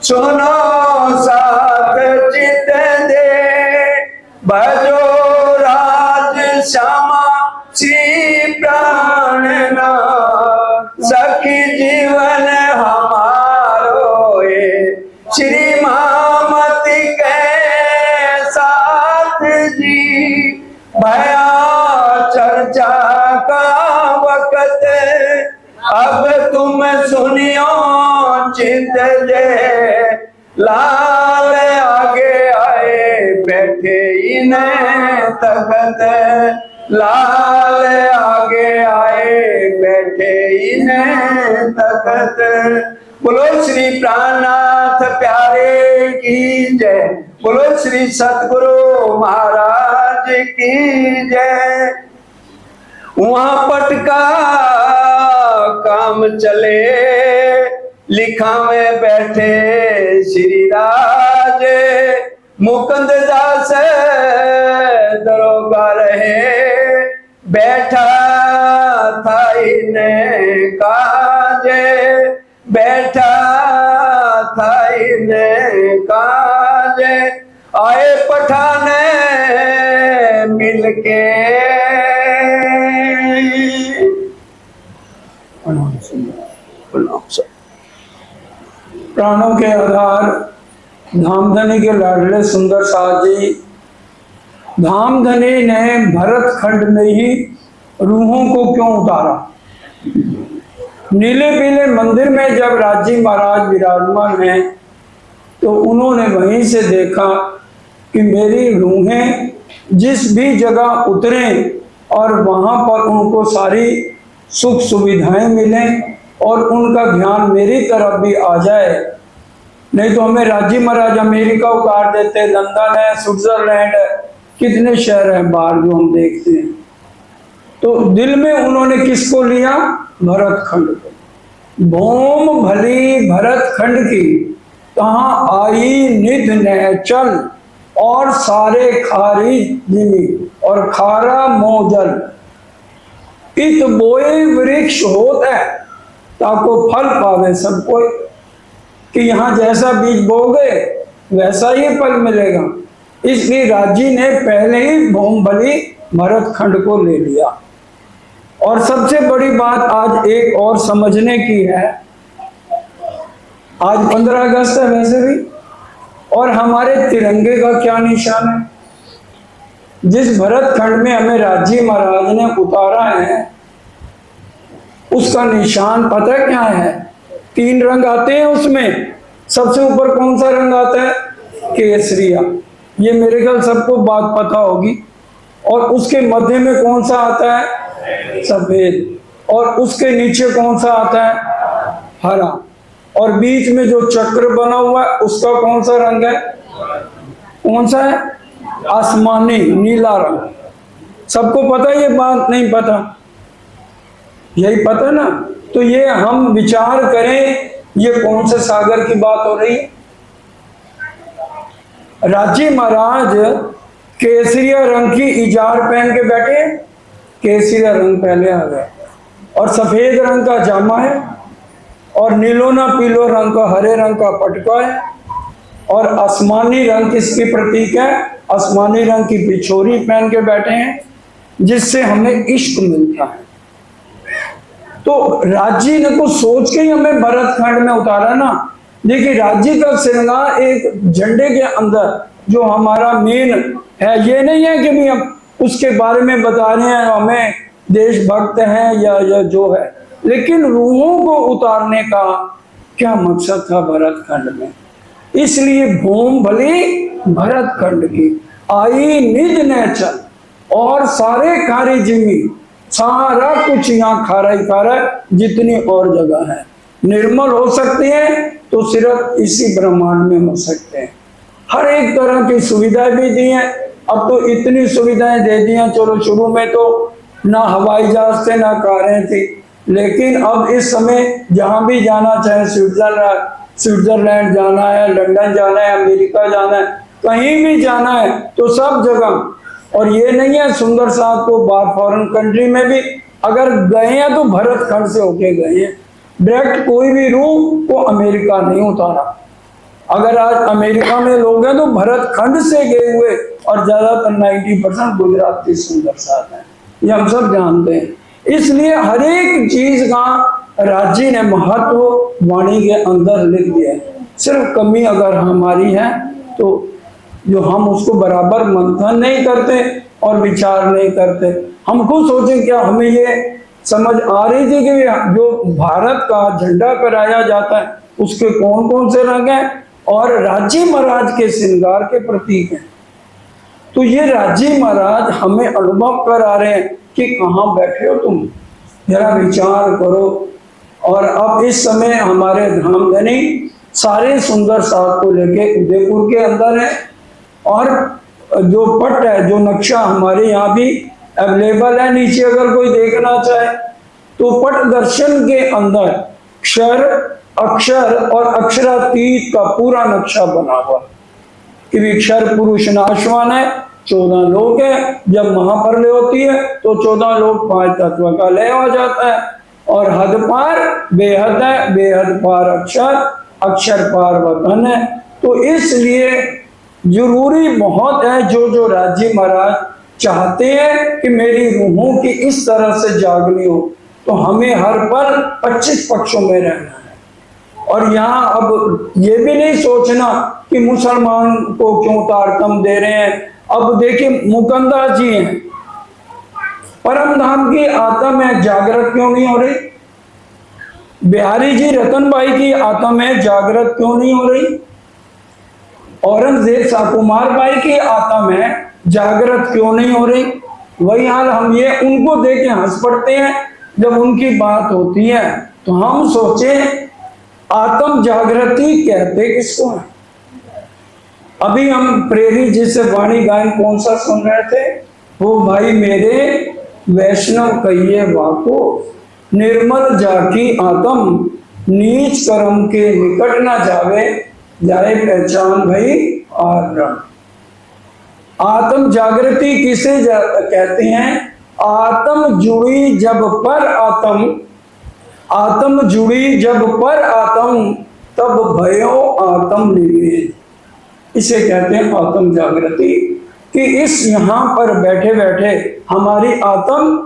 सुनो साथ चित दे भजो राज श्यामा श्री प्राणनाथ। सखी जीवन हमारो ये श्री मामती के साथ जी। भया चर्चा का वक्त अब तुम सुनियो चित दे। लाल आगे आए बैठे इन्हें तखत, लाल आगे आए बैठे इन्हें तखत। बोलो श्री प्राणनाथ प्यारे की जय, बोलो श्री सतगुरु महाराज की जय। वहां पटका काम चले लिखा में बैठे श्री राज। मुकुंद दास दरोगा रहे बैठा था इन्हें काजे, बैठा था इन्हें काजे। आए पठाने मिलके प्राणों के आधार धामधनी के लाडले सुंदर साथ जी। धामधनी ने भरत खंड में ही रूहों को क्यों उतारा? नीले पीले मंदिर में जब राजी महाराज विराजमान हैं तो उन्होंने वहीं से देखा कि मेरी रूहें जिस भी जगह उतरे और वहां पर उनको सारी सुख सुविधाएं मिलें और उनका ध्यान मेरी तरफ भी आ जाए। नहीं तो हमें राजी महाराज अमेरिका उतार देते, लंदन है, स्विट्जरलैंड है, कितने शहर हैं बाहर जो हम देखते हैं। तो दिल में उन्होंने किसको लिया? भरत खंड को। भौम भली भरत खंड की कहाँ आई निध ने चल, और सारे खारी जिमी और खारा मोजल। इत बोए वृक्ष होत है ताको फल पावे सब कोई, कि यहाँ जैसा बीज बोगे वैसा ही फल मिलेगा। इसलिए राजी ने पहले ही भौमबली भरत खंड को ले लिया। और सबसे बड़ी बात आज एक और समझने की है, आज 15 अगस्त है वैसे भी, और हमारे तिरंगे का क्या निशान है? जिस भरत खंड में हमें राजी महाराज ने उतारा है उसका निशान पता है क्या है? 3 रंग आते हैं उसमें। सबसे ऊपर कौन सा रंग आता है? केसरिया। ये मेरे ख्याल सबको बात पता होगी। और उसके मध्य में कौन सा आता है? सफेद। और उसके नीचे कौन सा आता है? हरा। और बीच में जो चक्र बना हुआ है उसका कौन सा रंग है? कौन सा है? आसमानी नीला रंग। सबको पता है ये बात? नहीं पता? यही पता ना। तो ये हम विचार करें ये कौन से सागर की बात हो रही है? राजी महाराज केसरिया रंग की इजार पहन के बैठे, केसरिया रंग पहले आ गया, और सफेद रंग का जामा है, और नीलोना पीलो रंग का हरे रंग का पटका है, और आसमानी रंग किसकी प्रतीक है? आसमानी रंग की बिछोरी पहन के बैठे हैं, जिससे हमें इश्क मिलता है। तो राजी ने कुछ सोच के ही हमें भरत खंड में उतारा ना। देखिए राजी का श्रृंगार एक झंडे के अंदर जो हमारा मेन है, ये नहीं है कि भी हम उसके बारे में बता रहे हैं हमें देशभक्त हैं या जो है, लेकिन रूहों को उतारने का क्या मकसद था भरत खंड में। इसलिए भूम भली भरत खंड की आई निज ने चल, और सारे खारी जिमी, सारा कुछ यहाँ खारा ही खारा है, जितनी और जगह है निर्मल हो सकते हैं तो सिर्फ इसी ब्रह्मांड में हो सकते हैं। हर एक तरह की सुविधाएं भी दी हैं। अब तो इतनी सुविधाएं दे दी हैं, चलो शुरू में तो ना हवाई जहाज थे ना कारें थी, लेकिन अब इस समय जहां भी जाना चाहे, स्विट्जरलैंड जाना है, लंदन जाना है, अमेरिका जाना है, कहीं भी जाना है तो सब जगह। और ये नहीं है सुंदर साथ को बाहर फॉरेन कंट्री में भी अगर गए हैं तो भरत खंड से होके गए हैं। डायरेक्ट कोई भी रूह को अमेरिका नहीं उतारा, अगर आज अमेरिका में लोग हैं तो भरत खंड से गए हुए और ज्यादातर 90% गुजराती सुंदर साथ हैं, ये हम सब जानते हैं। इसलिए हर एक चीज का राज्य ने महत्व वाणी के अंदर लिख दिया है। सिर्फ कमी अगर हमारी है तो जो हम उसको बराबर मंथन नहीं करते और विचार नहीं करते। हम खुद सोचें, क्या हमें ये समझ आ रही थी कि जो भारत का झंडा फहराया जाता है उसके कौन कौन से रंग हैं और राजी महाराज के श्रृंगार के प्रतीक हैं। तो ये राजी महाराज हमें अनुभव करा रहे हैं कि कहाँ बैठे हो तुम, जरा विचार करो। और अब इस समय हमारे धामधनी सारे सुंदर साथ को लेके उदयपुर के अंदर है, और जो पट है, जो नक्शा हमारे यहाँ भी अवेलेबल है, नीचे अगर कोई देखना चाहे तो पट दर्शन के अंदर क्षर, अक्षर और अक्षरातीत का पूरा नक्शा बना हुआ कि विक्षर पुरुष नाशवान है, 14 लोक है, जब महाप्रलय होती है तो 14 लोक 5 तत्व का लय हो जाता है, और हद पार बेहद है, बेहद पार अक्षर, अक्षर पार वतन है। तो इसलिए जरूरी बहुत है, जो राजी महाराज चाहते हैं कि मेरी रूहों की इस तरह से जागनी हो, तो हमें हर पल 25 पक्षों में रहना है। और यहाँ अब ये भी नहीं सोचना कि मुसलमान को क्यों तारतम दे रहे हैं। अब देखिए मुकंदा जी हैं, परम धाम की आत्म है, जागृत क्यों नहीं हो रही? बिहारी जी रतन भाई की आत्म है, जागृत क्यों नहीं हो रही? औरंगजेब साकुमार भाई की आत्म है, जागृत क्यों नहीं हो रही? वही हाल हम ये उनको देख के हंस पड़ते हैं जब उनकी बात होती है। तो हम सोचें आत्म जागृति कहते किसको है? अभी हम प्रेरी जी से वाणी गायन कौन सा सुन रहे थे? वो भाई मेरे वैष्णव कहिए वाको, निर्मल जाकी आत्म, नीच कर्म के निकट ना जावे, जाए पहचान भाई और आत्म जागृति किसे कहते हैं? आत्म जुड़ी जब पर आत्म, आत्म जुड़ी जब पर आत्म, तब भयो आत्म निवेद, इसे कहते हैं आत्म जागृति। कि इस यहाँ पर बैठे बैठे हमारी आत्म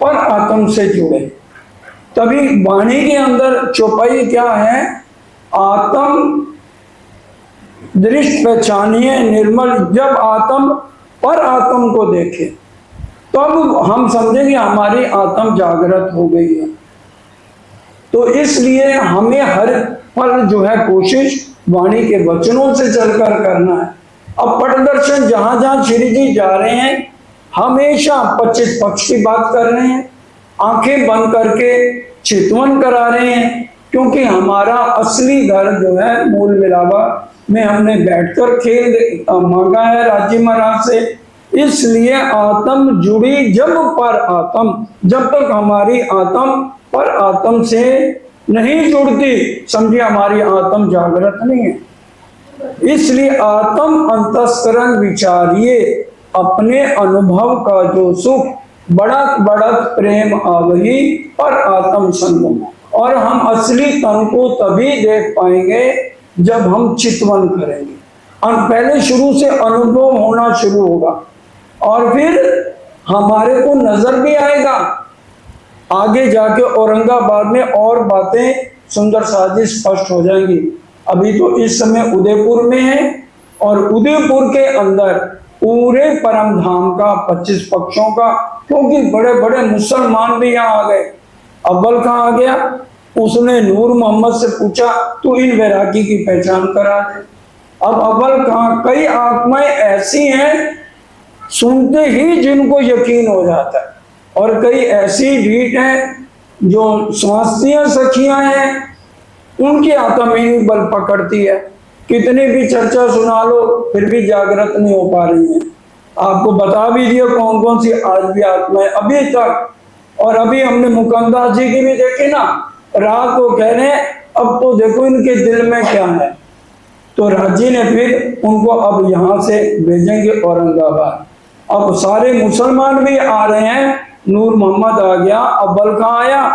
पर आत्म से जुड़े, तभी वाणी के अंदर चौपाई क्या है? आत्म दृष्ट पहचानिए निर्मल, जब आत्म पर आत्म को देखे तब हम समझेंगे हमारी आत्म जागृत हो गई है। तो इसलिए हमें हर पल जो है कोशिश वाणी के वचनों से चलकर करना है। अब पट दर्शन जहां जहां श्री जी जा रहे हैं हमेशा 25 पक्ष की बात कर रहे हैं, आंखें बंद करके चितवन करा रहे हैं, क्योंकि हमारा असली घर जो है मूल मिलावा में हमने बैठकर खेल मांगा है राज्य महाराज से। इसलिए आत्म जुड़ी जब पर आत्म, जब तक हमारी आत्म पर आत्म से नहीं जुड़ती समझिए हमारी आत्म जागृत नहीं है। इसलिए आत्म अंतस्करण विचारिए, अपने अनुभव का जो सुख, बढ़त बढ़त प्रेम आवही पर आत्म संगम। और हम असली तन को तभी देख पाएंगे जब हम चितवन करेंगे। पहले शुरू से अनुभव होना शुरू होगा और फिर हमारे को नजर भी आएगा। आगे जाके औरंगाबाद में और बातें सुंदर साजी स्पष्ट हो जाएंगी। अभी तो इस समय उदयपुर में है और उदयपुर के अंदर पूरे परम धाम का 25 पक्षों का, क्योंकि बड़े बड़े मुसलमान भी यहाँ आ गए। अव्वल कहाँ आ गया? उसने नूर मोहम्मद से पूछा तू इन वैरागी की पहचान करा दे। अब अव्वल कहाँ? कई आत्माएं ऐसी हैं सुनते ही जिनको यकीन हो जाता है, और कई ऐसी ढीठ हैं जो स्वास्थ्य सखियां हैं उनकी आत्मा ही बल पकड़ती है। कितनी भी चर्चा सुना लो फिर भी जागृत नहीं हो पा रही है। आपको बता भी दिया कौन कौन सी आज भी आत्माएं अभी तक। और अभी हमने मुकंदास जी की भी देखी ना, रात को कह रहे हैं अब तो देखो इनके दिल में क्या है। तो राजी ने फिर उनको अब यहाँ से भेजेंगे औरंगाबाद। अब सारे मुसलमान भी आ रहे हैं, नूर मोहम्मद आ गया, अव्वल कहाँ आया?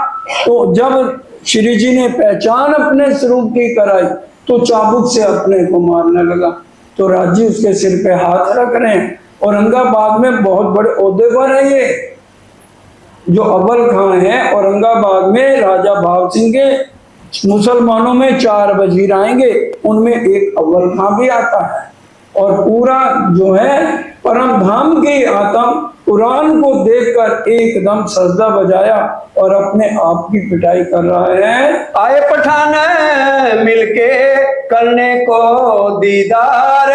तो जब श्री जी ने पहचान अपने स्वरूप की कराई तो चाबुक से अपने को मारने लगा। तो राजी उसके सिर पे हाथ रख रहे हैं। औरंगाबाद में बहुत बड़े ओहदे पर है ये जो अव्वल खां है। औरंगाबाद में राजा भाव सिंह के मुसलमानों में 4 वजीर आएंगे, उनमें एक अव्वल खां भी आता है। और पूरा जो है परम धाम की आत्म कुरान को देखकर एकदम सजदा बजाया और अपने आप की पिटाई कर रहा है। आए पठान मिलके करने को दीदार।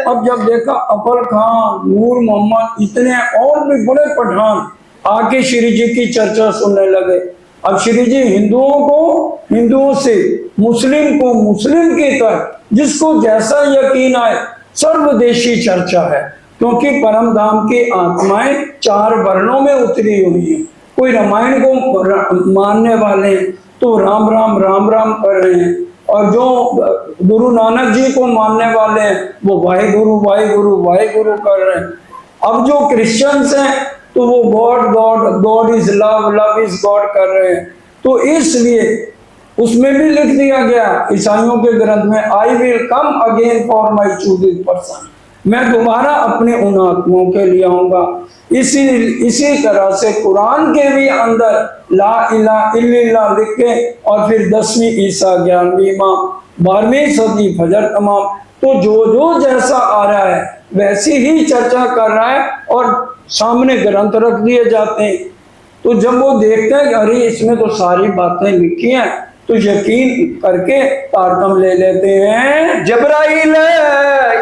अब जब देखा अव्वल खां, नूर मोहम्मद, इतने और भी बड़े पठान आके श्री जी की चर्चा सुनने लगे। अब श्री जी हिंदुओं को हिंदुओं से, मुस्लिम को मुस्लिम की तरह, जिसको जैसा यकीन आए, सर्वदेशी चर्चा है। क्योंकि परम धाम की आत्माएं 4 वर्णों में उतरी हुई है। कोई रामायण को मानने वाले तो राम राम राम राम कर रहे हैं, और जो गुरु नानक जी को मानने वाले हैं वो वाहेगुरु वाहेगुरु वाहेगुरु कर रहे हैं। अब जो क्रिश्चियंस हैं तो वो God God God is love, love is God कर रहे हैं। तो इसलिए उसमें भी लिख दिया गया ईसाइयों के ग्रंथ में, I will come again for my choosing person, मैं दोबारा अपने उन आत्माओं के लिए आऊंगा। इसी तरह से कुरान के भी अंदर ला इलाहा इल्लल्लाह लिख के, और फिर 10वीं ईसा 11वीं माह 12वीं सदी फजर तमाम, तो जो जैसा आ रहा है वैसी ही चर्चा कर रहा है और सामने ग्रंथ रख दिए जाते हैं। तो जब वो देखते हैं कि अरे इसमें तो सारी बातें लिखी हैं, तो यकीन करके तारतम ले लेते हैं। जबराइल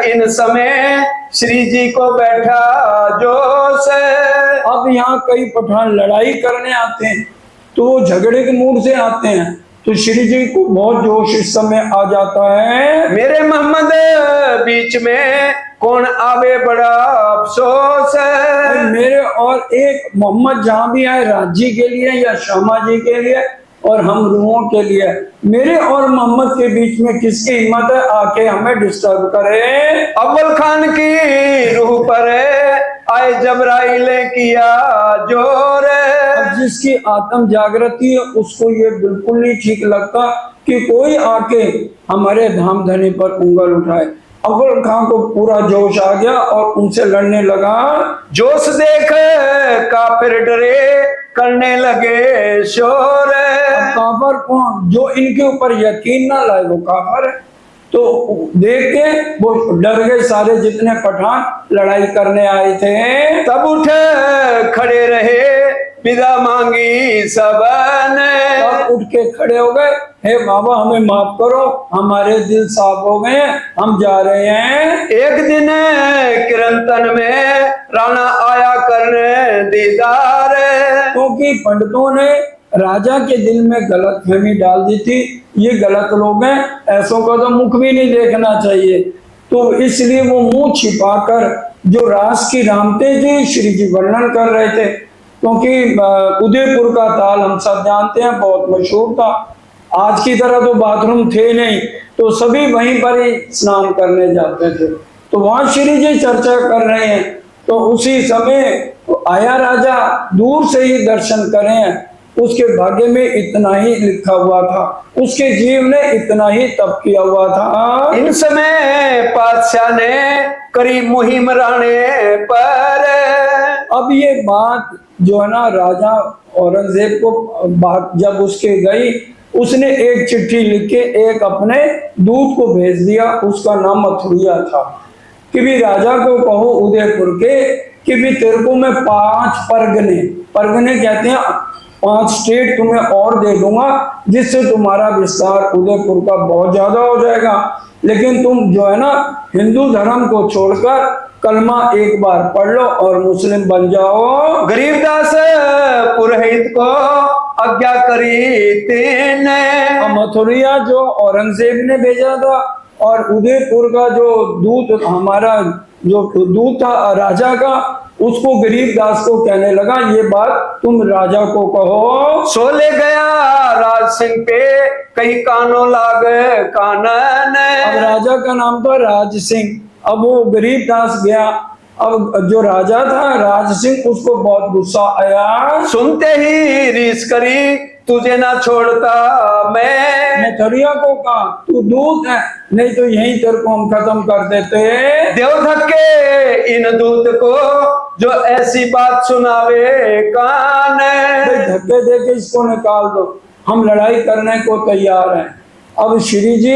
इन समय श्री जी को बैठा जोश। अब यहाँ कई पठान लड़ाई करने आते हैं तो वो झगड़े के मूड से आते हैं, तो श्री जी को बहुत जोश इस समय आ जाता है। मेरे मोहम्मद बीच में कौन आवे बड़ा अफसोस है। मेरे और एक मोहम्मद जहाँ भी आए, राज्य के लिए या श्यामा जी के लिए और हम रूहों के लिए, मेरे और मोहम्मद के बीच में किसकी हिम्मत है आके हमें डिस्टर्ब करे। अव्वल खान की रूह पर आए जबराइल किया जोर। अब जिसकी आत्म जागृति है उसको ये बिल्कुल नहीं ठीक लगता कि कोई आके हमारे धाम धनी पर उंगल उठाए। अव्वल खान को पूरा जोश आ गया और उनसे लड़ने लगा। जोश देख काफिर डरे करने लगे शोर। अब काफर कौन? जो इनके ऊपर यकीन ना लाए वो काफर है। तो देख के वो डर गए सारे जितने पठान लड़ाई करने आए थे। तब उठे खड़े रहे विदा मांगी सबने। तब उठ के खड़े हो गए, हे बाबा हमें माफ करो, हमारे दिल साफ हो गए, हम जा रहे हैं। एक दिन किरंतन में राणा आया करने दीदार। क्योंकि पंडितों ने राजा के दिल में गलत फहमी डाल दी थी, ये गलत लोग हैं, ऐसों का तो मुख भी नहीं देखना चाहिए। तो इसलिए वो मुंह छिपाकर जो रास की रामते जी श्री जी वर्णन कर रहे थे, क्योंकि उदयपुर का ताल हम सब जानते हैं बहुत मशहूर था। आज की तरह तो बाथरूम थे नहीं, तो सभी वहीं पर ही स्नान करने जाते थे। तो वहां श्री जी चर्चा कर रहे हैं, तो उसी समय आया राजा, दूर से ही दर्शन करें, उसके भाग्य में इतना ही लिखा हुआ था, उसके जीव ने इतना ही तप किया हुआ था। इन समय पातशाह ने करी मुहिम राणे पर। अब ये बात जो है ना, राजा औरंगजेब को बात जब उसके गई, उसने एक चिट्ठी लिख के एक अपने दूत को भेज दिया, उसका नाम मथुरिया था, कि भी राजा को कहो उदयपुर के कि भी तेरे को मैं 5 परगने कहते हैं, 5 स्टेट तुम्हें और दे दूंगा, जिससे तुम्हारा विस्तार उदयपुर का बहुत ज्यादा हो जाएगा। लेकिन तुम जो है ना हिंदू धर्म को छोड़कर कलमा एक बार पढ़ लो और मुस्लिम बन जाओ। गरीबदास पुरोहित को आज्ञा करी तेने। मथुरिया जो औरंगजेब ने भेजा था, और उदयपुर का जो दूत, हमारा जो दूत था राजा का, उसको गरीबदास को कहने लगा ये बात तुम राजा को कहो। सो ले गया राज सिंह पे कई कानों लाग कानन। अब राजा का नाम था राज सिंह। अब वो गरीबदास गया, अब जो राजा था राज सिंह, उसको बहुत गुस्सा आया। सुनते ही रीस करी तुझे ना छोड़ता मैं। दरिया को कहा तू दूत है, नहीं तो यहीं तेरे को हम खत्म कर देते। देव धक्के इन दूत को जो ऐसी बात सुनावे कान। धक्के दे के इसको निकाल दो, हम लड़ाई करने को तैयार हैं। अब श्री जी,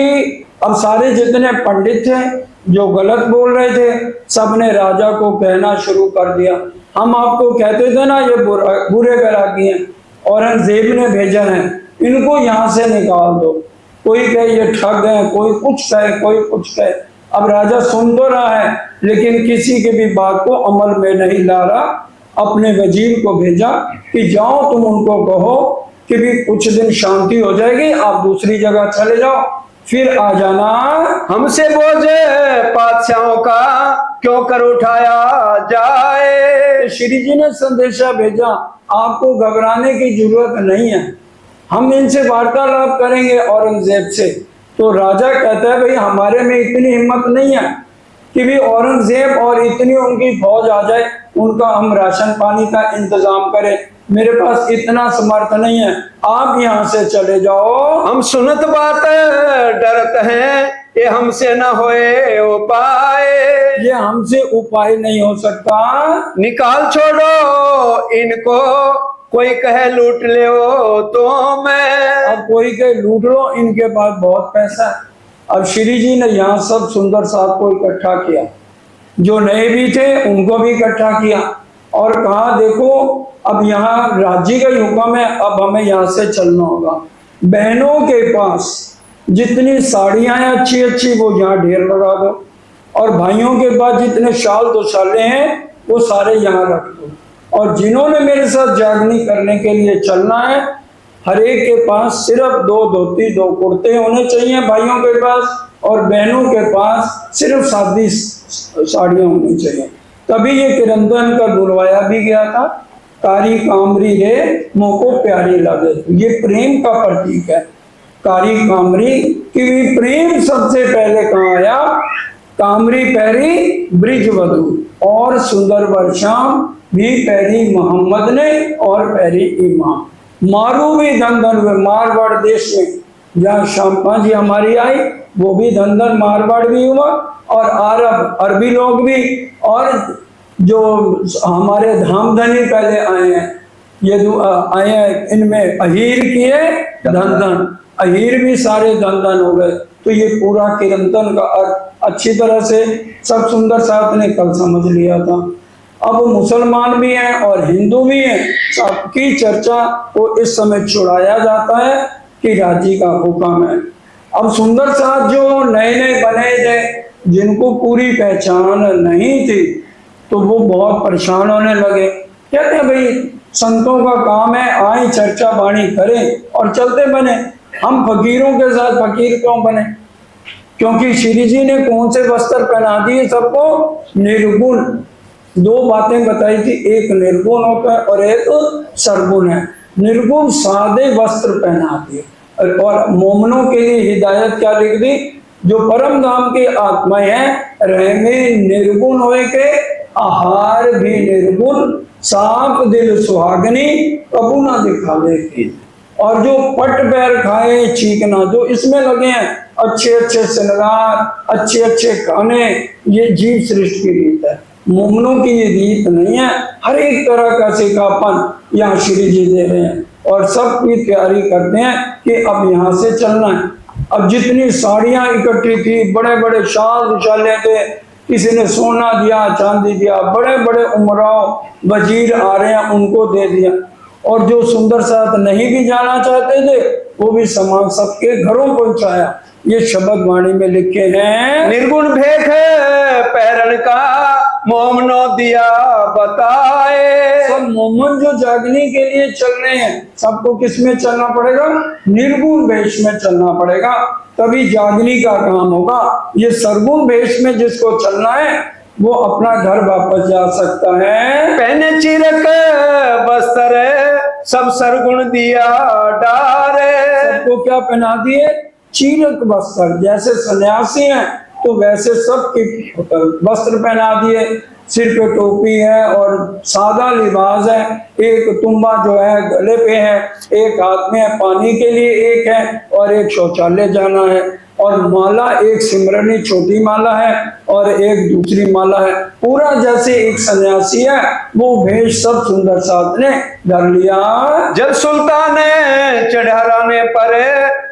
अब सारे जितने पंडित थे जो गलत बोल रहे थे, सबने राजा को कहना शुरू कर दिया, हम आपको कहते थे ना ये बुरे ग्राहकी हैं, औरंगजेब ने भेजा है, इनको यहाँ से निकाल दो। कोई कहे ये ठग है, कोई कुछ कहे, कोई कुछ कहे। अब राजा सुन तो रहा है लेकिन किसी की भी बात को अमल में नहीं ला रहा। अपने वजीर को भेजा कि जाओ तुम उनको कहो कि भी कुछ दिन शांति हो जाएगी, आप दूसरी जगह चले जाओ, फिर आ जाना। हमसे बोझ पातशाहों का क्यों कर उठाया जाए। श्री जी ने संदेशा भेजा, आपको घबराने की जरूरत नहीं है, हम इनसे वार्तालाप करेंगे औरंगजेब से। तो राजा कहता है भाई हमारे में इतनी हिम्मत नहीं है कि भी औरंगजेब और इतनी उनकी फौज आ जाए, उनका हम राशन पानी का इंतजाम करें, मेरे पास इतना समर्थ नहीं है, आप यहाँ से चले जाओ। हम सुनत बात डरत हैं, ये हमसे न होए उपाय। ये हमसे उपाय नहीं हो सकता, निकाल छोड़ो इनको, कोई कहे लूट ले तो मैं। अब कोई कहे लूट लो, इनके पास बहुत पैसा है। अब श्री जी ने यहाँ सब सुंदर साहब को इकट्ठा किया, जो नए भी थे उनको भी इकट्ठा किया और कहा देखो अब यहाँ राज्य का ही हुक्म है, अब हमें यहाँ से चलना होगा। बहनों के पास जितनी साड़ियां हैं अच्छी अच्छी वो यहाँ ढेर लगा दो, और भाइयों के पास जितने शाल दोशाले हैं वो सारे यहाँ रख दो, और जिन्होंने मेरे साथ जागनी करने के लिए चलना है हर एक के पास सिर्फ 2 धोती 2 कुर्ते होने चाहिए भाइयों के पास, और बहनों के पास सिर्फ सादी साड़ियां होनी चाहिए। तभी ये किरंदन का बुलवाया भी गया था, कारी कामरी रे मोह को प्यारी लगे। ये प्रेम का प्रतीक है, कारी कामरी की भी प्रेम सबसे पहले कहाँ आया। कामरी पैरी ब्रिजवधु और सुंदर वर्षाम भी पैरी मोहम्मद ने और पैरी इमाम। मारू भी धन धन हुए मारवाड़ देश में, जहाँ शाम्पा जी हमारी आई वो भी धन धन मारवाड़ भी हुआ, और अरब अरबी लोग भी, और जो हमारे धामधनी पहले आए हैं ये आए हैं, इनमें अहीर किए धन धन, अहीर भी सारे धन धन हो गए। तो ये पूरा किरंतन का अर्थ अच्छी तरह से सब सुंदर साहब ने कल समझ लिया था। अब मुसलमान भी हैं और हिंदू भी हैं, सबकी चर्चा को इस समय छुड़ाया जाता है कि राज्य का हुक्म है। अब सुंदर साहब जो नए नए बने थे, जिनको पूरी पहचान नहीं थी, तो वो बहुत परेशान होने लगे। कहते हैं भाई संतों का काम है आए चर्चा वाणी करें और चलते बने, हम फकीरों के साथ फकीर क्यों बने। क्योंकि श्री जी ने कौन से वस्त्र पहना दिए सबको, निर्गुण। 2 बातें बताई थी, एक निर्गुण होता है और एक सरगुण है। निर्गुण सादे वस्त्र पहना दिए, और मोमनों के लिए हिदायत क्या लिख दी, जो परम धाम की आत्माएं हैं रहने निर्गुण होए के, आहार भी निर्गुण, साफ दिल सुहागनी कबू ना दिखावे की। और जो पट पैर खाए चीकना, जो इसमें लगे हैं अच्छे अच्छे श्रृंगार अच्छे अच्छे खाने, ये जीव सृष्टि की रीत है, मोमनों की ये रीत नहीं है। हर एक तरह का सिखापन यहाँ श्री जी दे रहे हैं, और सबकी तैयारी करते हैं कि अब यहाँ से चलना है। अब जितनी साड़ियां इकट्ठी थी, बड़े बड़े शाल उछाले थे, किसी ने सोना दिया चांदी दिया, बड़े बड़े उमराव वजीर आ रहे हैं उनको दे दिया, और जो सुंदर साथ नहीं भी जाना चाहते थे वो भी सामान सबके घरों पहुंचाया। ये शब्द वाणी में लिखे हैं, निर्गुण भेख पैरण का मोमनो दिया बताए। सब मोमन जो जागने के लिए चल रहे हैं, सबको किस में चलना पड़ेगा, निर्गुण वेश में चलना पड़ेगा, तभी जागने का काम होगा। ये सरगुण वेश में जिसको चलना है वो अपना घर वापस जा सकता है। पहने चिरक बस्तर सब सरगुण दिया डारे। सबको क्या पहना दिए, चीरक वस्त्र। जैसे सन्यासी हैं तो वैसे सबकी वस्त्र पहना दिए, सिर पे टोपी है और सादा लिबास है, एक तुम्बा जो है गले पे है, एक हाथ में है पानी के लिए एक है और एक शौचालय जाना है, और माला एक सिमरनी छोटी माला है और एक दूसरी माला है, पूरा जैसे एक सन्यासी है वो भेष सब सुंदर साथ ने धर लिया। जब सुल्तान ने चढ़ाने पर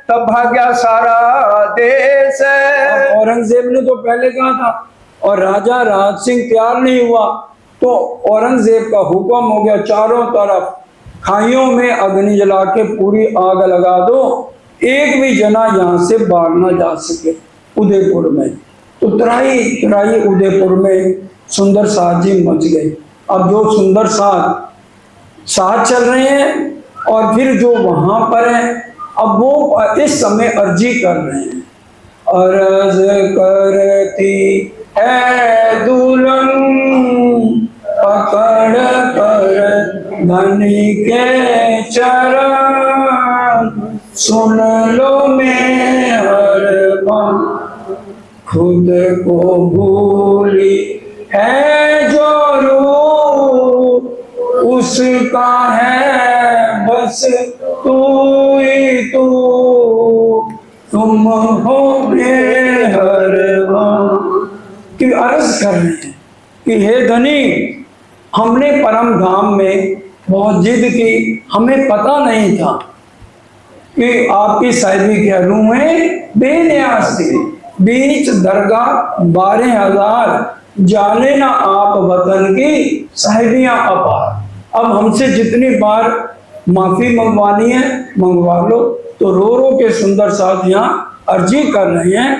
तब भाग्या सारा देश। औरंगजेब ने तो पहले कहा था और राजा राज सिंह तैयार नहीं हुआ, तो औरंगजेब का हुक्म हो गया चारों तरफ खाइयों में अग्नि जला के पूरी आग लगा दो, एक भी जना यहाँ से बाहर ना जा सके। उदयपुर में तो त्राही त्राही उदयपुर में सुंदर साथ जी मच गए। अब जो सुंदर साथ चल रहे हैं और फिर जो वहां पर है, अब वो इस समय अर्जी कर रहे हैं, अर्ज करती है दुल्हन पकड़ कर धनी के चरण, सुन लो मेहर खुद को भूली है जो रूप उसका है बस तू ही तू, तुम हो मेहर की अर्ज कर रहे हैं कि हे धनी, हमने परम धाम में बहुत जिद की, हमें पता नहीं था कि आपकी साहिबी क्या रूह है बेनियाज थी, बीच दरगाह 12,000 जाने ना आप वतन की साहिबियां अपार। अब हमसे जितनी बार माफी मंगवानी है मंगवा लो। तो रो रो के सुंदर साथ यहाँ अर्जी कर रहे हैं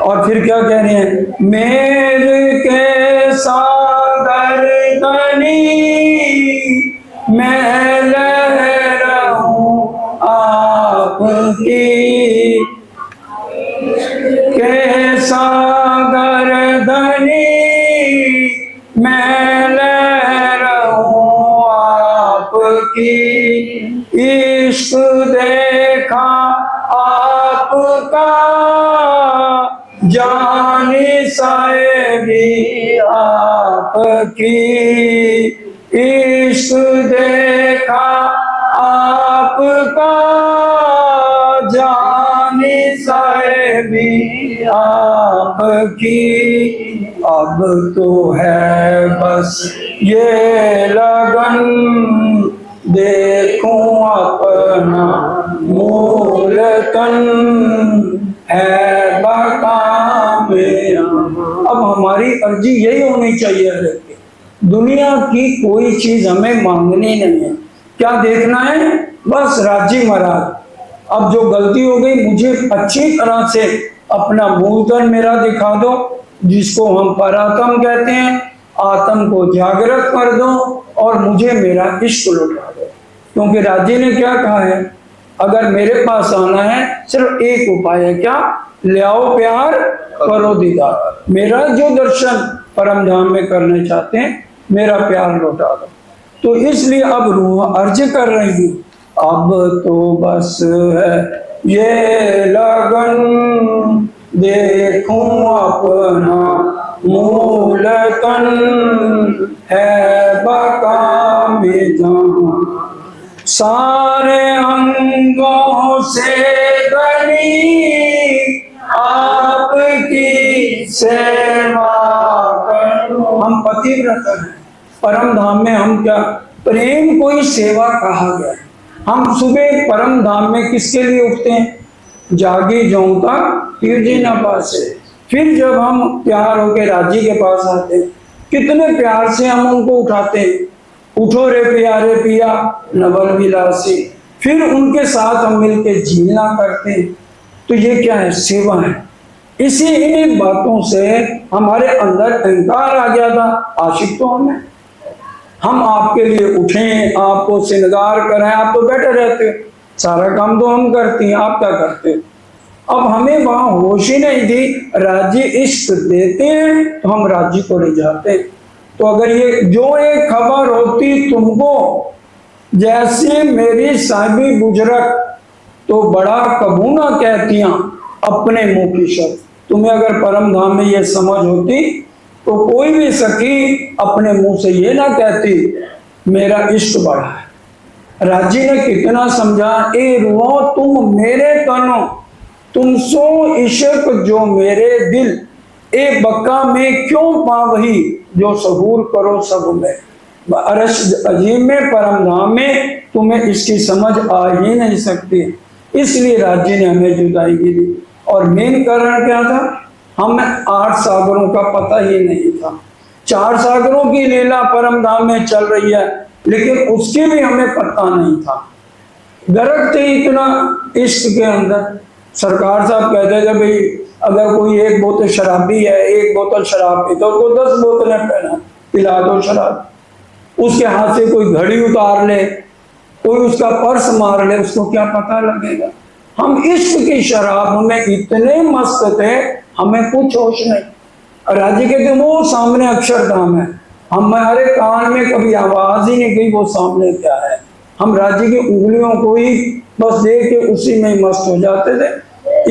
और फिर क्या कह रहे हैं, मेरे के सागर धनी मैं लहराऊं आपकी, के सागर धनी मैं लहराऊं आपकी, इश्क देखा आपका जानी साहिबी आपकी, इश्क देखा आपका जानी साहिबी आपकी, अब तो है बस ये लगन देखूं अपना मूल तन है बका में। अब हमारी अर्जी यही होनी चाहिए, दुनिया की कोई चीज हमें मांगनी नहीं है। क्या देखना है, बस राजी महाराज अब जो गलती हो गई मुझे अच्छी तरह से अपना मूल तन मेरा दिखा दो, जिसको हम परात्म कहते हैं, आत्म को जागृत कर दो और मुझे मेरा इश्क लौटा दो। क्योंकि राजी ने क्या कहा है, अगर मेरे पास आना है सिर्फ एक उपाय है, क्या, ले आओ प्यार करो दीदार। मेरा जो दर्शन परम धाम में करने चाहते हैं मेरा प्यार लौटा दो। तो इसलिए अब रूह अर्ज कर रही हूँ, अब तो बस है ये लगन देखूं अपना मूल तन है बका में जहां, सारे अंगों से बनी आपकी सेवा करूं। हम पतिव्रत हैं, परम धाम में हम क्या, प्रेम को ही सेवा कहा गया है। हम सुबह परम धाम में किसके लिए उठते हैं, जागी जाऊंगा फिर जी ना पासे। फिर जब हम प्यार होके राजी के पास आते हैं, कितने प्यार से हम उनको उठाते हैं, उठो रे प्यारे पिया नवल विलासी। फिर उनके साथ हम मिलके जीना करते हैं। तो ये क्या है, सेवा है। इसी इन्हीं बातों से हमारे अंदर अहंकार आ गया था, आशिक तो हम आपके लिए उठें, आपको श्रृंगार करें, आप तो बैठे रहते हो, सारा काम तो हम करती हैं, आप क्या करते हो। अब हमें वहां होश ही नहीं थी, राजी इश्क देते हैं तो हम राजी को ले जाते हैं। तो अगर ये जो एक खबर होती तुमको, जैसे मेरी साहिबी बुजरक तो बड़ा कबूना कहतियां अपने मुंह की शब्द, तुम्हें अगर परम धाम में ये समझ होती तो कोई भी सखी अपने मुंह से ये ना कहती मेरा इष्ट बड़ा है। राजी ने कितना समझा, ए रुओ तुम मेरे तनो, तुम सो इश्क जो मेरे दिल, ए बक्का में क्यों पावही, जो सहूर करो सब में। अरश अजीम में परम धाम में तुम्हें इसकी समझ आ ही नहीं सकती, इसलिए राज्य ने हमें जुदाई की दी। और मेन कारण क्या था, हमें 8 सागरों का पता ही नहीं था। 4 सागरों की लीला परम धाम में चल रही है, लेकिन उसकी भी हमें पता नहीं था। गर्क थे इतना इश्क के अंदर। सरकार साहब कहते थे भाई अगर कोई 1 बोतल शराबी है, 1 बोतल शराब पीता, उसको 10 बोतलें पिला दो शराब। उसके हाथ से कोई घड़ी उतार ले, कोई उसका पर्स मार ले, उसको क्या पता लगेगा। हम इश्क की शराब में इतने मस्त थे, हमें कुछ होश नहीं। राज्य के थे वो सामने अक्षरधाम है, हमारे कान में कभी आवाज ही नहीं गई वो सामने क्या है। हम राज्य की उंगलियों को ही बस देख के उसी में मस्त हो जाते थे।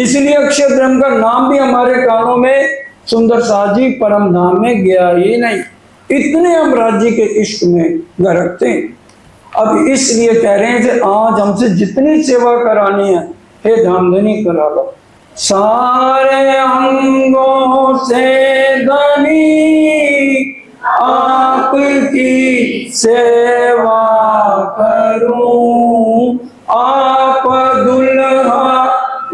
इसलिए अक्षरधाम का नाम भी हमारे कानों में सुंदर साजी परम धाम में गया ही नहीं। इतने हम राज्य के इश्क में गर्क थे। अब इसलिए कह रहे हैं कि आज हमसे जितनी सेवा करानी है, हे धामधनी करा लो। सारे अंगों से धनी आपकी सेवा करूं, आप दुल्हा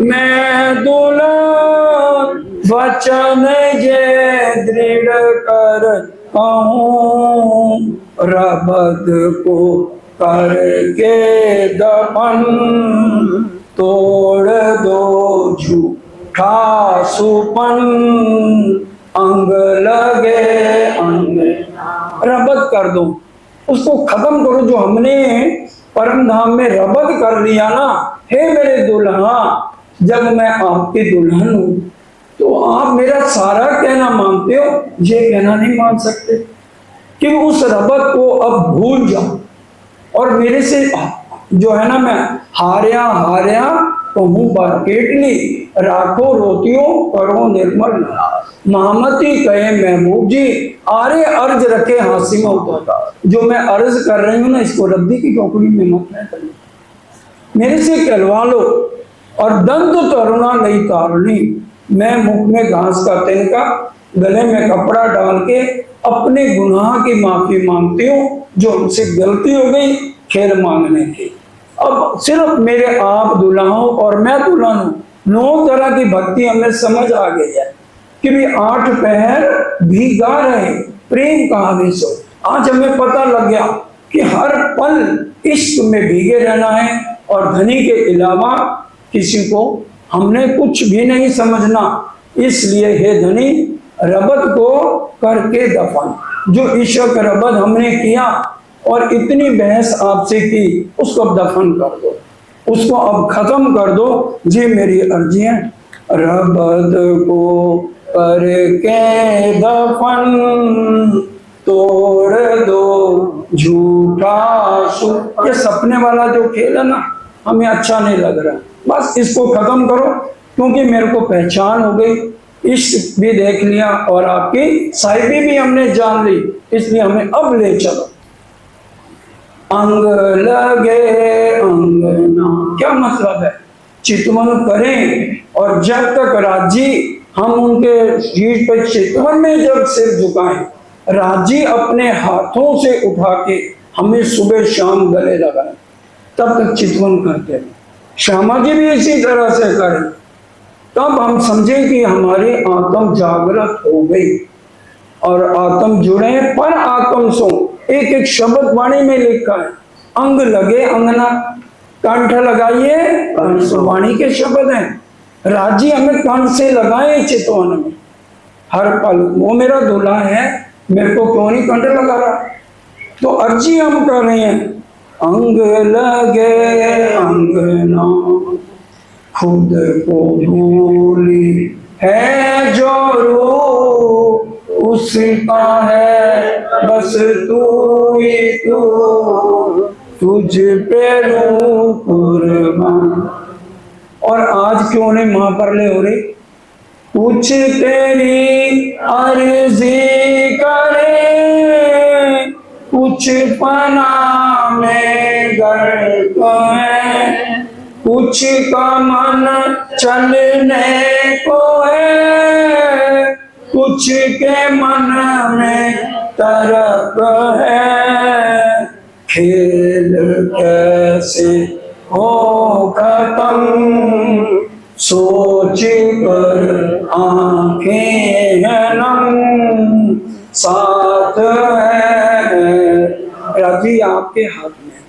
मैं दुल्हन, वचन ये दृढ़ कर कहूं, रबद को करके दफन, तोड़ दो झूठा सुपन, अंग लगे अंग, रबद कर दो, उसको खत्म करो। जो हमने परम धाम में रबद कर लिया ना, हे मेरे दुल्हा, जब मैं आपकी दुल्हन हूं तो आप मेरा सारा कहना मानते हो, ये कहना नहीं मान सकते कि उस रबत को अब भूल जाओ। और मेरे से जो है ना, मैं हारिया हारिया कहूं बाकेटली, राखो रोतियों करो निर्मल, महामती कहे महबूब जी, आरे अर्ज रखे हासी में उतारा। जो मैं अर्ज कर रही हूं ना, इसको रद्दी की टोकरी में मत न करो, मेरे से कहलवा लो। और दंत तरुणा नहीं तारनी, मैं मुख में घास का तिनका, गले में कपड़ा डाल के अपने गुनाह की माफी मांगती हूँ, जो हमसे गलती हो गई खेर मांगने की। अब सिर्फ मेरे आप दुल्हाओं और मैं दुल्हन हूँ, 9 तरह की भक्ति हमें समझ आ गई है कि भी 8 पहर भी गा रहे प्रेम कहानी सो। आज हमें पता लग गया कि हर पल इश्क में भीगे रहना है, और धनी के अलावा किसी को हमने कुछ भी नहीं समझना। इसलिए हे धनी, रबत को करके दफन, जो इश्क रबत हमने किया और इतनी बहस आपसे की, उसको अब दफन कर दो, उसको अब खत्म कर दो। ये मेरी अर्जी है। रबत को करके दफन, तोड़ दो झूठा सु। ये सपने वाला जो खेल है ना, हमें अच्छा नहीं लग रहा, बस इसको खत्म करो, क्योंकि मेरे को पहचान हो गई, इश्क भी देख लिया और आपकी साहिबी भी हमने जान ली, इसलिए हमें अब ले चलो। अंग लगे अंगना, क्या मतलब है, चितवन करें, और जब तक राजी हम उनके शीश पर चितवन में जब सिर झुकाएं, राजी अपने हाथों से उठा के हमें सुबह शाम गले लगाए, तब तक चितवन करते हैं। श्यामा जी भी इसी तरह से करें, तब हम समझें कि हमारी आत्म जागृत हो गई और आत्म जुड़े पर आत्म सो। एक एक शब्द वाणी में लिखा है, अंग लगे अंगना, कंठ लगाइए, वाणी के शब्द हैं। राजी हमें कंठ से लगाए चितवन में हर पल, वो मेरा दूल्हा है, मेरे को क्यों नहीं कंठ लगा रहा। तो अर्जी हम कर रहे हैं, अंग लगे अंगना, खुद को भूली है जो रूप उसका है, बस तू ही तू, तुझ पे रूप कुर्बान। और आज क्यों नहीं महापरले हो रही, कुछ तेरी अर्जी करे, कुछ पना में गर्क है, कुछ का मन चलने को है, कुछ के मन में तरक है। खेल कैसे हो खत्म, सोच कर आंखें हैं नम, साथ है राजी आपके हाथ में।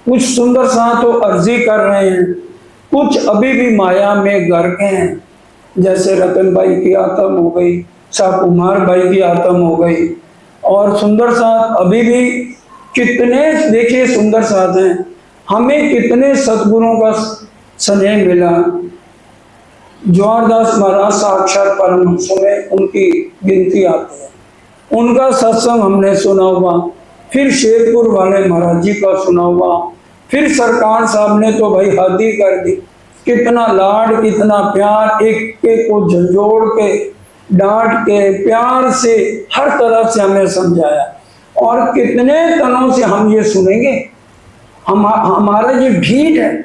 कुछ सुंदर सा तो अर्जी कर रहे हैं, कुछ अभी भी माया में गर्क हैं, जैसे रतन भाई की आत्म हो गई, शाह कुमार भाई की आत्म हो गई, और सुंदर साथ अभी भी कितने देखिए सुंदर साथ हैं। हमें कितने सतगुरुओं का स्नेह मिला। जवाहरदास महाराज साक्षात परमहंसों में उनकी गिनती आती है, उनका सत्संग हमने सुना हुआ, फिर शेरपुर वाले महाराज जी का सुना हुआ, फिर सरकार साहब ने तो भाई हद ही कर दी। कितना लाड, कितना प्यार, एक एक को झंझोड़ के, डांट के, प्यार से, हर तरह से हमें समझाया। और कितने तनों से हम ये सुनेंगे। हमारा ये ढीठ है,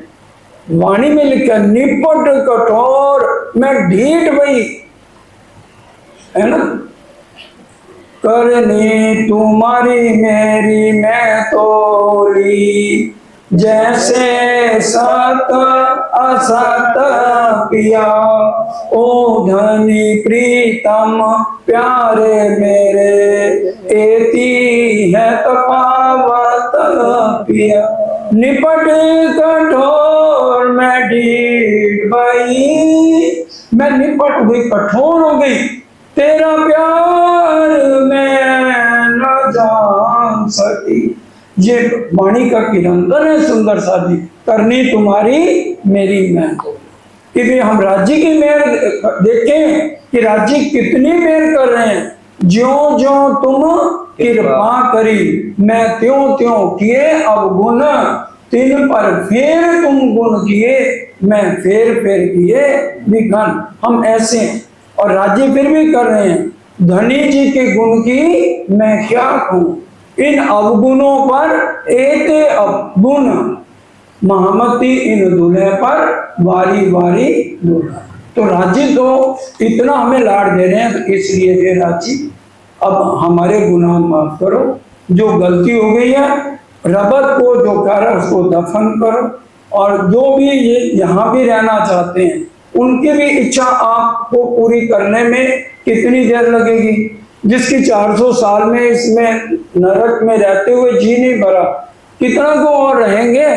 वाणी में लिखा निपट कठोर मैं ढीठ भाई, है ना। करनी तुम्हारी मेरी मैं तोरी, जैसे सत असत पिया, ओ धनी प्रीतम प्यारे मेरे, एती है तफावत पिया। निपट कठोर मैं ढीठ भाई, मैं निपट गई, कठोर हो गई, तेरा प्यार मैं न जान सकी। ये वाणी का किरंतर है सुंदर सा जी। करनी तुम्हारी मेरी मैं तोरी। कि भी हम राज्य की मेहर देखें कि राज्य कितनी मेहर कर रहे हैं। ज्यों ज्यों तुम कृपा करी, मैं त्यों त्यों किए अवगुण, तिन पर फेर तुम गुण किए, मैं फेर फेर किए विघन। हम ऐसे हैं और राज्य फिर भी कर रहे हैं। धनी जी के गुण की मैं क्या कहूं, इन अवगुणों पर एते अवगुण, महामती इन दूल्हे पर वारी वारी दूल्हा। तो राजी तो इतना हमें लाड़ दे रहे हैं, तो इसलिए हे राजी अब हमारे गुनाह माफ करो, जो गलती हो गई है रबत को जो कर उसको दफन करो, और जो भी ये यहाँ भी रहना चाहते हैं उनकी भी इच्छा आपको पूरी करने में कितनी देर लगेगी। जिसकी 400 साल में इसमें नरक में रहते हुए जी नहीं भरा, कितना को और रहेंगे।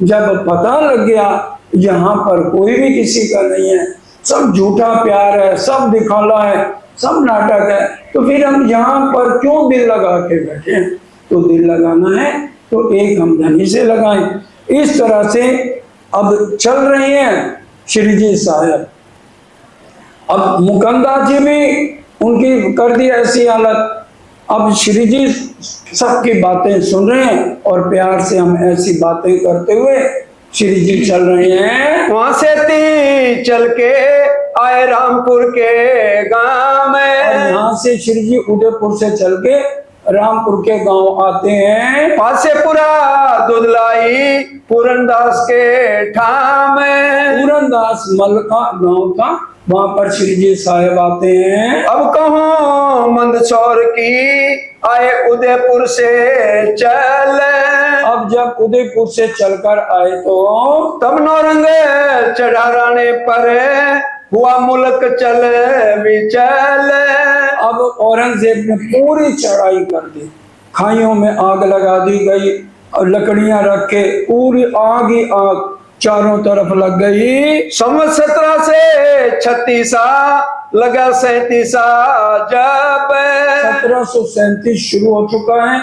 जब पता लग गया यहाँ पर कोई भी किसी का नहीं है, सब झूठा प्यार है, सब दिखाला है, सब नाटक है, तो फिर हम यहाँ पर क्यों दिल लगा के बैठे हैं। तो दिल लगाना है तो एक हम धनी से लगाएं। इस तरह से अब चल रहे हैं श्री जी साहब। अब मुकंदा जी भी उनकी कर दी ऐसी हालत। अब श्री जी सबकी बातें सुन रहे हैं और प्यार से हम ऐसी बातें करते हुए श्री जी चल रहे हैं। वहां से ती चल के आए रामपुर के गांव में, यहाँ से श्री जी उदयपुर से चल के रामपुर के गांव आते हैं। पासेपुरा दुधलाई पूरनदास के ठाम में, पूरनदास मल का गांव था, वहां पर श्री जी साहब आते हैं। अब कहो मंदसौर की आए उदयपुर से चल, अब जब उदयपुर से चलकर आए तो तब नौरंग चढ़ाने पर हुआ मुल्क चल विचल। अब औरंगजेब ने पूरी चढ़ाई कर दी, खाइयों में आग लगा दी गई और लकड़ियां रख के पूरी आग ही आग चारों तरफ लग गई। 1736 लगा 37 जब 1737 शुरू हो चुका है,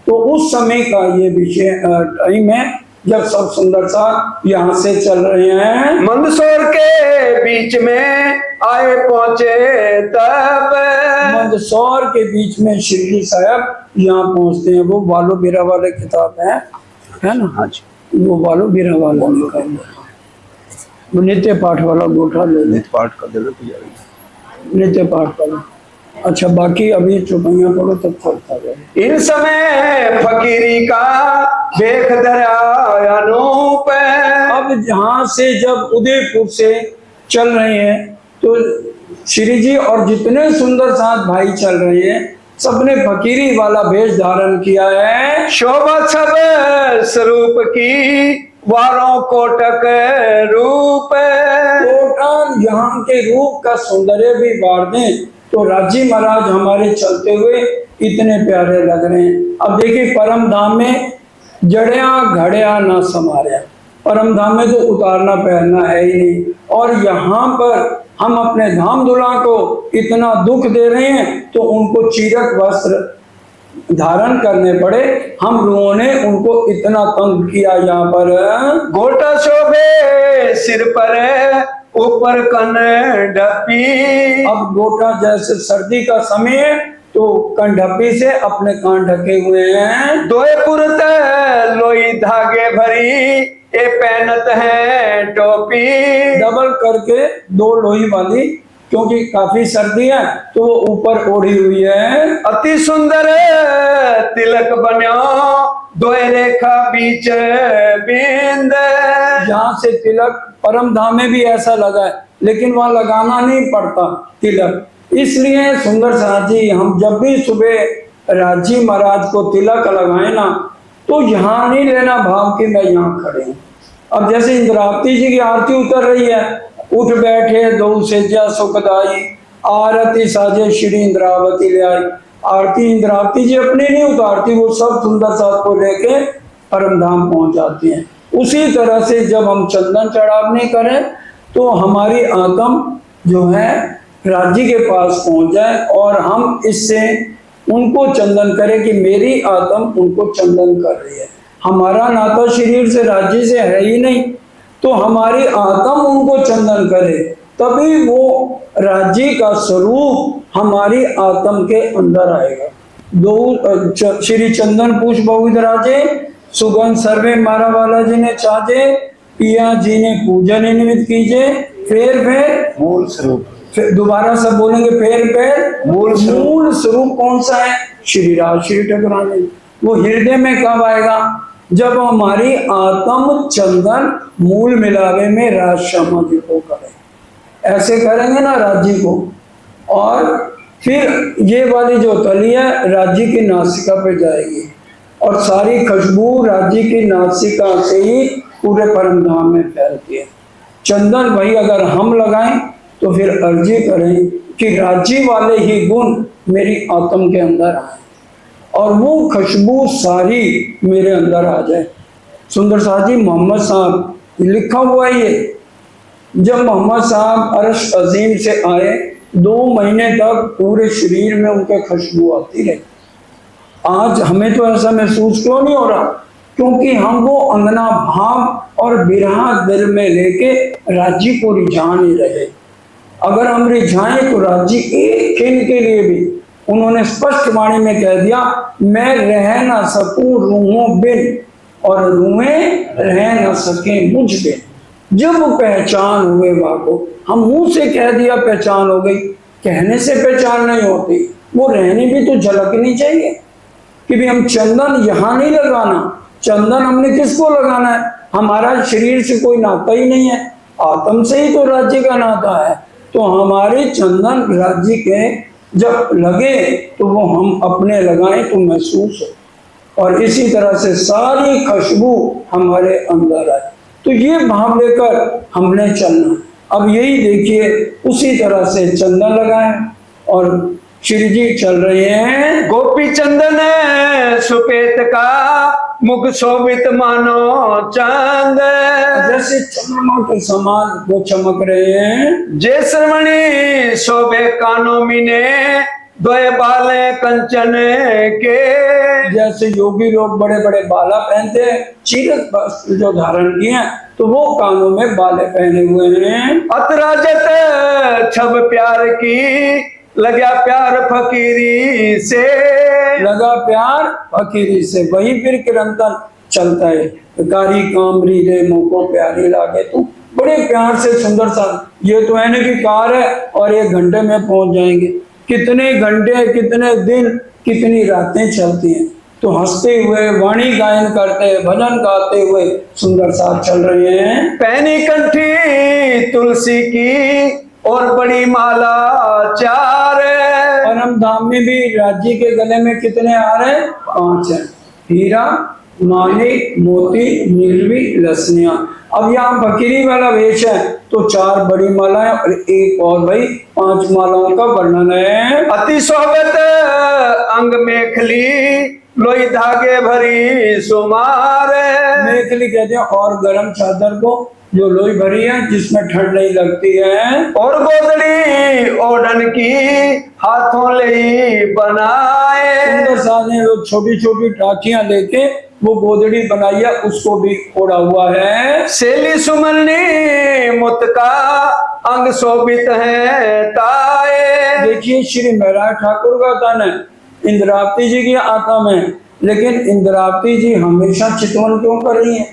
तो उस समय का ये विषय टाइम है जब सब सुंदर सा यहाँ से चल रहे हैं। मंदसौर के बीच में आए पहुंचे तब, मंदसौर के बीच में श्री जी साहब यहाँ पहुंचते हैं। वो बालो बीरा वाले किताब है ना। हाँ जी, वो बालो बीरा वाला निकाल, वो नित्य पाठ वाला गोठा ले, नित्य पाठ का दे नित्य पाठ करो। अच्छा, बाकी अभी चौपाइयाँ पढ़ो तब चलता रहे। इन समय फकीरी का देख दरिया अनूप। अब जहाँ से जब उदयपुर से चल रहे हैं तो श्री जी और जितने सुंदर साथ भाई चल रहे हैं सबने फकीरी वाला वेश धारण किया है। शोभा सब स्वरूप की वारों कोटक रूप। कोटन यहाँ के रूप का सौंदर्य भी बार दें तो राजी महाराज हमारे चलते हुए इतने प्यारे लग रहे हैं। अब देखिए, परम धाम में जड़िया घड़िया ना समारिया, परम धाम में तो उतारना पहनना है ही नहीं, और यहाँ पर हम अपने धाम दुल्हा को इतना दुख दे रहे हैं तो उनको चीरक वस्त्र धारण करने पड़े। हम लोगों ने उनको इतना तंग किया। यहाँ पर गोटा शोभे सिर पर ऊपर कन ढपी। अब गोटा जैसे सर्दी का समय है तो कंढपी से अपने कान ढके हुए हैं। दोए पुरत लोई धागे भरी ये पहनत है टोपी। डबल करके दो लोही वाली, क्योंकि काफी सर्दी है तो वो ऊपर ओढ़ी हुई है। अति सुंदर तिलक बन्यो दोए रेखा बीच बिंद। यहाँ से तिलक परम धाम में भी ऐसा लगा है, लेकिन वहां लगाना नहीं पड़ता तिलक। इसलिए सुंदर साथ जी, हम जब भी सुबह राजी महाराज को तिलक लगाए ना तो यहाँ नहीं लेना भाव कि मैं यहाँ खड़े हूँ। अब जैसे इंद्रावती जी की आरती उतर रही है, उठ बैठे दो सेजा सुखदाई, आरती साजे श्री इंद्रावती ले आई। आरती इंद्रावती जी अपनी नहीं उतारती, वो सब सुंदर साथ को लेके परम धाम पहुंच जाती हैं। उसी तरह से जब हम चंदन चढ़ावनी करें तो हमारी आत्म जो है राज्य के पास पहुंच जाए और हम इससे उनको चंदन करें कि मेरी आत्म उनको चंदन कर रही है। हमारा नाता शरीर से राज्य से है ही नहीं, तो हमारी आत्म उनको चंदन करे, तभी वो राज्य का स्वरूप हमारी आत्म के अंदर आएगा। दो श्री चंदन पुष्प बहुविध राजे, सुगंध सर्वे मारा वाला जी ने चाहे, पिया जी ने पूजन निमित्त कीजिए। फेर मूल स्वरूप। दोबारा सब बोलेंगे, फेर मूल स्वरूप कौन सा है? श्री राज श्री ठकुरानी। वो हृदय में कब आएगा? जब हमारी आत्म चंदन मूल मिलावे में राज श्यामा जी को करे। ऐसे करेंगे ना राज्य को, और फिर ये वाली जो तली है राज्य की नासिका पे जाएगी और सारी खुशबू राज्य की नासिका से ही पूरे परम धाम में फैलती है। चंदन वही अगर हम लगाएं तो फिर अर्जी करें कि राज्य वाले ही गुण मेरी आत्म के अंदर आए और वो खुशबू सारी मेरे अंदर आ जाए। सुंदर साहब जी, मोहम्मद साहब लिखा हुआ ये, जब मोहम्मद साहब अर्श अजीम से आए 2 महीने तक पूरे शरीर में उनके खुशबू आती रही। आज हमें तो ऐसा महसूस क्यों नहीं हो रहा? क्योंकि हम वो अंगना भाव और बिरहा दिल में लेके राज्य को रिझा नहीं रहे। अगर हम रिझाएं तो राज्य एक क्षण के लिए भी, उन्होंने स्पष्ट वाणी में कह दिया, मैं रह ना सकूं रूहों बिन और रूहें रह ना सके मुझ बिन। जब पहचान हुए वाको, हम मुंह से कह दिया पहचान हो गई, कहने से पहचान नहीं होती, वो रहनी भी तो झलकनी चाहिए कि भी हम चंदन यहाँ नहीं लगाना। चंदन हमने किसको लगाना है? हमारा शरीर से कोई नाता ही नहीं है, आत्म से ही तो राज्य का नाता है। तो हमारे चंदन राज्य के जब लगे तो वो हम अपने लगाएं तो महसूस हो, और इसी तरह से सारी खुशबू हमारे अंदर आए। तो ये भाव लेकर हमने चलना। अब यही देखिए, उसी तरह से चंदन लगाएं और श्री जी चल रहे हैं। गोपी चंदन सुपेत का मुख शोभित मानो चांद। जैसे चंद्रमा के समान वो चमक रहे हैं। जे श्रवणी शोभे कानों मिने द्वय बाले कंचन के। जैसे योगी लोग बड़े बड़े बाला पहनते हैं, चीरक वस्त्र जो धारण किए हैं, तो वो कानों में बाले पहने हुए हैं। अतराजत छब प्यार की लगा प्यार फकीरी से। लगा प्यार फकीरी से, वही फिर किरंतन चलता है। कारी कामरी रे मोको प्यारी लागे तू बड़े प्यार से सुंदर सा, ये तो है ना कि कार है और 1 घंटे में पहुंच जाएंगे। कितने घंटे, कितने दिन, कितनी रातें चलती हैं, तो हंसते हुए वाणी गायन करते, भजन गाते हुए सुंदर साथ चल रहे हैं। पहनी कंठी तुलसी की और बड़ी माला 4। परम धाम में भी राज्य के गले में कितने हार हैं? 5 हैं। हीरा, मानिक, मोती, नीलवी, लसनिया। अब यहाँ फकीरी वाला वेश है तो 4 बड़ी मालाएं और एक और भाई 5 मालाओं का वर्णन है। अति सोबत अंग मेखली लोई धागे भरी सुमार। मेखली कहते हैं और गर्म चादर को जो लोई भरी है, जिसमें ठंड नहीं लगती है। और गोदड़ी ओढ़न की हाथों ले बनाए। सुंदर साज ने लोग छोटी छोटी टाकियां लेके वो गोदड़ी बनाई है, उसको भी ओढ़ा हुआ है। सेली सुमलनी मुत का अंग शोभित है ताए। देखिए श्री महराज ठाकुर का तन है इंद्रावती जी की आत्मा में, लेकिन इंद्रावती जी हमेशा चितवन क्यों कर रही है?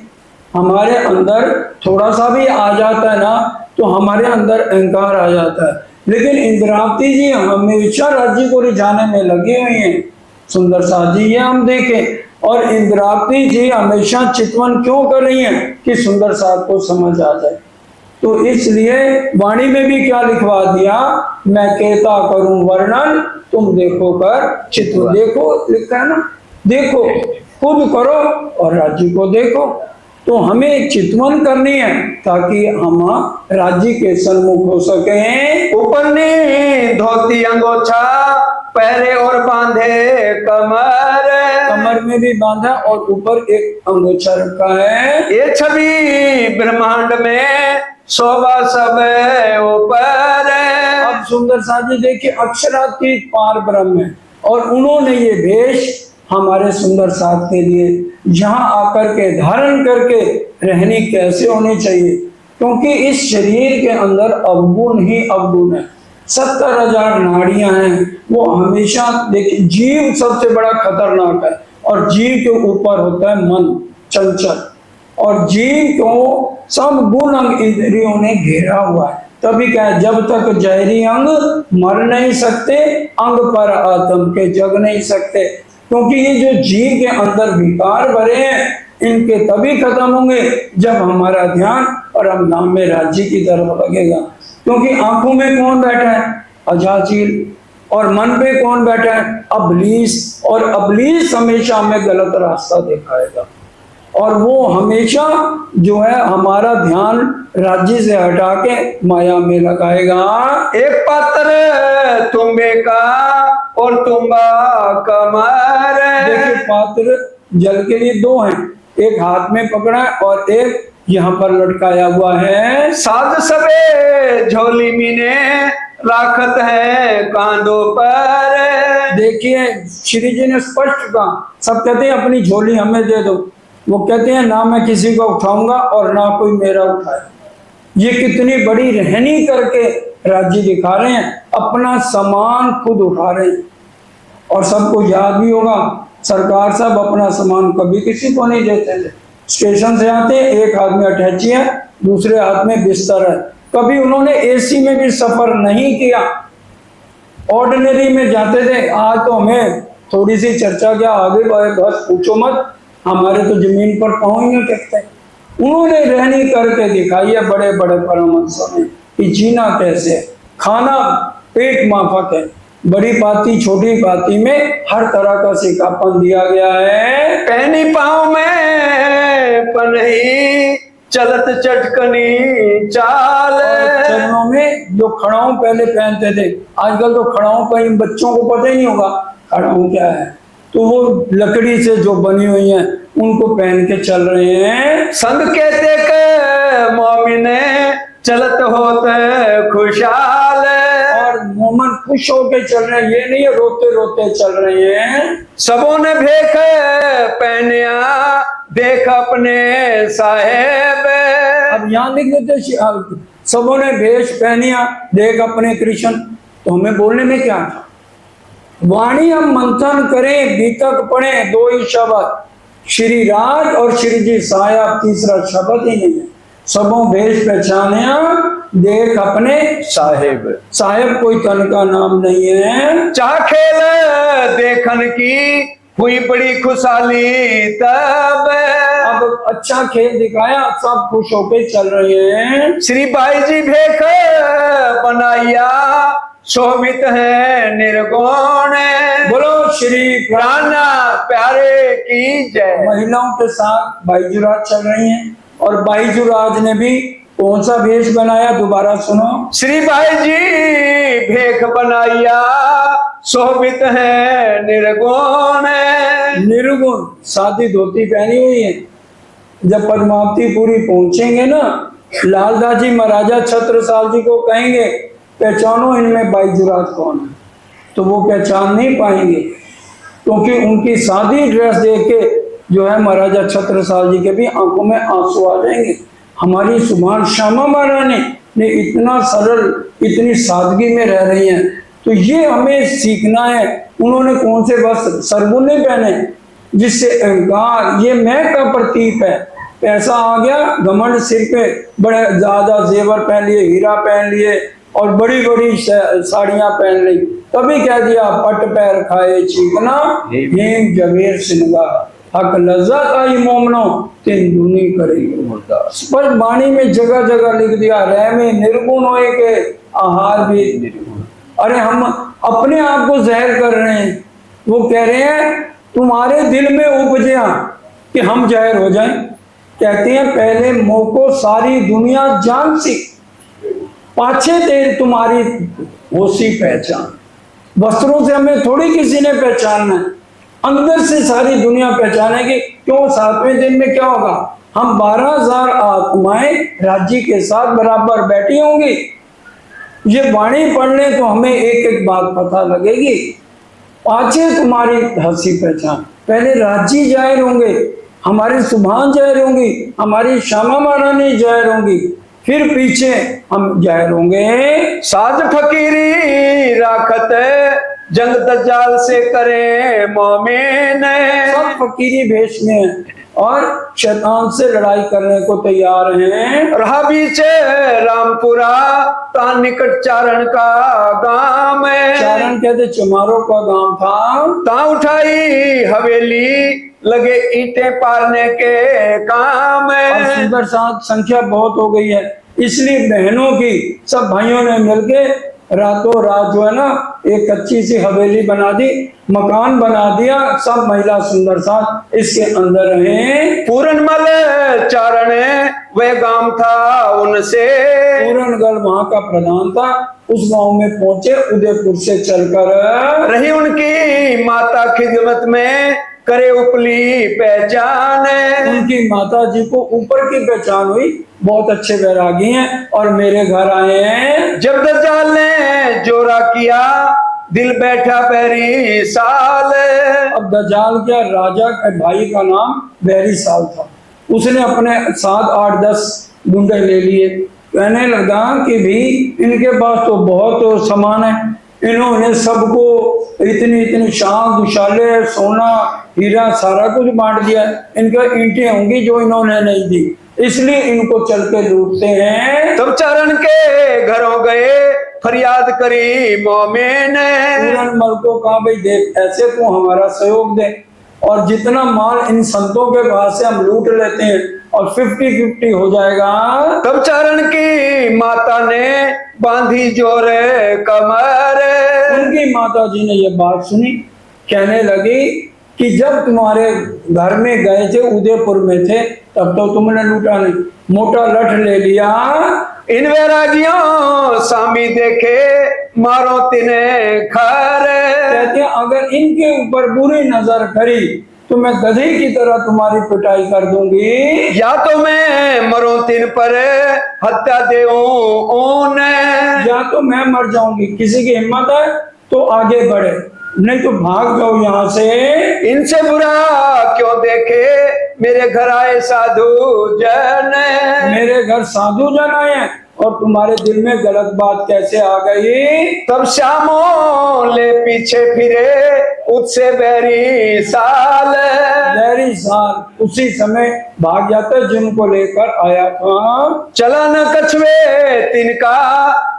हमारे अंदर थोड़ा सा भी आ जाता है ना तो हमारे अंदर अहंकार आ जाता है, लेकिन इंद्रावती जी हमेशा राज्य को रिझाने में लगी हुई हैं। सुंदर साथ जी ये हम देखें, और इंद्रावती जी हमेशा चितवन क्यों कर रही हैं? कि सुंदर साथ को समझ आ जाए। तो इसलिए वाणी में भी क्या लिखवा दिया, मैं कहता करूं वर्णन तुम देखो कर चित्त। देखो लिखा है ना, देखो खुद करो और राज्य को देखो। तो हमें चितवन करनी है ताकि हम राज्य के सन्मुख हो सके। उपरनी धोती अंगोछा पहरे और बांधे कमर। कमर में भी बांधा और ऊपर एक अंगोछा रखा है। ये छवि ब्रह्मांड में शोभा सब ऊपर। अब सुंदर साजी देखिए अक्षरातीत पार ब्रह्म है, और उन्होंने ये भेष हमारे सुंदर साथ के लिए यहाँ आकर के धारण करके रहनी कैसे होनी चाहिए, क्योंकि इस शरीर के अंदर अवगुण ही अवगुण है। 70,000 नाड़ियां हैं, वो हमेशा देखिए जीव सबसे बड़ा खतरनाक है, और जीव के ऊपर होता है मन चंचल, और जीव को सब गुण अंग इंद्रियों ने घेरा हुआ है। तभी क्या है, जब तक जहरी अंग मर नहीं सकते, अंग पर आत्म के जग नहीं सकते, क्योंकि ये जो जीव के अंदर विकार भरे हैं इनके तभी खत्म होंगे जब हमारा ध्यान परम धाम में राज्य की तरफ लगेगा। क्योंकि आंखों में कौन बैठा है? अजाचिल। और मन पे कौन बैठा है? अबलीस। और अबलीस हमेशा हमें गलत रास्ता दिखाएगा, और वो हमेशा जो है हमारा ध्यान राज्य से हटा के माया में लगाएगा। एक पात्र तुम्बे का और तुम्बा कमर। देखिए पात्र जल के लिए 2 हैं, एक हाथ में पकड़ा है और एक यहाँ पर लटकाया हुआ है। साध सबे झोली मीने राखत है कांधों पर। देखिए श्री जी ने स्पष्ट कहा, सब कहते हैं अपनी झोली हमें दे दो, वो कहते हैं ना मैं किसी को उठाऊंगा और ना कोई मेरा उठाए। ये कितनी बड़ी रहनी करके राज्य दिखा रहे हैं, अपना सामान खुद उठा रहे हैं। और सबको याद भी होगा सरकार सब अपना सामान कभी किसी को नहीं देते थे। स्टेशन से आते एक हाथ में अटैची है, दूसरे हाथ में बिस्तर है। कभी उन्होंने एसी में भी सफर नहीं किया, ऑर्डिनरी में जाते थे। आज तो हमें थोड़ी सी चर्चा क्या आगे बढ़े, बस पूछो मत, हमारे तो जमीन पर पाँव ही नहीं टेकते। उन्होंने रहनी करके दिखाई है बड़े बड़े परमहंसों ने कि जीना कैसे, खाना पेट माफक है, बड़ी बाती छोटी बाती में हर तरह का सिखापन दिया गया है। पहनी पाँव में पनही चलत चटकनी चाल। चरणों में जो खड़ाऊ पहले पहनते थे, आजकल तो खड़ाऊ का इन बच्चों को पता ही नहीं होगा खड़ाऊ क्या है, तो वो लकड़ी से जो बनी हुई हैं उनको पहन के चल रहे हैं। संग कहते के मोमिने चलत होते खुशहाल। और मोमन खुश होके चल रहे हैं, ये नहीं है रोते रोते चल रहे हैं। सबों ने भेख पहनिया देख अपने साहेब। अब यहाँ लिख देते सबों ने भेष पहनिया देख अपने कृष्ण, तो हमें बोलने में क्या था? वाणी हम मंथन करें, बीतक पढ़े, 2 ही शब्द, श्री राज और श्री जी साया, तीसरा शब्द ही नहीं है। सबों भेष पहचानिया देख अपने साहेब। साहेब कोई तन का नाम नहीं है। चाह खेल देखन की हुई बड़ी खुशहाली तब। अब अच्छा खेल दिखाया, सब खुश होके चल रहे हैं। श्री बाई जी भेख बनाइया शोभित है निर्गुण। बोलो श्री प्राणा प्यारे की जय। महिलाओं के साथ बाईजुराज चल रही हैं और बाईजुराज ने भी कौन सा भेष बनाया, दोबारा सुनो। श्री बाई जी भेख बनाइया शोभित है निर्गुण। निर्गुण सादी धोती पहनी हुई है। जब पद्मावतीपुरी पहुंचेंगे ना, लालदास जी महाराजा छत्रसाल जी को कहेंगे पहचानो इनमें बाईजुराज कौन है, तो वो पहचान नहीं पाएंगे, क्योंकि उनकी सादी ड्रेस देख के जो है महाराजा छत्रसाल जी के भी आंखों में आंसू आ जाएंगे। हमारी सुभान श्यामा महारानी ने इतना सरल, इतनी सादगी में रह रही हैं, तो ये हमें सीखना है। उन्होंने कौन से वस्त्र सरगुने पहने, जिससे अहंकार, ये मैं का प्रतीक है। पैसा आ गया, घमंड सिर पे, बड़े ज्यादा जेवर पहन लिए, हीरा पहन लिए और बड़ी बड़ी साड़ियां पहन ली, तभी कह दिया पट पैर खाए चीकना हेम जवेर सिंगा हक लज्जत आई मोमनो तीन दुनी करेगी मुर्दास। पर वाणी में जगह जगह लिख दिया रह में निर्गुण होए के आहार भी निर्गुण। अरे हम अपने आप को जहर कर रहे हैं। वो कह रहे हैं तुम्हारे दिल में उपजा कि हम जहर हो जाएं। कहते हैं पहले मोको सारी दुनिया जान सी, पाछे देर तुम्हारी होसी पहचान। वस्त्रों से हमें थोड़ी किसी ने पहचानना है, अंदर से सारी दुनिया पहचानेगी। क्यों? 7वें दिन में क्या होगा? हम 12,000 आत्माएं राज्य के साथ बराबर बैठी होंगी। ये वाणी पढ़ने तो हमें एक एक बात पता लगेगी। पाछे तुम्हारी हंसी पहचान, पहले राज्य जाहिर होंगे, हमारी सुभान जाहिर होंगी, हमारी श्यामा महारानी जाहिर होंगी, फिर पीछे हम जाहिर होंगे। साज फकीरी राखत जंग दज्जाल से करे मोमिन। सब फकीरी भेष में है और शैतान से लड़ाई करने को तैयार हैं। रहा बीचे रामपुरा ता निकट चारण का गांव है। चारण कहते चमारों का गांव था। ता उठाई हवेली लगे ईंटें पारने के काम है। और सुंदर साथ संख्या बहुत हो गई है, इसलिए बहनों की सब भाइयों ने मिलके रातों रात जो है ना एक कच्ची सी हवेली बना दी, मकान बना दिया। सब महिला सुंदर साथ इसके अंदर रहे। पूरनमल चारण वह गांव था उनसे। पूरनगढ़ वहां का प्रधान था। उस गांव में पहुंचे, उदयपुर से चलकर। रही उनकी माता खिदमत में करे उपली पहचान। उनकी माता जी को ऊपर की पहचान हुई, बहुत अच्छे वैरागी हैं और मेरे घर आए हैं। जब दज्जाल ने जोरा किया दिल बैठा बैरी साल। अब दज्जाल क्या, राजा के भाई का नाम बैरी साल था। उसने अपने 7, 8, 10 गुंडे ले लिए। कहने लगा कि भी इनके पास तो बहुत सामान है, इन्होंने सबको इतनी इतनी शान दुशाले सोना हीरा सारा कुछ बांट दिया। इनका ईंटें होंगी जो इन्होंने नहीं दी, इसलिए इनको चल के लूटते हैं। तब चारण के घरों गए फरियाद करी मोमिन। पूरनमल को कहा भाई देख ऐसे तू हमारा सहयोग दे, और जितना माल इन संतों के पास से हम लूट लेते हैं और 50-50 हो जाएगा। तब चारण की माता ने बांधी जोरे कमर। उनकी माता जी ने ये बात सुनी, कहने लगी कि जब तुम्हारे घर में गए थे, उदयपुर में थे, तब तो तुमने लूटा नहीं, मोटा लठ ले लिया। इन वैरागियों सामी देखे मारो तिने खर। कहते हैं अगर इनके ऊपर बुरी नजर करी तो मैं गधे की तरह तुम्हारी पिटाई कर दूंगी। या तो मैं मरो तिन पर हत्या देऊं, या तो मैं मर जाऊंगी, किसी की हिम्मत है तो आगे बढ़े, नहीं तो भाग जाओ यहाँ से। इनसे बुरा क्यों देखे मेरे घर आए साधु जन। मेरे घर साधु जन आए और तुम्हारे दिल में गलत बात कैसे आ गई। तब श्यामो ले पीछे फिरे उससे बैरी साल। बैरी साल उसी समय भाग जाता है जिनको लेकर आया था। चला न कछुए तिनका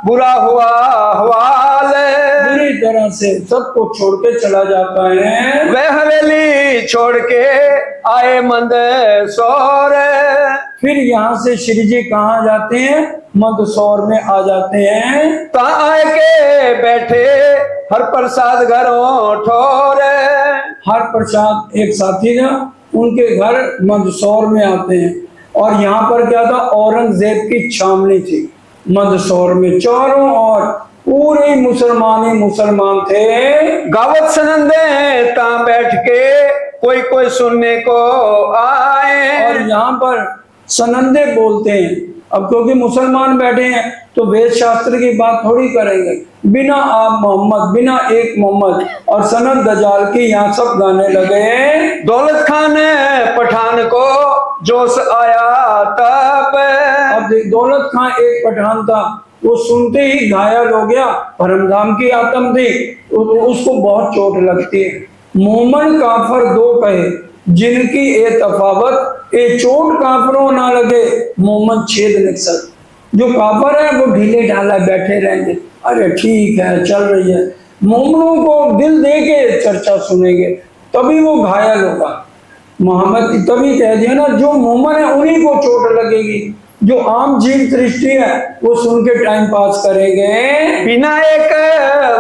बुरा हुआ हवाल। बुरी तरह से सबको छोड़ के चला जाता है। वह हवेली छोड़ के आए मंदसौर। फिर यहाँ से श्री जी कहाँ जाते हैं? मंदसौर में आ जाते हैं। ता आए के बैठे हर प्रसाद घरों ठोर। हर प्रसाद एक साथी था, उनके घर मंदसौर में आते हैं। और यहाँ पर क्या था? औरंगजेब की छावनी थी मंदसौर में। चारों ओर पूरे मुसलमान ही मुसलमान थे। गावत सनंदे ता बैठ के कोई कोई सुनने को आए। और यहाँ पर सनंदे बोलते हैं। अब क्योंकि मुसलमान बैठे हैं तो वेद शास्त्र की बात थोड़ी करेंगे। बिना आप मोहम्मद, बिना एक मोहम्मद और सनद दजाल की यहाँ सब गाने लगे। दौलत खान पठान को जोश आया तब। अब दौलत खान एक पठान था, वो सुनते ही घायल हो गया। परमधाम की आत्म थी, उसको बहुत चोट लगती है। मोमन काफर दो कहे जिनकी ए तफावत, ए चोट काफरों ना लगे मोमन छेद निकसत। जो काफर है वो ढीले ढाला बैठे रहेंगे, अरे ठीक है चल रही है। मोमनों को दिल दे के चर्चा सुनेंगे तभी वो घायल होगा। मोहम्मद तभी कह दिया ना, जो मोमन है उन्हीं को चोट लगेगी। जो आम जीव दृष्टि है वो सुन के टाइम पास करेंगे। बिना एक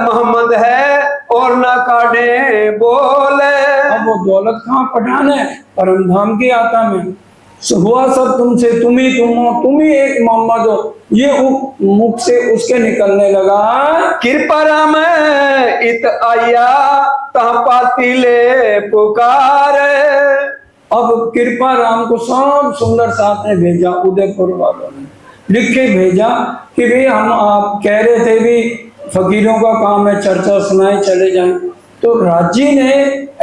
मोहम्मद है और ना काटे बोले। अब वो दौलत खां पठान है, परमधाम की आता में हुआ सब तुमसे, तुम ही तुम हो, तुम ही एक मोहम्मद हो, ये मुख से उसके निकलने लगा। कृपा राम इत आया ता पाती ले पुकार। अब कृपा राम को सब सुंदर साथ ने भेजा, उदयपुर वालों ने लिख के भेजा कि भाई हम आप कह रहे थे भी फकीरों का काम है चर्चा सुनाए चले जाएं। तो राजी ने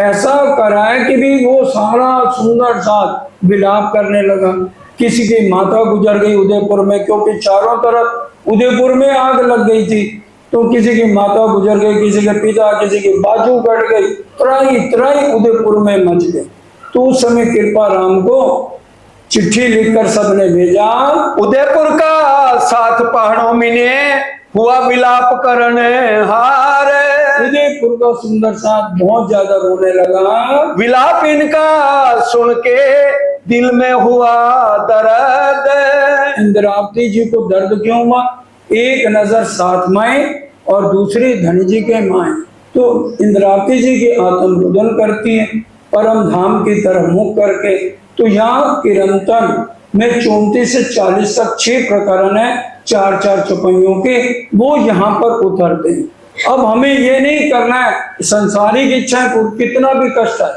ऐसा कराया कि भी वो सारा सुंदर साथ विलाप करने लगा। किसी की माता गुजर गई उदयपुर में, क्योंकि चारों तरफ उदयपुर में आग लग गई थी। तो किसी की माता गुजर गई, किसी के पिता, किसी की बाजू कट गई, त्राही त्राही उदयपुर में मच गए। तो उस समय कृपा राम को चिट्ठी लिखकर सबने भेजा। उदयपुर का साथ पहाड़ों में ने हुआ विलाप करने हार। उदयपुर का सुंदर साथ बहुत ज्यादा रोने लगा। विलाप इनका सुन के दिल में हुआ दर्द। इंद्रावती जी को दर्द क्यों हुआ? एक नजर साथ माए और दूसरी धनी जी के माए। तो इंद्रावती जी की आत्म रुदन करती है परम धाम की तरफ मुख करके। तो यहाँ किरंतन में 34 से 40 तक 6 प्रकरण है, 4-4 चौपाइयों के, वो यहाँ पर उतरते हैं। अब हमें ये नहीं करना है संसारिक इच्छाएं कितना भी कष्ट है,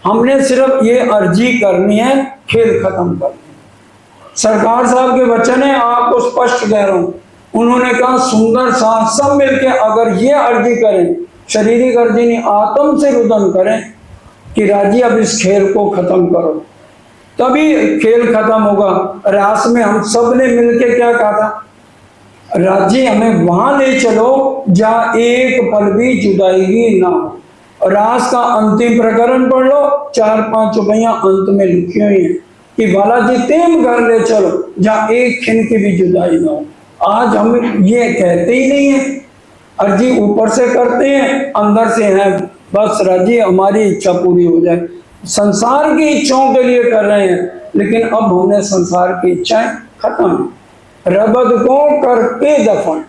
हमने सिर्फ ये अर्जी करनी है, खेल खत्म करनी है। सरकार साहब के वचन है, आपको स्पष्ट कह रहा हूँ। उन्होंने कहा सुंदर साथ सब मिलके अगर ये अर्जी करें, शारीरिक अर्जी नहीं, आत्म से रुदन करें कि राजी अब इस खेल को खत्म करो, तभी खेल खत्म होगा। रास में हम सब ने मिलके क्या कहा था? राज्य हमें वहां ले चलो जहां एक पल भी जुदाई ना हो। रास का अंतिम प्रकरण पढ़ लो, 4-5 चौपाइयां अंत में लिखी हुई है कि बालाजी तेम घर ले चलो जहां एक क्षण की भी जुदाई ना हो। आज हम ये कहते ही नहीं है, अर्जी ऊपर से करते हैं, अंदर से है बस राजी हमारी इच्छा पूरी हो जाए। संसार की इच्छाओं के लिए कर रहे हैं, लेकिन अब हमने संसार की इच्छाएं खत्म, रबद को करके दफन।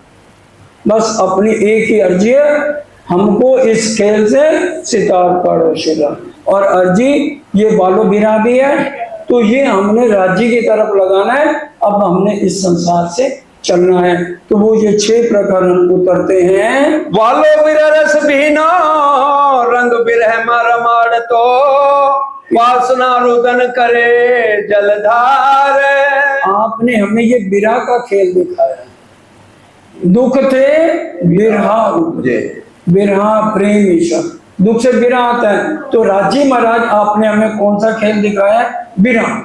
बस अपनी एक ही अर्जी है, हमको इस खेल से सितार काढ़ो शिला। और अर्जी ये बालो बिना भी है, तो ये हमने राज्य की तरफ लगाना है। अब हमने इस संसार से चलना है। तो वो ये 6 प्रकरण उतरते हैं। वालो बिरह रस भीनो रंग बिरह मरमाड़ तो वासना रुदन करे जलधार। आपने हमें ये बिरह का खेल दिखाया। दुख थे बिरहा उपजे, बिरहा प्रेम ईशा, दुख से बिरहा आता है। तो राजी महाराज आपने हमें कौन सा खेल दिखाया? बिरहा।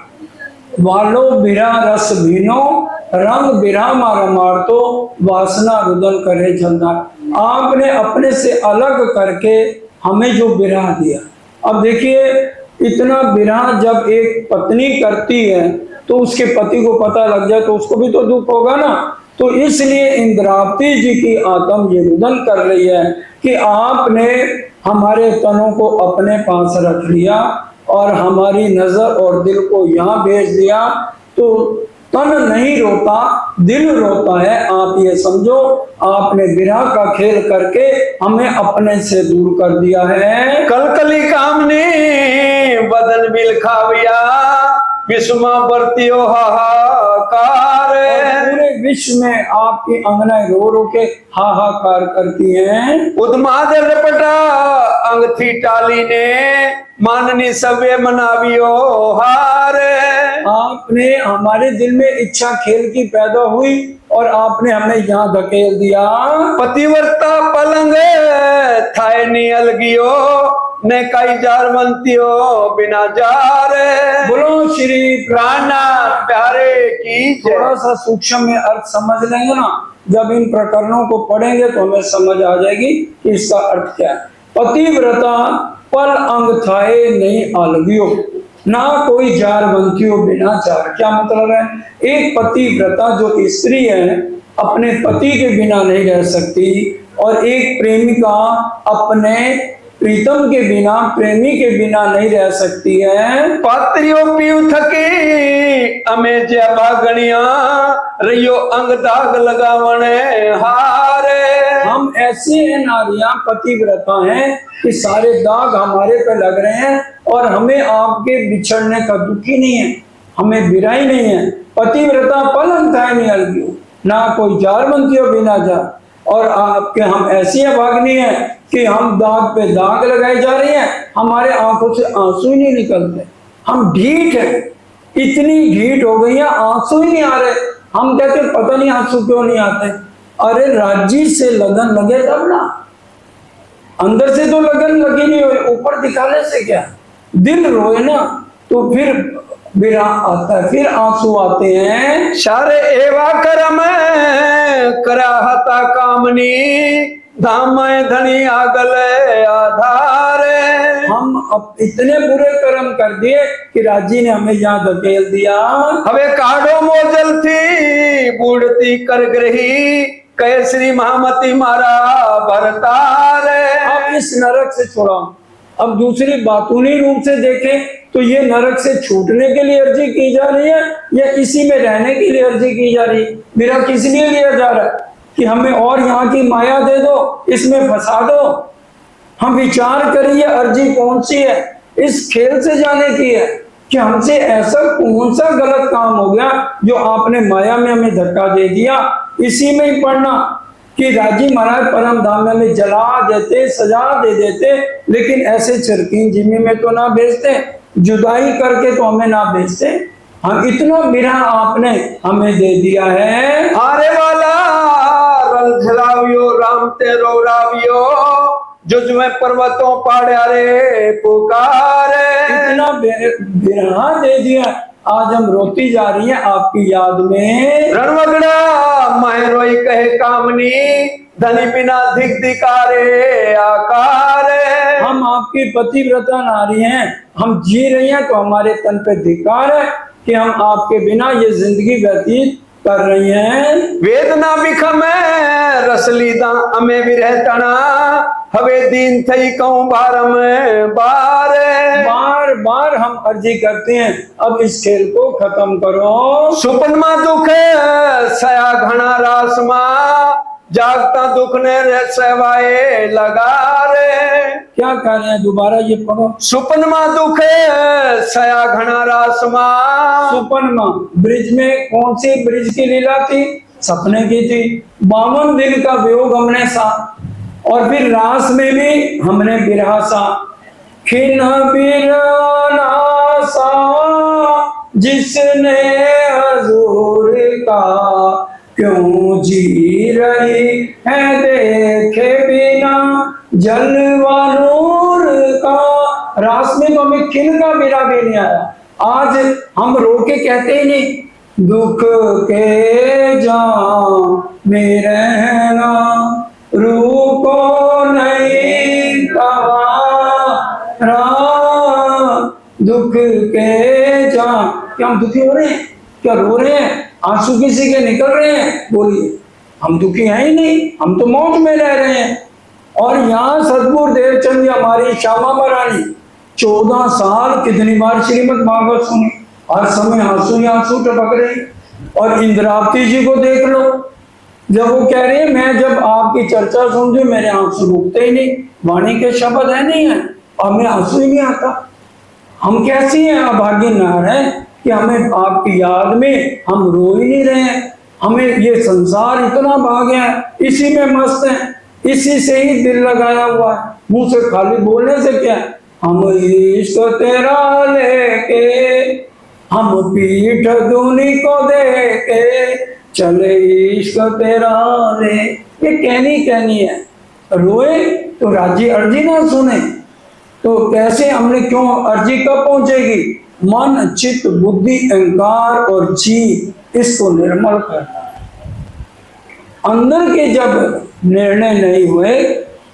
वालो बिरहा रस भीनो रंग बिरहा मारा मार तो वासना रुदन करे जलधार। आपने अपने से अलग करके हमें जो विरह दिया। अब देखिए, इतना विरह जब एक पत्नी करती है तो उसके पति को पता लग जाए तो उसको भी तो दुख होगा ना। तो इसलिए इंद्रावती जी की आत्मा ये रुदन कर रही है कि आपने हमारे तनों को अपने पास रख लिया और हमारी नजर और दिल को यहाँ भेज दिया, तो तन नहीं रोता, दिल रोता है। आप ये समझो, आपने विरह का खेल करके हमें अपने से दूर कर दिया है। कलकली कामनी बदन बिल खाविया विस्मा बरतियो हाहाकार। पूरे विश्व में आपकी अंगनाएं रो रो के हाहाकार करती हैं। उदमाद रपटा अंग थी टाली ने माननी सवे मनावियो हार। आपने हमारे दिल में इच्छा खेल की पैदा हुई और आपने हमें यहाँ धकेल दिया। पतिव्रता पलंग थाय नियल गियो ने कई जारवंतियो बिना जार। बोलो श्री प्राणा प्यारे की जय। थोड़ा सा सूक्ष्म में अर्थ समझ लेंगे ना, जब इन प्रकरणों को पढ़ेंगे तो हमें समझ आ जाएगी कि इसका अर्थ क्या है। पतिव्रता पल अंग थाए नहीं अलगियो, ना कोई जारवंतियो बिना जार। क्या मतलब है? एक पतिव्रता जो स्त्री है अपने पति के बिना नहीं रह सकती, और एक प्रेमिका अपने प्रीतम के बिना, प्रेमी के बिना नहीं रह सकती है। पात्रियों पीऊ थकी अमे भागणिया रहियो अंग दाग लगावण हार। हम ऐसी नारियां पतिव्रता हैं कि सारे दाग हमारे पे लग रहे हैं और हमें आपके बिछड़ने का दुख ही नहीं है, हमें बिराई नहीं है। पतिव्रता पल अंताय नहीं अलगियो, ना कोई जारवंतियो बिना जार। और आपके हम ऐसी भागनी है कि हम दाग पे दाग लगाई जा रही हैं, हमारे आंखों से आंसू ही नहीं निकलते। हम ढीठ है, इतनी ढीठ हो गई है, आंसू ही नहीं आ रहे। हम कहते पता नहीं आंसू क्यों नहीं आते। अरे राज्य से लगन लगे तब ना, अंदर से तो लगन लगी नहीं हुई, ऊपर दिखाने से क्या। दिल रोए ना तो फिर विरह आता है, फिर आंसू आते हैं। सारे एवा करम कराहता कामनी धाम धनी आगल आधार। हम अब इतने बुरे कर्म कर दिए कि राजी ने हमें यहाँ धकेल दिया। हवे काढ़ो मोजल थी बूढ़ती कर ग्रही कैसरी महामती मारा भरतार। अब इस नरक से छोड़ा, अब दूसरी बातूनी रूप से देखें तो ये नरक से छूटने के लिए अर्जी की जा रही है या इसी में रहने के लिए अर्जी की जा रही है? मेरा किस लिए लिया जा रहा है कि हमें और यहाँ की माया दे दो, इसमें फंसा दो। हम विचार करिए अर्जी कौन सी है, इस खेल से जाने की है कि हमसे ऐसा कौन सा गलत काम हो गया जो आपने माया में हमें धक्का दे दिया। इसी में ही पढ़ना कि राजी महाराज परम धाम में जला देते, सजा दे देते, लेकिन ऐसे चरकीन जिम्मे में तो ना भेजते, जुदाई करके तो हमें ना भेजते। हम इतना विरह आपने हमें दे दिया है। हारे वाला रल झलावियो राम तेरो रावियो जुज में पर्वतों पाड़े रे पुकार। इतना विरह दे दिया, आज हम रोती जा रही हैं आपकी याद में। रणवगड़ा मायरोई कहे कामनी धनी बिना धिक धिकारे आकार। हम आपकी पतिव्रता नारी हैं, हम जी रही हैं तो हमारे तन पे धिक्कार है कि हम आपके बिना ये जिंदगी व्यतीत कर रही हैं। वेदना बिखम रसलीदा अमे विरह तना हवे दीन थई कहूं बारम बार। बार बार हम अर्जी करते हैं अब इस खेल को खत्म करो। सुपनमा दुख सया घना रासमा जागता दुख ने सेवाए लगा रे। क्या कह रहे हैं, दोबारा ये पढ़ो। सुपनमा दुख सया घना रासमा। सुपनमा ब्रिज में कौन सी ब्रिज की लीला थी? सपने की थी। 52 दिन का वियोग हमने सा, और फिर रास में भी हमने विरह सा। खिन बिरना सा जिसने हजूर का क्यों जी रही है देखे बिना जलवा नूर का। रास में तो हमें खिन का बिरह भी नहीं आया। आज हम रो के कहते ही नहीं, दुख के जाम में रहना रूको नहीं कवा दुख के जहां। क्या हम दुखी हो रहे हैं? क्या रो रहे हैं? आंसू किसी के निकल रहे हैं? बोलिए, हम दुखी हैं ही नहीं, हम तो मौज में रह रहे हैं। और यहाँ सदगुरु देवचंद जी हमारी श्यामा महारानी 14 साल कितनी बार श्रीमद् भागवत सुनी, हर समय आंसू ही आंसू टपक रही। और इंद्रावती जी को देख लो, जब वो कह रहे हैं मैं जब आपकी चर्चा सुनती हूँ मेरे आंसू रुकते ही नहीं, वाणी के शब्द है नहीं है और मैं आंसू ही नहीं आता। हम कैसी हैं अभागी नार है कि हमें आपकी याद में हम रो ही नहीं रहे हैं। हमें ये संसार इतना भाग गया है, इसी में मस्त है, इसी से ही दिल लगाया हुआ है। मुंह से खाली बोलने से क्या, हम इश्क तेरा लेके हम पीठ दूनी को दे के चले इश्क तेरा ले। ये कहनी है, रोए तो राजी अर्जी ना सुने तो कैसे, हमने क्यों अर्जी कब पहुंचेगी? मन चित्त बुद्धि अहंकार और जीव इसको निर्मल करना। अंदर के जब निर्णय नहीं हुए,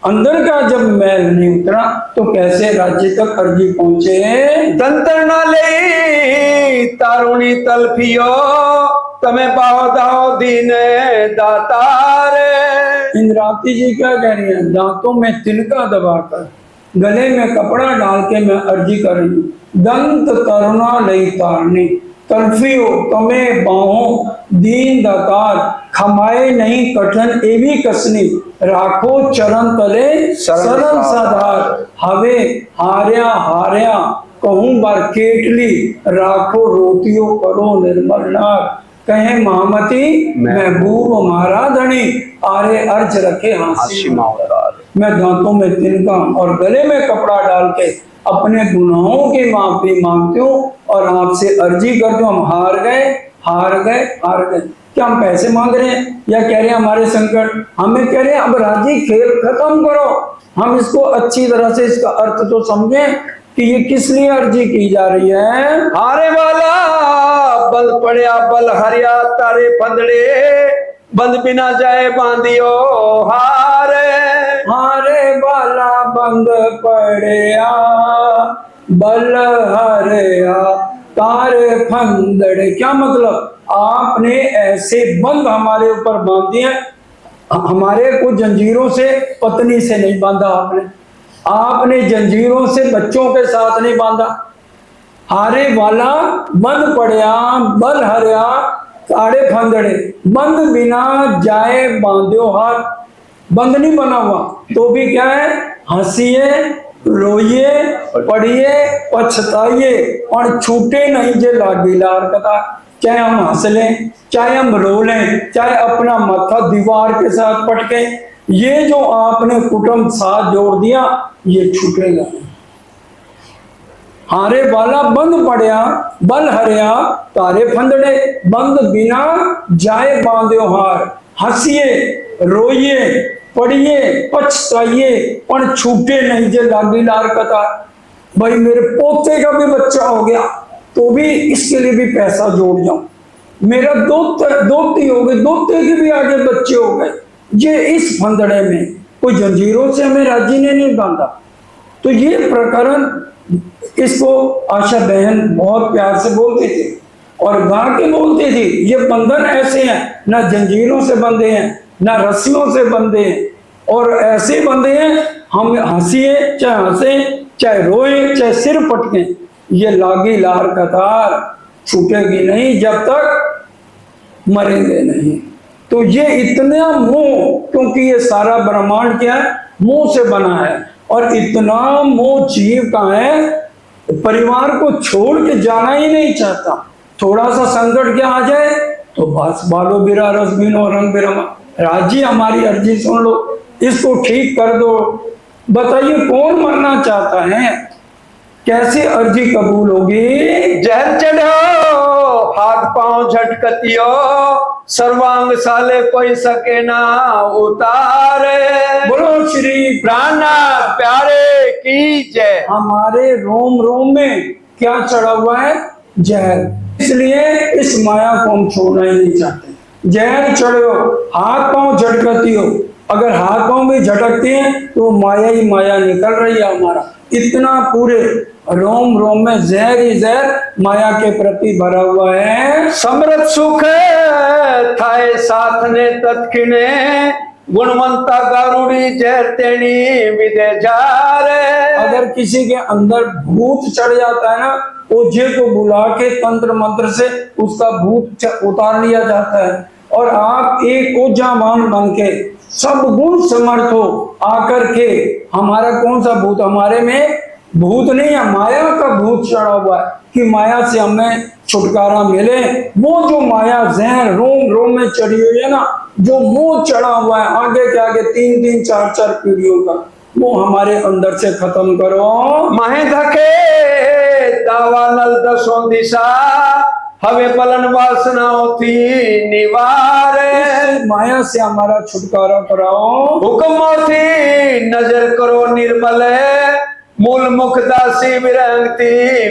अंदर का जब मैल नहीं उतरा तो कैसे राज्य तक अर्जी पहुंचे? दंतर न ले तारुणी तलफियो तमे बाहो दीन दातार। इंद्रावती जी क्या कह रही है? दांतों में तिनका दबाकर गले में कपड़ा डाल के मैं अर्जी कर रही हूँ। दंत तरुणा लई तारनी तल्फियो तमे बाहों दीन दातार। खमाए नहीं कठन एवी कसनी राखो चरण तले सरल साधार। हवे हार्या हार्या कहूं बार केटली राखो रोतियो करो निर्मल नार। कहे महामती महबूब मारा धनी आरे अर्ज रखे हासी मावदार। मैं दांतों में तिनका और गले में कपड़ा डाल के अपने गुनाहों की माफी मांगती हूँ और आपसे अर्जी करती हूँ। हम हार गए। क्या हम पैसे मांग रहे हैं या कह रहे हैं हमारे संकट? हमें कह रहे हैं अब राजी खेल खत्म करो। हम इसको अच्छी तरह से इसका अर्थ तो समझें कि ये किस लिए अर्जी की जा रही है। हारे वाला बल पड़या बल हरिया तारे फंदड़े बंद बिना जाए बांधियो हारे। हारे वाला बंद पड़या बल हरिया तारे फंदड़े। क्या मतलब? आपने ऐसे बंद हमारे ऊपर बांध दिए। हमारे को जंजीरों से पत्नी से नहीं बांधा आपने जंजीरों से बच्चों के साथ नहीं बांधा। हारे वाला बंद पड़या बल हरिया ताड़े फंदड़े बंद बिना जाए बांध्यो हार। बंद नहीं बना हुआ तो भी क्या है? हंसिए रोइए पढ़िए पछताइए और छूटे नहीं जे लागी लार कथा। चाहे हम हंस लें, चाहे हम रो लें, चाहे अपना माथा दीवार के साथ पटके, ये जो आपने कुटुंब साथ जोड़ दिया ये छूटेगा। हारे वाला बंद पड़या बल हरिया तारे फंदड़े बंद बिना जाए बांध्यो हार। हंसिए रोइए पढ़िए पछताइए पर छूटे नहीं जे लागी लार कथा। भाई मेरे पोते का भी बच्चा हो गया तो भी इसके लिए भी पैसा जोड़ जाऊं। मेरा दोती हो गए, दोते के भी आगे बच्चे हो गए। ये इस फंदड़े में कोई जंजीरों से हमें राजी ने नहीं बांधा। तो ये प्रकरण, इसको आशा बहन बहुत प्यार से बोलते थे और गा के बोलते थे। ये बंधन ऐसे हैं, ना जंजीरों से बंधे हैं ना रस्सियों से बंधे हैं, और ऐसे बंधे हैं हम हंसिए चाहे हंसे चाहे रोए चाहे सिर पटके, ये लागी लार कतार छूटेगी नहीं जब तक मरेंगे नहीं। तो ये इतना मोह, क्योंकि ये सारा ब्रह्मांड क्या है? मोह से बना है। और इतना मोह जीव का है, परिवार को छोड़ के जाना ही नहीं चाहता। थोड़ा सा संकट क्या आ जाए तो बस बालो बिरा रस बिनो रंग बिरमा। राजी हमारी अर्जी सुन लो, इसको ठीक कर दो। बताइए कौन मरना चाहता है? कैसे अर्जी कबूल होगी? जहर चढ़ो हाथ पांव झटकतियो सर्वांग साले कोई सके ना उतारे। बोलो श्री प्राणा प्यारे की जय। हमारे रोम रोम में क्या चढ़ा हुआ है? जहर। इसलिए इस माया को हम छोड़ना ही नहीं चाहते। जहर चढ़ो हाथ पांव झटकती हो, अगर हाथ पांव भी झटकते हैं तो माया ही माया निकल रही है हमारा। इतना पूरे रोम रोम में जहर ही जहर माया के प्रति भरा हुआ है। समृत सुख थाए साथ ने तत्किने गुणवंता गारुड़ी जहर तेनी विदे जारे। अगर किसी के अंदर भूत चढ़ जाता है ना, ओझे को बुला के तंत्र मंत्र से उसका भूत उतार लिया जाता है। और आप एक ओझावान बन के सब गुण समर्थ हो आकर के, हमारा कौन सा भूत, हमारे में भूत नहीं है, माया का भूत चढ़ा हुआ है कि माया से हमें छुटकारा मिले। वो जो माया जहर रोम रोम में चढ़ी हुई है ना, जो मोह चढ़ा हुआ है आगे के आगे 3-3 4-4 पीढ़ियों का, वो हमारे अंदर से खत्म करो। माहे धके दावा नल दसों दिशा हवे पलन वासनाओं थी निवारे। माया से हमारा छुटकारा कराओ। हुक्म थी नजर करो निर्मल मूल मुख दासी विरंगती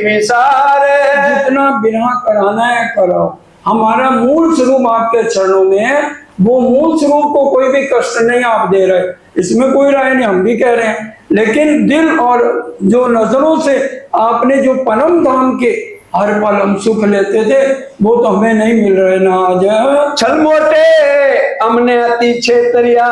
विसारे। जितना बिना कराना है करो। हमारा मूल स्वरूप आपके चरणों में है, वो मूल स्वरूप को कोई भी कष्ट नहीं आप दे रहे, इसमें कोई राय नहीं, हम भी कह रहे हैं। लेकिन दिल और जो नजरों से आपने जो परम धाम के हर पल हम सुख लेते थे, वो तो हमें नहीं मिल रहे ना आज। छल मोटे हमने अति क्षेत्रिया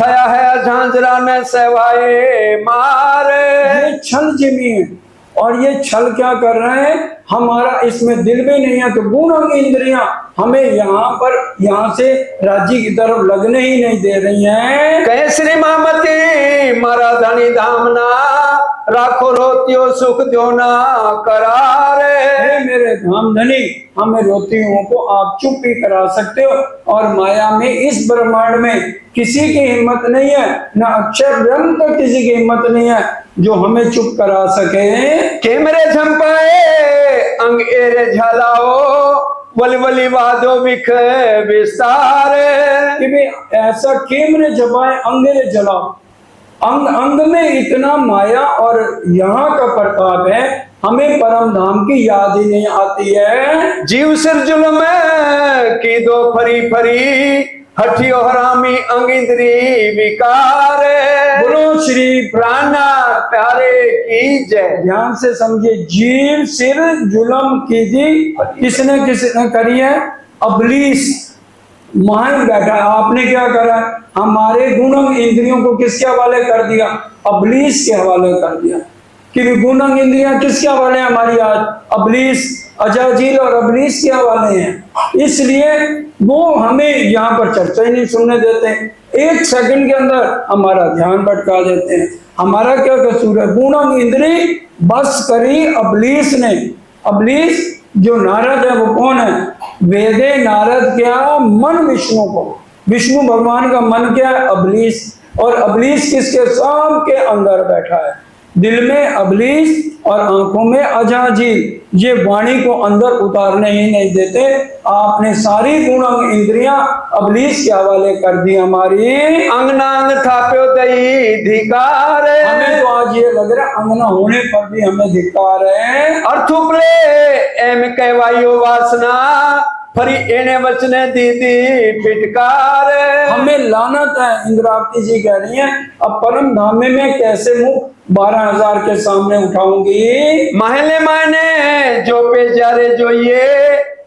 थया है झांझरा ने सेवाए मारे। ये छल जिमी है, और ये छल क्या कर रहे हैं, हमारा इसमें दिल भी नहीं है, तो गुण अंग इंद्रियां हमें यहाँ से राज्य की तरफ लगने ही नहीं दे रही हैं। कहे श्री मामती मारा धनी धामना राखो रोतियो सुख दो ना करारे। हे मेरे धाम धनी, हमें रोतियों को आप चुप ही करा सकते हो। और माया में इस ब्रह्मांड में किसी की हिम्मत नहीं है, ना अक्षर ब्रह्म तक किसी की हिम्मत नहीं है जो हमें चुप करा सके। के मेरे झंपाए अंग एरे झलाओ वली वली वादो विख विस्तारे। कि भी ऐसा केमरे जबाए अंगेरे जलाओ, अंग अंग में इतना माया और यहाँ का प्रताप है, हमें परम धाम की याद ही नहीं आती है। जीव सिर जुल्म की दो फरी फरी हठियो हरामी अंग इंद्री विकारे। बोलो श्री प्राणा प्यारे की जय। ध्यान से समझिए, जीव सिर जुलम की दी किसने करी है? अबलीस मान बैठा। आपने क्या करा? हमारे गुण इंद्रियों को किसके हवाले कर दिया? अबलीस के हवाले कर दिया। कि गुण इंद्रियां किसके हवाले हैं हमारी आज? अबलीस, अजाजील और अबलीस के हवाले हैं। इसलिए वो हमें यहाँ पर चर्चा ही नहीं सुनने देते, एक सेकंड के अंदर हमारा ध्यान भटका देते हैं। हमारा क्या कसूर है? गुण इंद्री बस करी अबलीस ने। अबलीस जो नारद है वो कौन है? वेदे नारद क्या? मन विष्णु को, विष्णु भगवान का मन क्या है? अबलीस। और अबलीस किसके? सबके अंदर बैठा है, दिल में अबलीस और आंखों में अजाजील। ये वाणी को अंदर उतारने ही नहीं देते। आपने सारी गुण इंद्रियां अबलीस के हवाले कर दी हमारी। अंगनांग थाप्यो दई धिकार। हमें तो आज ये लग रहा है अंगना होने पर भी हमें धिक्कार है। अर्थुपले एम कहवायो वासना फरी एने वचने दीदी पिटकार। हमें लानत है। इंद्रावती जी कह रही हैं, अब परम धामे में कैसे मुंह 12,000 के सामने उठाऊंगी। महले मायने जो पे जारे जो ये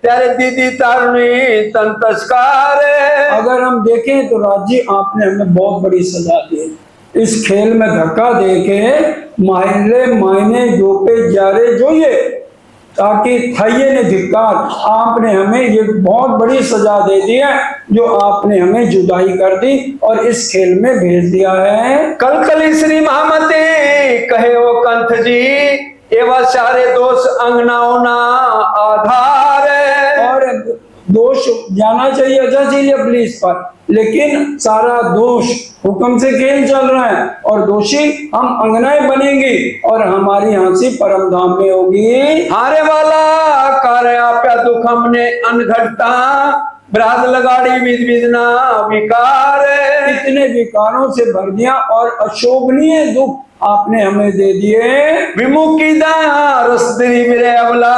तेरे दीदी तारुणी तन तस्कार। अगर हम देखें तो राज्य आपने हमें बहुत बड़ी सजा दी। इस खेल में धक्का देके महले मायने जो पे जारे जो ये, ताकि थाइये ने धिक्कार, आपने हमें ये बहुत बड़ी सजा दे दी है जो आपने हमें जुदाई कर दी और इस खेल में भेज दिया है। कल कली श्री महामती कहे ओ कंथ जी एवं सारे दोष अंगनाओं ना आधार। और दोष जाना चाहिए अजाजील अबलीस पर, लेकिन सारा दोष हुक्म से खेल चल रहा है और दोषी हम अंगनाएं बनेंगी और हमारी हंसी परम धाम में होगी। हारे वाला कार्य आपका दुख हमने अनघटता ब्राद लगाड़ी विद विदना विकार। इतने विकारों से भर दिया और अशोभनीय दुख आपने हमें दे दिए। विमुखी रसदरी मेरे अवला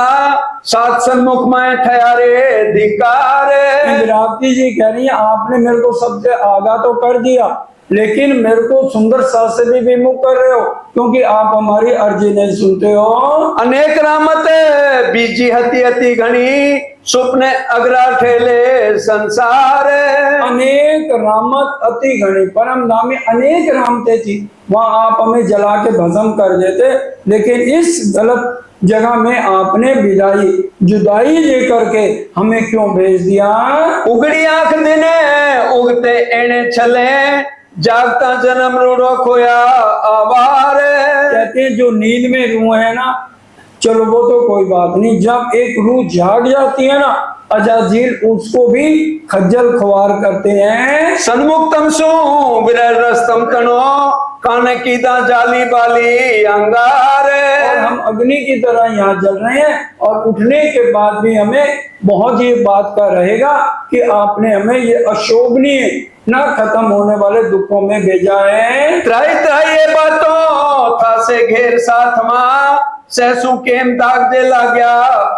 सात सन्मुख में ठहरे धिकार। इंद्रावती जी कह रही है आपने मेरे को सबसे आगाह तो कर दिया, लेकिन मेरे को सुंदर साथ से भी विमुख कर रहे हो, क्योंकि आप हमारी अर्जी नहीं सुनते हो। अनेक रामत बीजी हती हती घनी, सुपने अगरा ठेले संसार। अनेक रामत अति घनी, परम धामी अनेक रामते थी, वहां आप हमें जला के भस्म कर देते, लेकिन इस गलत जगह में आपने विदाई जुदाई लेकर के हमें क्यों भेज दिया। उगड़ी आंख दिने उगते एने छले, जागता जन्म रूढ़ो खोया आवार। कहते हैं जो नींद में रूह है ना, चलो वो तो कोई बात नहीं, जब एक रूह जाग जाती है ना, अजाजील उसको भी खज्जल खुआर करते हैं। सन्मुख तमसु विरल रस्तम तनो, काने की दा जाली बाली अंगार। और हम अग्नि की तरह यहाँ जल रहे हैं, और उठने के बाद भी हमें बहुत ये बात का रहेगा कि आपने हमें ये अशोभनीय ना खत्म होने वाले दुखों में भेजा है। त्राई त्राई ये बातों था से घेर साथ मां, सहसु केम दाग दे गया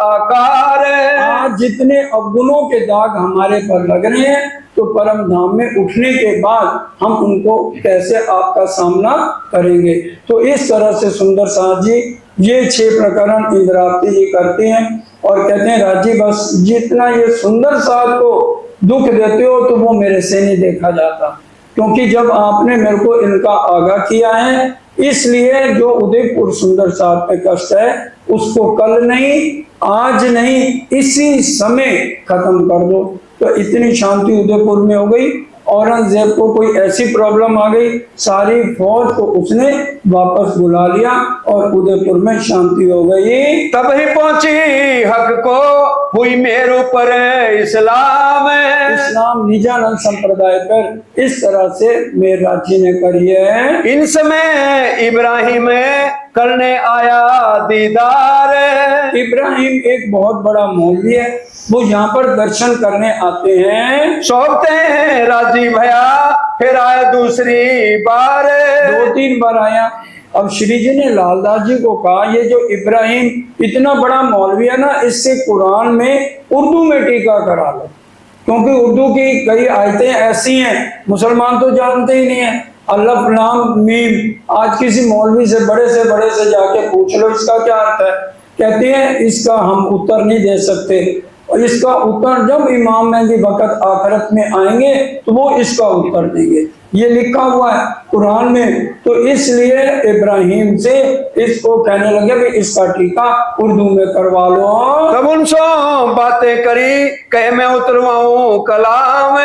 आकार। आज जितने अवगुणों के दाग हमारे पर लग रहे हैं, तो परम धाम में उठने के बाद हम उनको कैसे आपका सामना करेंगे। तो इस तरह से सुंदर साथ जी ये 6 प्रकरण इंद्रावती जी करते हैं, और कहते हैं राजी बस जितना ये सुंदर साथ को दुख देते हो तो वो मेरे से नहीं देखा जाता, क्योंकि जब आपने मेरे को इनका आगाह किया है, इसलिए जो उदयपुर सुंदर साथ पे कष्ट है उसको कल नहीं, आज नहीं, इसी समय खत्म कर दो। तो इतनी शांति उदयपुर में हो गई। औरंगजेब को कोई ऐसी प्रॉब्लम आ गई, सारी फौज को उसने वापस बुला लिया और उदयपुर में शांति हो गई। तब ही पहुंची हक को हुई मेरू पर इस्लाम। इस्लाम निजानंद संप्रदाय पर इस तरह से मेराज जी ने करी है। इन समय इब्राहिम करने आया दीदार। इब्राहिम एक बहुत बड़ा मौलवी है, वो यहाँ पर दर्शन करने आते हैं। सोचते हैं राजी भया, फिर आया दूसरी बार। 2-3 बार आया। अब श्री जी ने लालदास जी को कहा ये जो इब्राहिम इतना बड़ा मौलवी है ना, इससे कुरान में उर्दू में टीका करा लो, क्योंकि उर्दू की कई आयतें ऐसी हैं मुसलमान तो जानते ही नहीं है। अल्लाह लाम मीम, आज किसी मौलवी से बड़े से जाके पूछ लो इसका क्या अर्थ है, कहते हैं इसका हम उत्तर नहीं दे सकते, और इसका उत्तर जब इमाम मेहदी वक़्त आखिरत में आएंगे तो वो इसका उत्तर देंगे, ये लिखा हुआ है कुरान में। तो इसलिए इब्राहिम से इसको कहने लगे भी इसका टीका उर्दू में करवा लो। तब उनसे बातें करी, कहे मैं उतरवाऊं कलाम।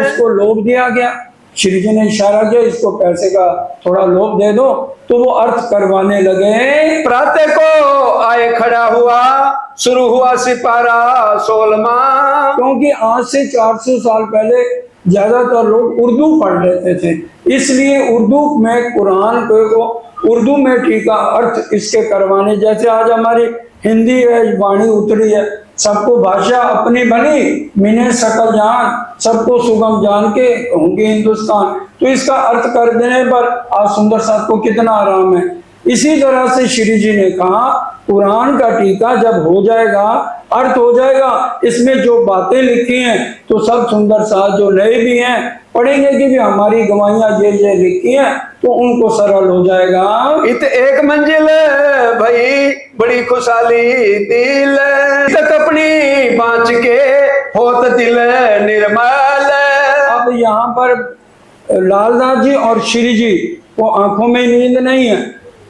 उसको लोभ दिया गया, श्री जी ने इशारा किया इसको पैसे का थोड़ा लोभ दे दो, तो वो अर्थ करवाने लगे। प्रातः को आए खड़ा हुआ, शुरू हुआ सिपारा 16वां। क्योंकि आज से 400 साल पहले ज्यादातर लोग उर्दू पढ़ लेते थे, इसलिए उर्दू में कुरान को उर्दू में टीका अर्थ इसके करवाने, जैसे आज हमारी हिंदी है वाणी उतरी है, सबको भाषा अपनी बनी, मिने सकल जान, सबको सुगम जान के होंगे हिंदुस्तान, तो इसका अर्थ कर देने पर आज सुंदर साथ को कितना आराम है। इसी तरह से श्री जी ने कहा कुरान का टीका जब हो जाएगा, अर्थ हो जाएगा, इसमें जो बातें लिखी हैं तो सब सुंदर साथ जो नए भी हैं पढ़ेंगे कि भी हमारी गवाहियां ये लिखी हैं, तो उनको सरल हो जाएगा। इत एक मंजिल भाई बड़ी खुशहाली दिल, तक अपनी बाँच के होत दिल निर्मल। अब यहाँ पर लालदास जी और श्री जी को आंखों में नींद नहीं है,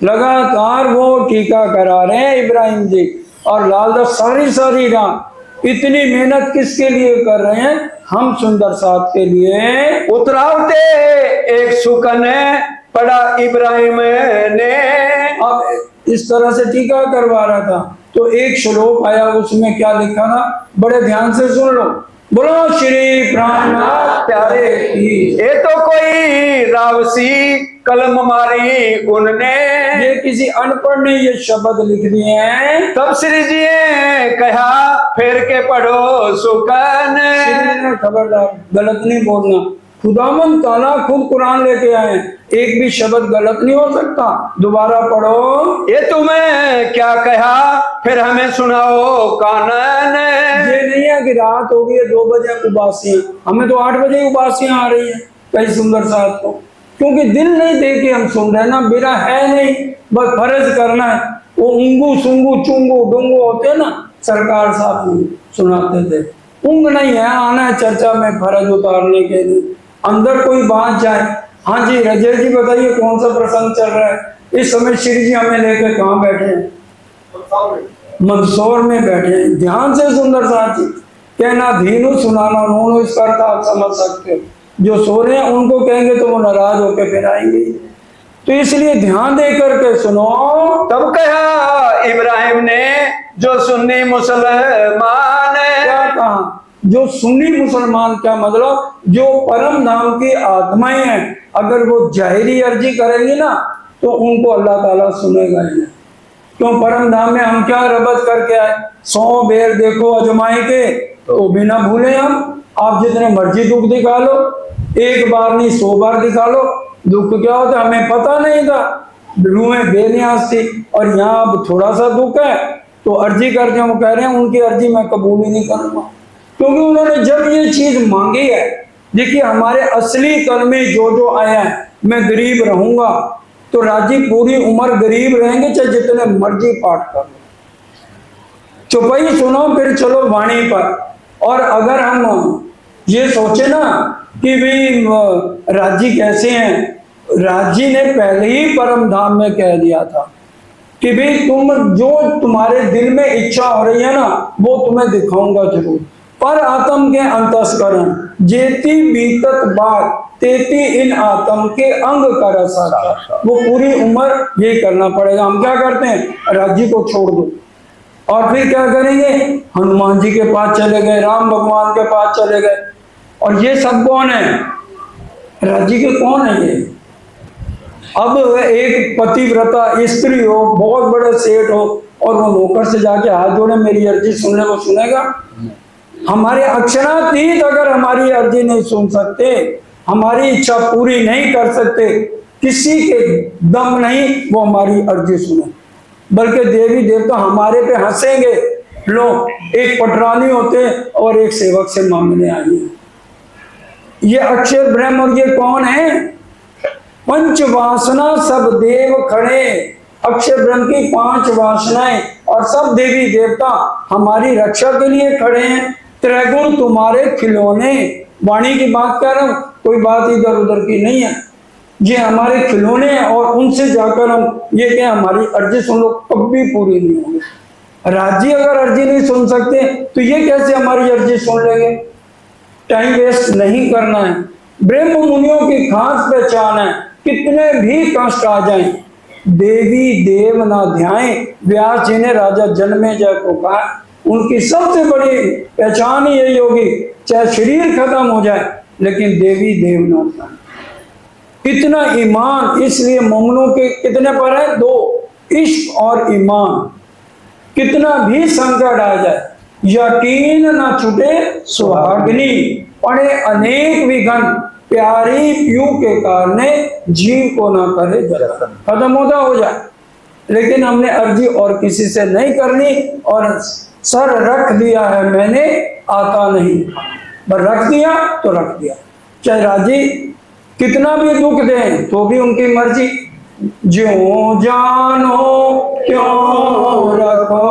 लगातार वो टीका करा रहे हैं इब्राहिम जी, और लालदास सारी रात इतनी मेहनत किसके लिए कर रहे हैं, हम सुंदर साथ के लिए। उतरावते एक सुकन पड़ा इब्राहिम ने, अब इस तरह से टीका करवा रहा था तो एक श्लोक आया, उसमें क्या लिखा था, बड़े ध्यान से सुन लो। बोलो श्री प्राणनाथ प्यारे की। ये तो कोई रावसी कलम मारी उनने, ये किसी अनपढ़ ने ये शब्द लिख दिए हैं। तब श्री जी ने कहा फेर के पढ़ो सुकन। खबरदार गलत नहीं बोलना, खुदावंद ताला खुद कुरान लेके आए, एक भी शब्द गलत नहीं हो सकता। दोबारा पढ़ो। ये तुम्हें क्या कहा, फिर हमें सुनाओ कानन। ये नहीं है कि रात हो गई है 2 बजे उबासियां, हमें तो 8 बजे उबासियां आ रही है कई सुंदर साथ को, क्योंकि दिल नहीं दे के हम सुन रहे ना, मेरा है नहीं, बस फर्ज करना है। वो ऊंगू सुंगू चुंगू डुंगू होते हैं ना, सरकार साहब सुनाते थे, ऊंग नहीं है, आना है चर्चा में फर्ज उतारने के लिए, अंदर कोई बात जाए। हाँ जी रजय जी बताइए कौन सा प्रसंग चल रहा है इस समय? श्री जी हमें लेकर कहाँ बैठे हैं? मंदसौर में बैठे हैं। ध्यान से सुंदर साथ जी कहना, धीनु सुनाना नोनो, इसका अर्थ आप समझ सकते हो। जो सो रहे हैं उनको कहेंगे तो वो नाराज होकर फिर आएंगे, तो इसलिए ध्यान दे करके सुनो। तब कहा इब्राहिम ने, जो सुन्नी मुसलमान है। क्या कहा? जो सुन्नी मुसलमान, क्या मतलब? जो परम धाम की आत्माएं हैं, अगर वो जाहिरी अर्जी करेंगी ना तो उनको अल्लाह ताला सुनेगा ही नहीं। क्यों? परम धाम में हम क्या रबत करके आए? 100 बेर देखो अजमाई के तो भी ना भूले हम। आप जितने मर्जी दुख दिखा लो, एक बार नहीं 100 बार दिखा लो, दुख क्या होता है हमें पता नहीं था, रूहें बेनियाज थी। और यहाँ अब थोड़ा सा दुख है तो अर्जी करके हम कह रहे हैं उनकी अर्जी मैं कबूल ही नहीं करूंगा, क्योंकि उन्होंने जब ये चीज मांगी है। देखिए हमारे असली कल में जो आया है, मैं गरीब रहूंगा, तो राजी पूरी उम्र गरीब रहेंगे, चाहे जितने मर्जी पाठ कर लो। चौपाई सुनो फिर चलो वाणी पर। और अगर हम ये सोचे ना कि भाई राजी कैसे हैं, राजी ने पहले ही परम धाम में कह दिया था कि भाई तुम जो तुम्हारे दिल में इच्छा हो रही है ना वो तुम्हें दिखाऊंगा जरूर। पर आत्म के अंतस्करण जेती बीतत बात तेती इन आत्म के अंग कर रसा, वो पूरी उम्र यही करना पड़ेगा। हम क्या करते हैं? राज्य को छोड़ दो और फिर क्या करेंगे? हनुमान जी के पास चले गए, राम भगवान के पास चले गए। और ये सब कौन है? राज्य के कौन है ये? अब एक पतिव्रता स्त्री हो, बहुत बड़े सेठ हो, और वो नौकर से जाके हाथ जोड़े मेरी अर्जी सुन ले, वो सुनेगा? हमारे अक्षरातीत अगर हमारी अर्जी नहीं सुन सकते, हमारी इच्छा पूरी नहीं कर सकते, किसी के दम नहीं वो हमारी अर्जी सुने, बल्कि देवी देवता हमारे पे हंसेंगे। लो एक पटरानी होते और एक सेवक से मांगने आई है, ये अक्षर ब्रह्म, और ये कौन है? पंच वासना सब देव खड़े, अक्षर ब्रह्म की 5 वासनाएं और सब देवी देवता हमारी रक्षा के लिए खड़े हैं। त्रैगुण तुम्हारे खिलौने, वाणी की बात कर रहा हूं, कोई बात इधर उधर की नहीं है, ये हमारे खिलौने हैं। और उनसे जाकर हम ये क्या हमारी अर्जी सुन लो, कभी पूरी नहीं होगी। राज्य अगर अर्जी नहीं सुन सकते तो ये कैसे हमारी अर्जी सुन लेंगे? टाइम वेस्ट नहीं करना है। ब्रह्म मुनियों की खास पहचान है, कितने भी कष्ट आ जाएं, देवी देव ना ध्याएं। व्यास जी ने राजा जन्मेजय को कहा, उनकी सबसे बड़ी पहचान ही यही होगी, चाहे शरीर खत्म हो जाए लेकिन देवी देव ना ध्याएं। इतना ईमान, इसलिए मोमनों के कितने पर है? 2, इश्क और ईमान। कितना भी संकट आ जाए, यकीन ना छूटे सुहागनी, पड़े अनेक विघन, प्यारी प्यू के कारण जीव को ना करे जतन। खत्म होता हो जाए, लेकिन हमने अर्जी और किसी से नहीं करनी, और सर रख दिया है मैंने, आता नहीं, बस रख दिया तो रख दिया। चाहे राजी कितना भी दुख दें तो भी उनकी मर्जी, ज्यों जानो क्यों रखो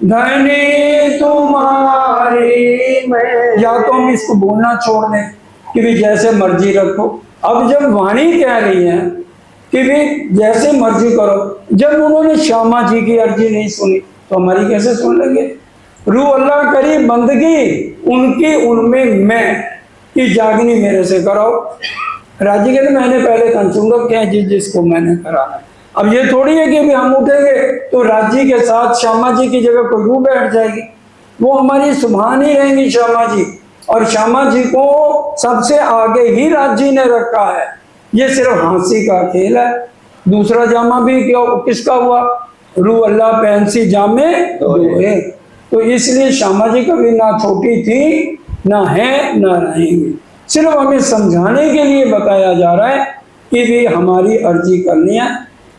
धनी तुम्हारी में। या तो हम इसको बोलना छोड़ दें कि भी जैसे मर्जी रखो। अब जब वाणी कह रही है कि भी जैसे मर्जी करो, जब उन्होंने श्यामा जी की अर्जी नहीं सुनी तो हमारी कैसे सुन लेंगे? रू अल्लाह करी बंदगी उनकी, उनमें मैं कि जागनी मेरे से कराओ। राजी कहते मैंने पहले कंसूंगा क्या जिसको मैंने कराना है। अब ये थोड़ी है कि भी हम उठेंगे तो राजी के साथ श्यामा जी की जगह कोई रू बैठ जाएगी, वो हमारी सुभान ही रहेंगी श्यामा जी। और श्यामा जी को सबसे आगे ही राजी ने रखा है। ये सिर्फ हंसी का खेल है। दूसरा जामा भी क्या किसका हुआ? रू अल्लाह पैंसी जामे दोहे। तो इसलिए श्यामा जी कभी ना छोटी थी, ना है, ना रहेंगी। सिर्फ हमें समझाने के लिए बताया जा रहा है कि भी हमारी अर्जी करनी है,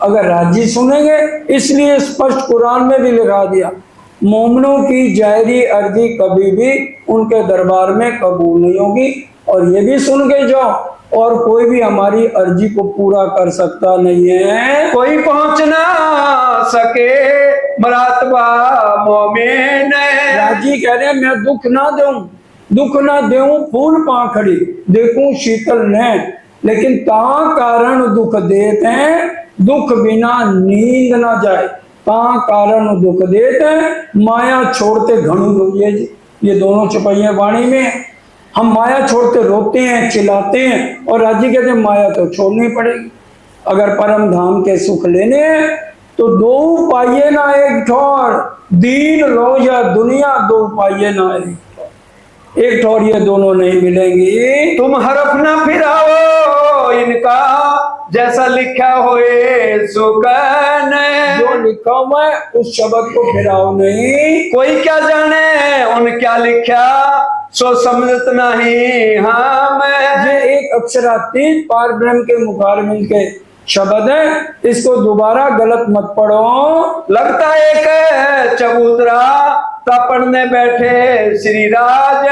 अगर राजी सुनेंगे। इसलिए स्पष्ट कुरान में भी लिखा दिया, मोमिनों की जायरी अर्जी कभी भी उनके दरबार में कबूल नहीं होगी। और ये भी सुन के जाओ, और कोई भी हमारी अर्जी को पूरा कर सकता नहीं है। कोई पहुंच ना सके मरातबा मोमिन। राजी कह रहे हैं मैं दुख ना दूं फूल पाखड़ी देखूं शीतल ने, लेकिन ता कारण दुख देते हैं, दुख बिना नींद ना जाए। ता कारण दुख देते हैं, माया छोड़ते घणु रोइए। ये दोनों चौपाइयां वाणी में। हम माया छोड़ते रोते हैं, चिल्लाते हैं, और राजी कहते हैं माया तो छोड़नी पड़ेगी। अगर परम धाम के सुख लेने हैं तो दो पाइये ना एक ठौर, दीन लो या दुनिया दो पाइये ना एक ठौर, ये दोनों नहीं मिलेंगी। तुम हरफ ना फिराओ इनका, जैसा लिखा होए सुकन। जो लिखा हुआ है उस शब्द को फिराओ नहीं। कोई क्या जाने उन क्या लिखा, सो समझत नहीं हम। ये एक अक्षरातीत पार ब्रह्म के मुखारबिन के शब्द है, इसको दोबारा गलत मत पढ़ो। लगता एक चबूतरा ता पढ़ने बैठे श्री राज।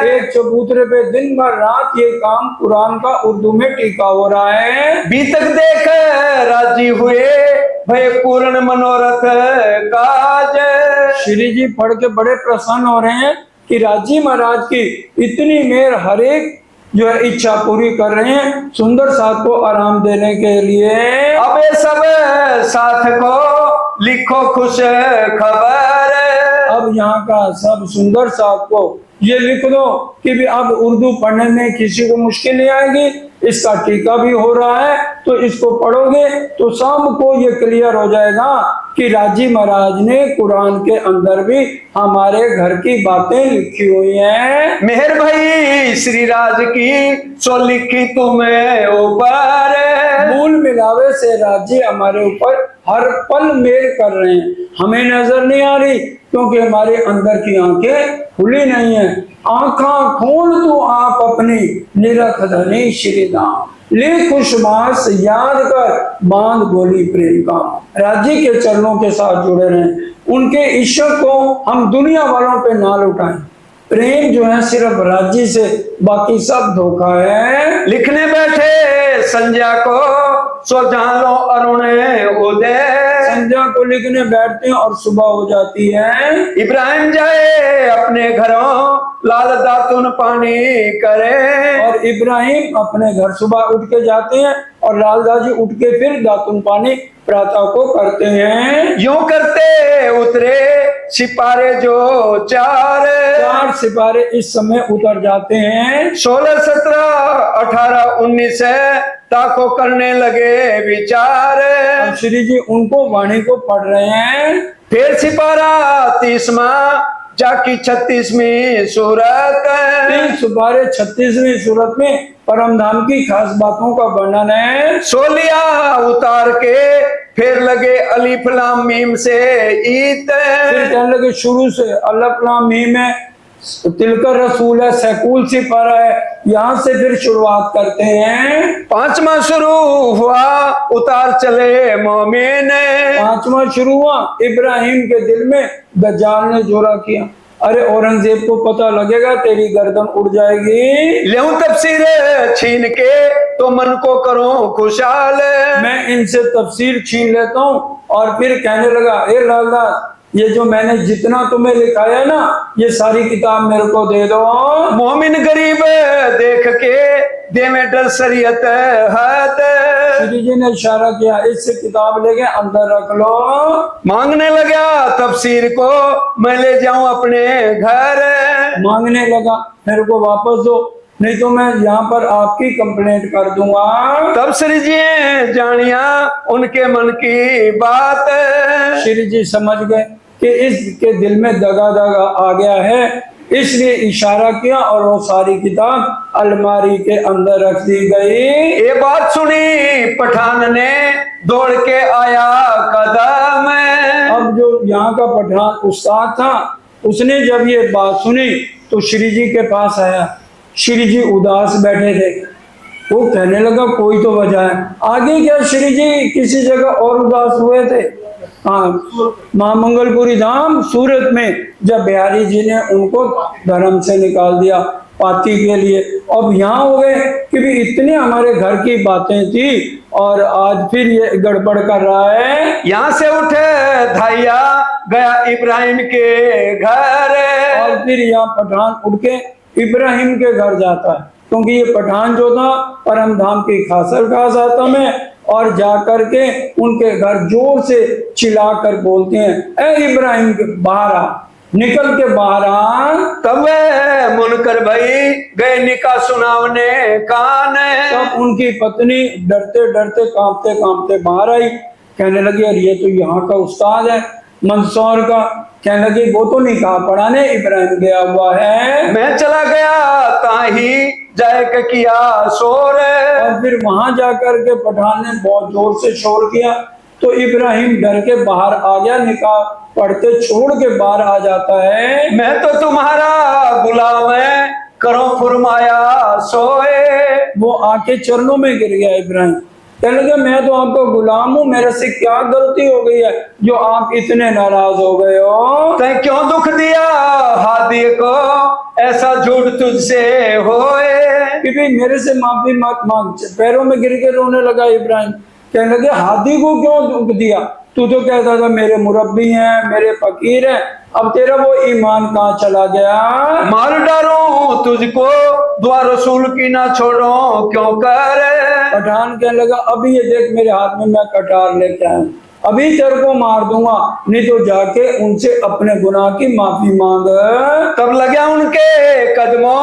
एक चबूतरे पे दिन भर रात ये काम कुरान का उर्दू में टीका हो रहा है। बीतक देख राजी हुए भय पूर्ण मनोरथ काज। श्री जी पढ़ के बड़े प्रसन्न हो रहे हैं कि राजी महाराज की इतनी मेहर, हर एक जो है इच्छा पूरी कर रहे हैं सुंदर साथ को आराम देने के लिए। अब ये सब साथ को लिखो खुश खबर। अब यहाँ का सब सुंदर साथ को ये लिख दो कि भी अब उर्दू पढ़ने में किसी को मुश्किल नहीं आएगी। इसका टीका भी हो रहा है, तो इसको पढ़ोगे तो शाम को ये क्लियर हो जाएगा कि राजी महाराज ने कुरान के अंदर भी हमारे घर की बातें लिखी हुई हैं। मेहर भाई श्री राज की सो लिखी तुम्हें ऊपर। मूल मिलावे से राजी हमारे ऊपर हर पल मेल कर रहे हैं। हमें नजर नहीं आ रही क्योंकि हमारे अंदर की आंखें खुली नहीं है। आंखा खोल तू आप अपनी, निरख धनी श्री दाम। ले खुशमास याद कर बांध गोली प्रेम का। राजी के चरणों के साथ जुड़े रहें, उनके इश्क को हम दुनिया वालों पे ना लुटाएं। प्रेम जो है सिर्फ राजी से, बाकी सब धोखा है। लिखने बैठे संध्या को सो जानो अरुण उदय। संध्या को लिखने बैठते हैं और सुबह हो जाती है। इब्राहिम जाए अपने घरों लाल दातुन पानी करे। और इब्राहिम अपने घर सुबह उठ के जाते हैं और लालदास जी उठ के फिर दातुन पानी प्रातः को करते हैं। यूं करते उतरे सिपारे जो चार सिपारे इस समय उतर जाते हैं। 16, 17, 18, 19 ताको करने लगे विचार। अब श्री जी उनको वाणी को पढ़ रहे हैं। फिर सिपारा 30वां जाकी 36वीं सूरत। सिपारे 36वीं सूरत में परम धाम की खास बातों का वर्णन है। सोलिया उतार के फिर लगे अलिफ लाम मीम से ईत। फिर कहने लगे शुरू से अलिफ लाम मीम है, तिलकर रसूल है, सैकूल सिपारा है, यहाँ से फिर शुरुआत करते हैं। 5वां शुरू हुआ उतार चले मोमिन। 5वां शुरू हुआ, इब्राहिम के दिल में दज्जाल ने जोरा किया, अरे औरंगजेब को पता लगेगा तेरी गर्दन उड़ जाएगी। लेऊं तफसीर छीन के तो मन को करो खुशहाल। मैं इनसे तफसीर छीन लेता हूँ और फिर कहने लगा, ए लालदास ये जो मैंने जितना तुम्हें लिखाया ना ये सारी किताब मेरे को दे दो। मोमिन गरीब देख के दे में डर शरीयत हद। श्री जी ने इशारा किया, इससे किताब लेके अंदर रख लो। मांगने लगा तफसीर को मैं ले जाऊं अपने घर। मांगने लगा मेरे को वापस दो, नहीं तो मैं यहाँ पर आपकी कंप्लेंट कर दूंगा। तब श्री जी जानिया उनके मन की बात। श्री जी समझ गए कि इसके दिल में दगा आ गया है, इसलिए इशारा किया और वो सारी किताब अलमारी के अंदर रख दी गई। ये बात सुनी पठान ने दौड़ के आया कदम। अब जो यहाँ का पठान उस्ताद था उसने जब ये बात सुनी तो श्री जी के पास आया, श्री जी उदास बैठे थे। वो कहने लगा कोई तो वजह है। आगे क्या श्री जी किसी जगह और उदास हुए थे। हाँ, मां मंगलपुरी धाम सूरत में जब बिहारी जी ने उनको धर्म से निकाल दिया पाती के लिए। अब यहाँ हो गए कि भी इतने हमारे घर की बातें थी और आज फिर ये गड़बड़ कर रहा है। यहाँ से उठे धाइया गया इब्राहिम के घर, और फिर यहाँ पठान उठ के इब्राहिम के घर जाता है, क्योंकि ये पठान जो था परम धाम की खासर खास आता में, और जाकर के उनके घर जोर से चिल्लाकर बोलते हैं ए इब्राहिम के बाहर आ, निकल के बाहर आ। तब मुनकर भाई गए निकाह सुनावने कान, तब उनकी पत्नी डरते डरते कांपते कांपते बाहर आई। कहने लगी अरे ये तो यहाँ का उस्ताद है मंदसौर का। कहने लगी वो तो निकाह पढ़ाने इब्राहिम गया हुआ है। मैं चला गया ताही जाए के किया शोर, और फिर वहां जाकर के पठान ने बहुत जोर से शोर किया तो इब्राहिम डर के बाहर आ गया, निकाह पढ़ते छोड़ के बाहर आ जाता है। मैं तो तुम्हारा गुलाम है करो फरमाया सोए। वो आके चरणों में गिर गया इब्राहिम। कहने लगा मैं तो आपका गुलाम हूँ, मेरे से क्या गलती हो गई है जो आप इतने नाराज हो गए हो। तै क्यों दुख दिया हादी को ऐसा झूठ तुझसे होए, कि भाई मेरे से माफी मत मांग। पैरों में गिर के रोने लगा इब्राहिम। कहने लगे हादी को क्यों दुख दिया, तू तो कहता था मेरे मुरब्बी हैं मेरे फकीर हैं, अब तेरा वो ईमान कहाँ चला गया। मार डालूं तुझको दुआ रसूल की ना छोड़ो क्यों कर। पठान कहने लगा अभी ये देख मेरे हाथ में मैं कटार लेके आया, अभी तेरे को मार दूंगा, नहीं तो जाके उनसे अपने गुनाह की माफी मांग। तब लगा उनके कदमों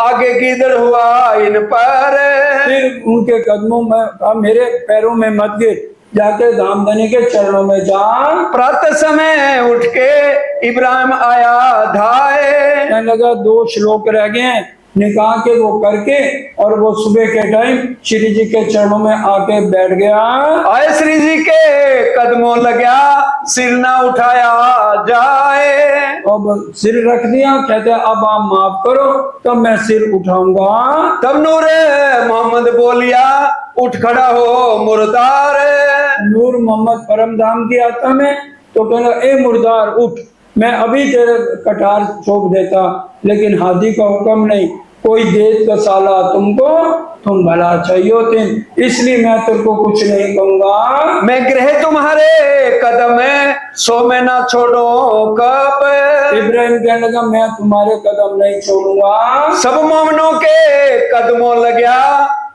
आगे किधर हुआ इन पर, फिर उनके कदमों में कहा मेरे पैरों में मत गिर, जाके धामधनी के चरणों में जा। प्रातः समय उठ के इब्राहिम आया धाए, कहने लगा 2 श्लोक रह गए हैं निकाह के वो करके, और वो सुबह के टाइम श्री जी के चरणों में आके बैठ गया। आए श्री जी के कदमों लगा सिर ना उठाया जाए, अब सिर रख दिया। कहते अब आप माफ करो तब मैं सिर उठाऊंगा। तब नूरे मोहम्मद बोलिया उठ खड़ा हो मुर्दार। नूर मोहम्मद परम धाम की आता में तो कहना ए मुर्दार उठ, मैं अभी तेरे कटार छोप देता, लेकिन हादी का हुक्म नहीं, कोई देत का साला तुमको, तुम भला चाहिए तीन, इसलिए मैं तेरे को कुछ नहीं कहूंगा। मैं गृह तुम्हारे कदम है सो मैं ना छोड़ो कब। इब्राहिम कहने लगा मैं तुम्हारे कदम नहीं छोड़ूंगा। सब मोमनों के कदमों लगा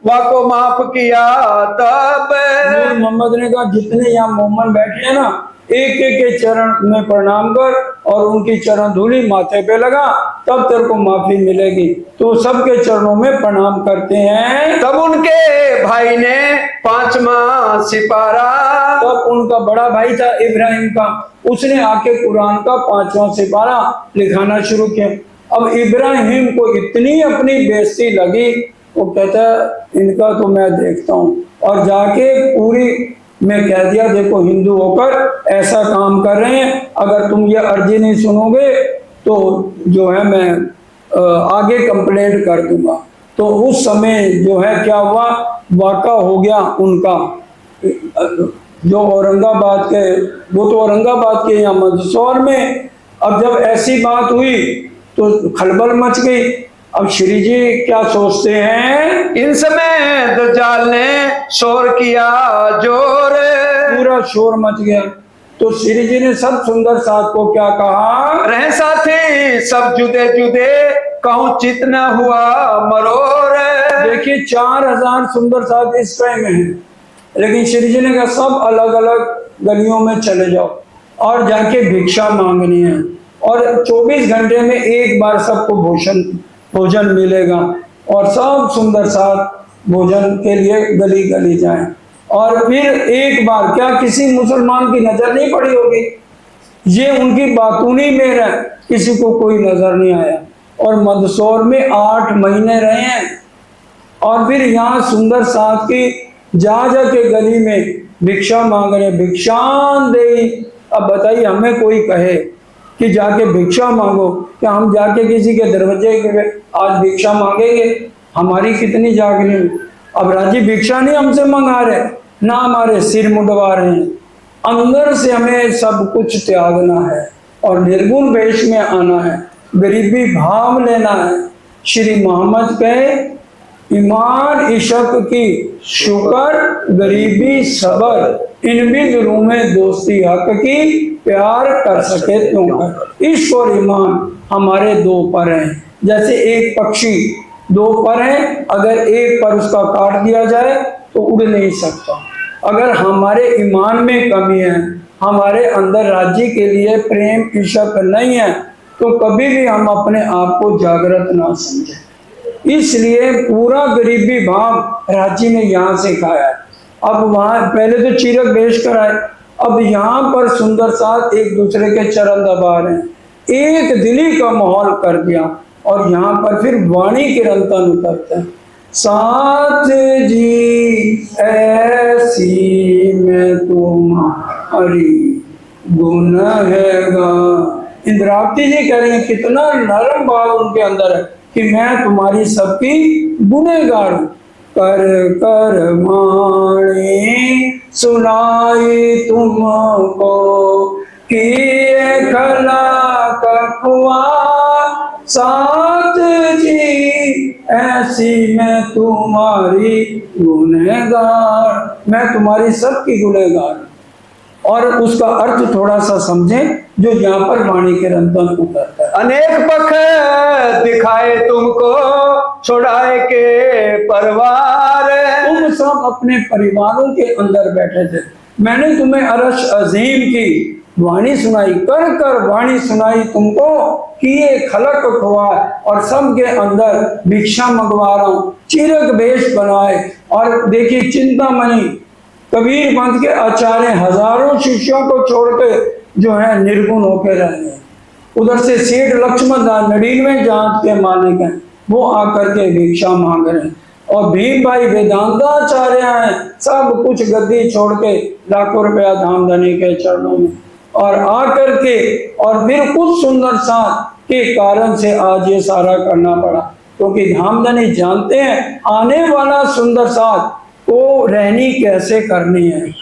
वाको माफ किया तब। नूर मोहम्मद ने कहा जितने यहाँ मोमन बैठे हैं ना, एक एक के चरण में प्रणाम कर और उनकी चरण धूली माथे पे लगा, तब तेरे को माफी मिलेगी। तो सबके चरणों में प्रणाम करते हैं। तब उनके भाई ने 5वां सिपारा, तब उनका बड़ा भाई था इब्राहिम का, उसने आके कुरान का 5वां सिपारा लिखाना शुरू किया। अब इब्राहिम को इतनी अपनी बेइज्जती लगी, वो कहता इनका तो मैं देखता हूँ, और जाके पूरी मैं कह दिया देखो हिंदू होकर ऐसा काम कर रहे हैं, अगर तुम ये अर्जी नहीं सुनोगे तो जो है मैं आगे कंप्लेंट कर दूंगा। तो उस समय जो है क्या हुआ, वाक़ा हो गया उनका, जो औरंगाबाद के, वो तो औरंगाबाद के यहाँ मंदसौर में। अब जब ऐसी बात हुई तो खलबल मच गई। अब श्री जी क्या सोचते हैं, इन समय दज्जाल ने शोर किया जोर, पूरा शोर मच गया। तो श्री जी ने सब सुंदर साथ को क्या कहा, रहे साथी सब जुदे जुदे कहूँ चित न हुआ मरोर। देखिए 4000 सुंदर साथ इस टाइम में है, लेकिन श्री जी ने कहा सब अलग अलग गलियों में चले जाओ और जाके भिक्षा मांगनी है, और 24 घंटे में एक बार सबको भोजन मिलेगा, और सब सुंदर साथ भोजन के लिए गली गली जाएं। और फिर एक बार क्या किसी मुसलमान की नजर नहीं पड़ी होगी, ये उनकी बातूनी में है, किसी को कोई नजर नहीं आया। और मंदसौर में 8 महीने रहे हैं, और फिर यहाँ सुंदर साथ की जा के गली में भिक्षा मांग रहे, भिक्षान दे। अब बताइए हमें कोई कहे कि जाके भिक्षा मांगो। क्या हम जाके किसी के दरवाजे के आज भिक्षा मांगेंगे? हमारी कितनी जागनी। अब राज्य भिक्षा नहीं हमसे मंगा रहे, ना हमारे सिर मुंडवा रहे हैं। अंदर से हमें सब कुछ त्यागना है और निर्गुण वेश में आना है, गरीबी भाव लेना है। श्री मोहम्मद कहे ईमान इशक की शुक्र गरीबी सबर, इन भी दिलों में दोस्ती हक की, प्यार कर सके त्यों कर। इश्क और ईमान हमारे दो पर हैं। जैसे एक पक्षी दो पर हैं, अगर एक पर उसका काट दिया जाए तो उड़ नहीं सकता। अगर हमारे ईमान में कमी है, हमारे अंदर राज्य के लिए प्रेम इशक नहीं है, तो कभी भी हम अपने आप को जागृत ना समझें। इसलिए पूरा गरीबी भाव राज्य ने यहाँ से खाया है। अब वहां पहले तो चीरक भेष कराए, अब यहाँ पर सुंदर साथ एक दूसरे के चरण दबा रहे हैं, एक दिली का माहौल कर दिया। और यहाँ पर फिर वाणी के रंतन उतरते हैं, साथ जी ऐसी में तुम्हारी गुनहगा। इंद्रावती जी कह रही हैं, कितना नरम भाव उनके अंदर है कि मैं तुम्हारी सबकी गुनहगार हूं। कर कर वाणी सुनाई तुमको कि खला कखुआ, साथ जी ऐसी मैं तुम्हारी गुनहगार, मैं तुम्हारी सबकी गुनहगार। और उसका अर्थ थोड़ा सा समझें जो यहाँ पर वाणी के रंतन उतरता है। अनेक पख दिखाए तुमको छुड़ाए के परिवार, तुम सब अपने परिवारों के अंदर बैठे थे, मैंने तुम्हें अरश अजीम की वाणी सुनाई, कर कर वाणी सुनाई तुमको कि ये खलक खुआ, और सबके अंदर भिक्षा मंगवा रहा हूँ, चीरक भेष बनाए। और देखिए चिंतामणि कबीर पंथ के आचार्य हजारों शिष्यों को छोड़ के जो है निर्गुण होकर रहे हैं। उधर से सेठ लक्ष्मण दास 99 जात के मालिक हैं, वो आकर के भिक्षा मांग रहे हैं। और भीम भाई वेदांताचार्य हैं, सब कुछ गद्दी छोड़ के लाखों रुपया धामधनी के चरणों में, और आकर के और फिर कुछ सुंदर साथ के कारण से आज ये सारा करना पड़ा, क्योंकि धामधनी जानते हैं आने वाला सुंदर साथ को रहनी कैसे करनी है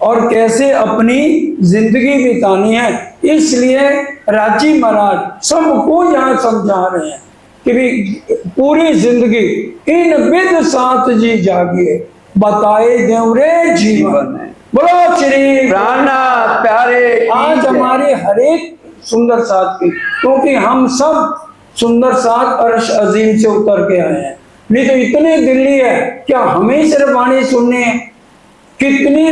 और कैसे अपनी जिंदगी बितानी है। इसलिए राजी महाराज सबको यहाँ समझा रहे हैं कि भी पूरी जिंदगी इन विद साथ जी जागिए, बताए देवरे जीवन है। बोलो श्री प्राणनाथ प्यारे। आज हमारे हर एक सुंदर साथ की, क्योंकि हम सब सुंदर साथ अर्श अजीम से उतर के आए हैं। नहीं तो इतने दिल्ली है, क्या हमें सिर्फ वाणी सुननी है? कितनी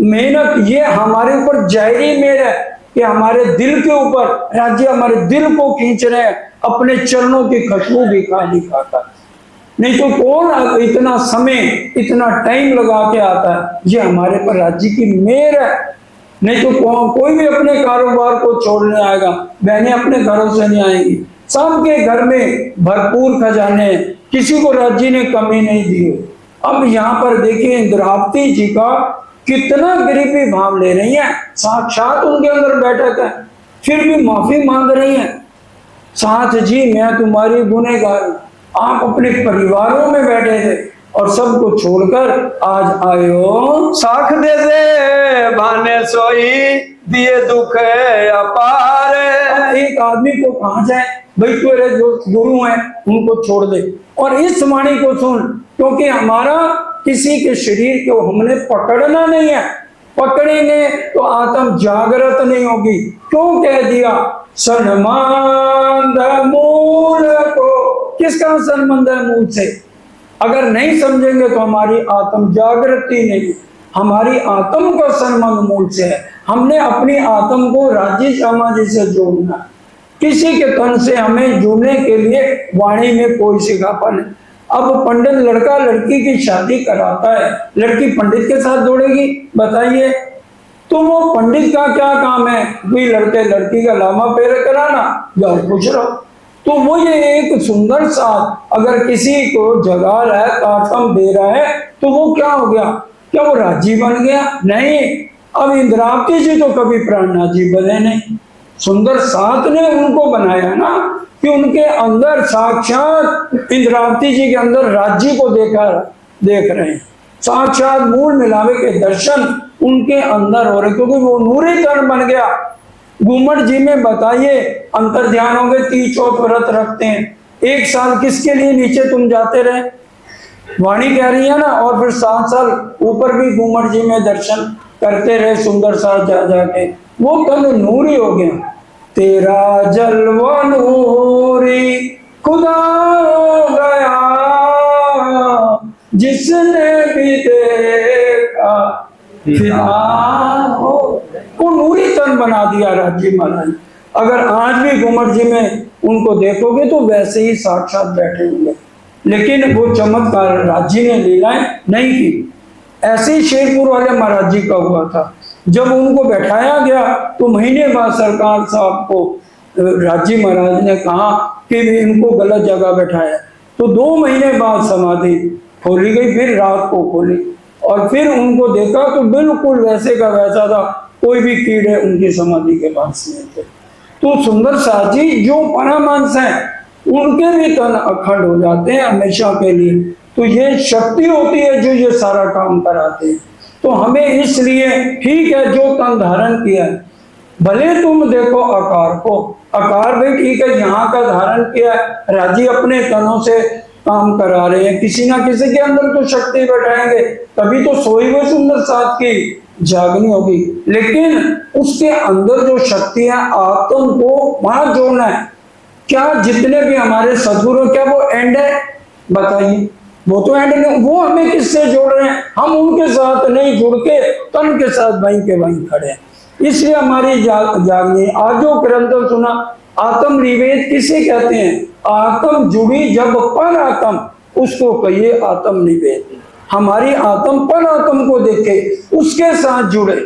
मेहनत ये हमारे ऊपर जायरी मेर है कि हमारे दिल के ऊपर राज्य हमारे दिल को खींच रहे हैं, अपने चरणों की खुशबू दिखा दिखाकर। नहीं तो कौन इतना समय इतना टाइम लगा के आता है? ये हमारे पर राज्य की मेहर है। नहीं तो कोई भी अपने कारोबार को छोड़ने आएगा, बहनें अपने घरों से नहीं आएंगी। सबके घर में भरपूर खजाने, किसी को राज्य ने कमी नहीं दी। अब यहाँ पर देखिए इंद्रावती जी का कितना गरीबी भाव ले रही है, साक्षात उनके अंदर बैठक है, फिर भी माफी मांग रही है। साथ जी मैं तुम्हारी गुनहगार हूं। आप अपने परिवारों में बैठे थे और सबको छोड़कर आज आए हो। साख दे दे भाने सोई दिए दुख अपार। एक आदमी को कहा जाए भाई तेरे जो गुरु हैं उनको छोड़ दे और इस वाणी को सुन, क्योंकि हमारा किसी के शरीर को हमने पकड़ना नहीं है। पकड़ेंगे तो आत्म जागृत नहीं होगी। क्यों कह दिया सन्मंद मूल को? किसका संबंध है मूल से? अगर नहीं समझेंगे तो हमारी आत्म जागृति नहीं, हमारी आत्म का संबंध मूल से है। हमने अपनी आत्म को राज्य समाधि से जोड़ना। किसी के तन से हमें जुड़ने के लिए वाणी में कोई सिखापन नहीं। अब पंडित लड़का लड़की की शादी कराता है, लड़की पंडित के साथ जोड़ेगी? बताइए। तो वो पंडित का क्या काम है? कोई लड़के लड़की का लामा फेरे कराना, जाओ पूछ रहो। तो वो ये एक सुंदर साथ अगर किसी को जगा रहा है, तातम दे रहा है, तो वो क्या हो गया? क्या वो राजी बन गया? नहीं। अब इंद्रावती जी तो कभी प्राणनाथ जी बने नहीं। सुंदर सात ने उनको बनाया ना, कि उनके अंदर साक्षात इंद्रावती जी के अंदर राज्य को देख रहे हैं, साक्षात मूल मिलावे के दर्शन उनके अंदर हो रहे, क्योंकि वो नूरी तन बन गया। घूमट जी में बताइए, अंतर ध्यान हो गए, 30 व्रत रखते हैं, 1 साल किसके लिए नीचे तुम जाते रहे, वाणी कह रही है ना, और फिर 7 साल ऊपर भी घूमट जी में दर्शन करते रहे सुंदर साथ जा जाके, वो तन नूरी हो गया। तेरा जलवा नूरी खुदा हो गया, जिसने भी देखा फिदा हो, वो नूरी तन बना दिया राज्य महाराज। अगर आज भी घूमट जी में उनको देखोगे तो वैसे ही साक्षात बैठे होंगे, लेकिन वो चमत्कार राज्य ने लीलाएं नहीं की। ऐसे ही शेरपुर वाले महाराज जी का हुआ था, जब उनको बैठाया गया तो महीने बाद सरकार साहब को राज्य महाराज ने कहा कि इनको गलत जगह बैठाया, तो 2 महीने बाद समाधि खोली गई, फिर रात को खोली, और फिर उनको देखा तो बिल्कुल वैसे का वैसा था, कोई भी कीड़े उनकी समाधि के पास नहीं थे। तो सुंदर साथ जी जो परमहंस हैं उनके भी तन अखंड हो जाते हैं हमेशा के लिए। तो ये शक्ति होती है जो ये सारा काम कराते हैं। तो हमें इसलिए ठीक है जो तन धारण किया है, भले तुम देखो आकार को, आकार भी ठीक है यहाँ का धारण किया, राजी अपने तनों से काम करा रहे हैं, किसी ना किसी के अंदर तो शक्ति बैठाएंगे, तभी तो सोई हुई सुंदर साथ की जागनी होगी। लेकिन उसके अंदर जो शक्ति है आत्म को वहां जोड़ना है। क्या जितने भी हमारे सदगुरु, क्या वो एंड है? बताइए, वो तो एंड नहीं। वो हमें किससे जोड़ रहे हैं? हम उनके साथ नहीं जुड़ के तन के साथ वहीं के वहीं खड़े हैं। इसलिए हमारी जागनी आज जो ग्रंथ सुना, आत्म निवेद किसे कहते हैं? आत्म जुड़ी जब पर आत्म, उसको कहिए आत्म निवेद। हमारी आत्म पर आत्म को देखे, उसके साथ जुड़े।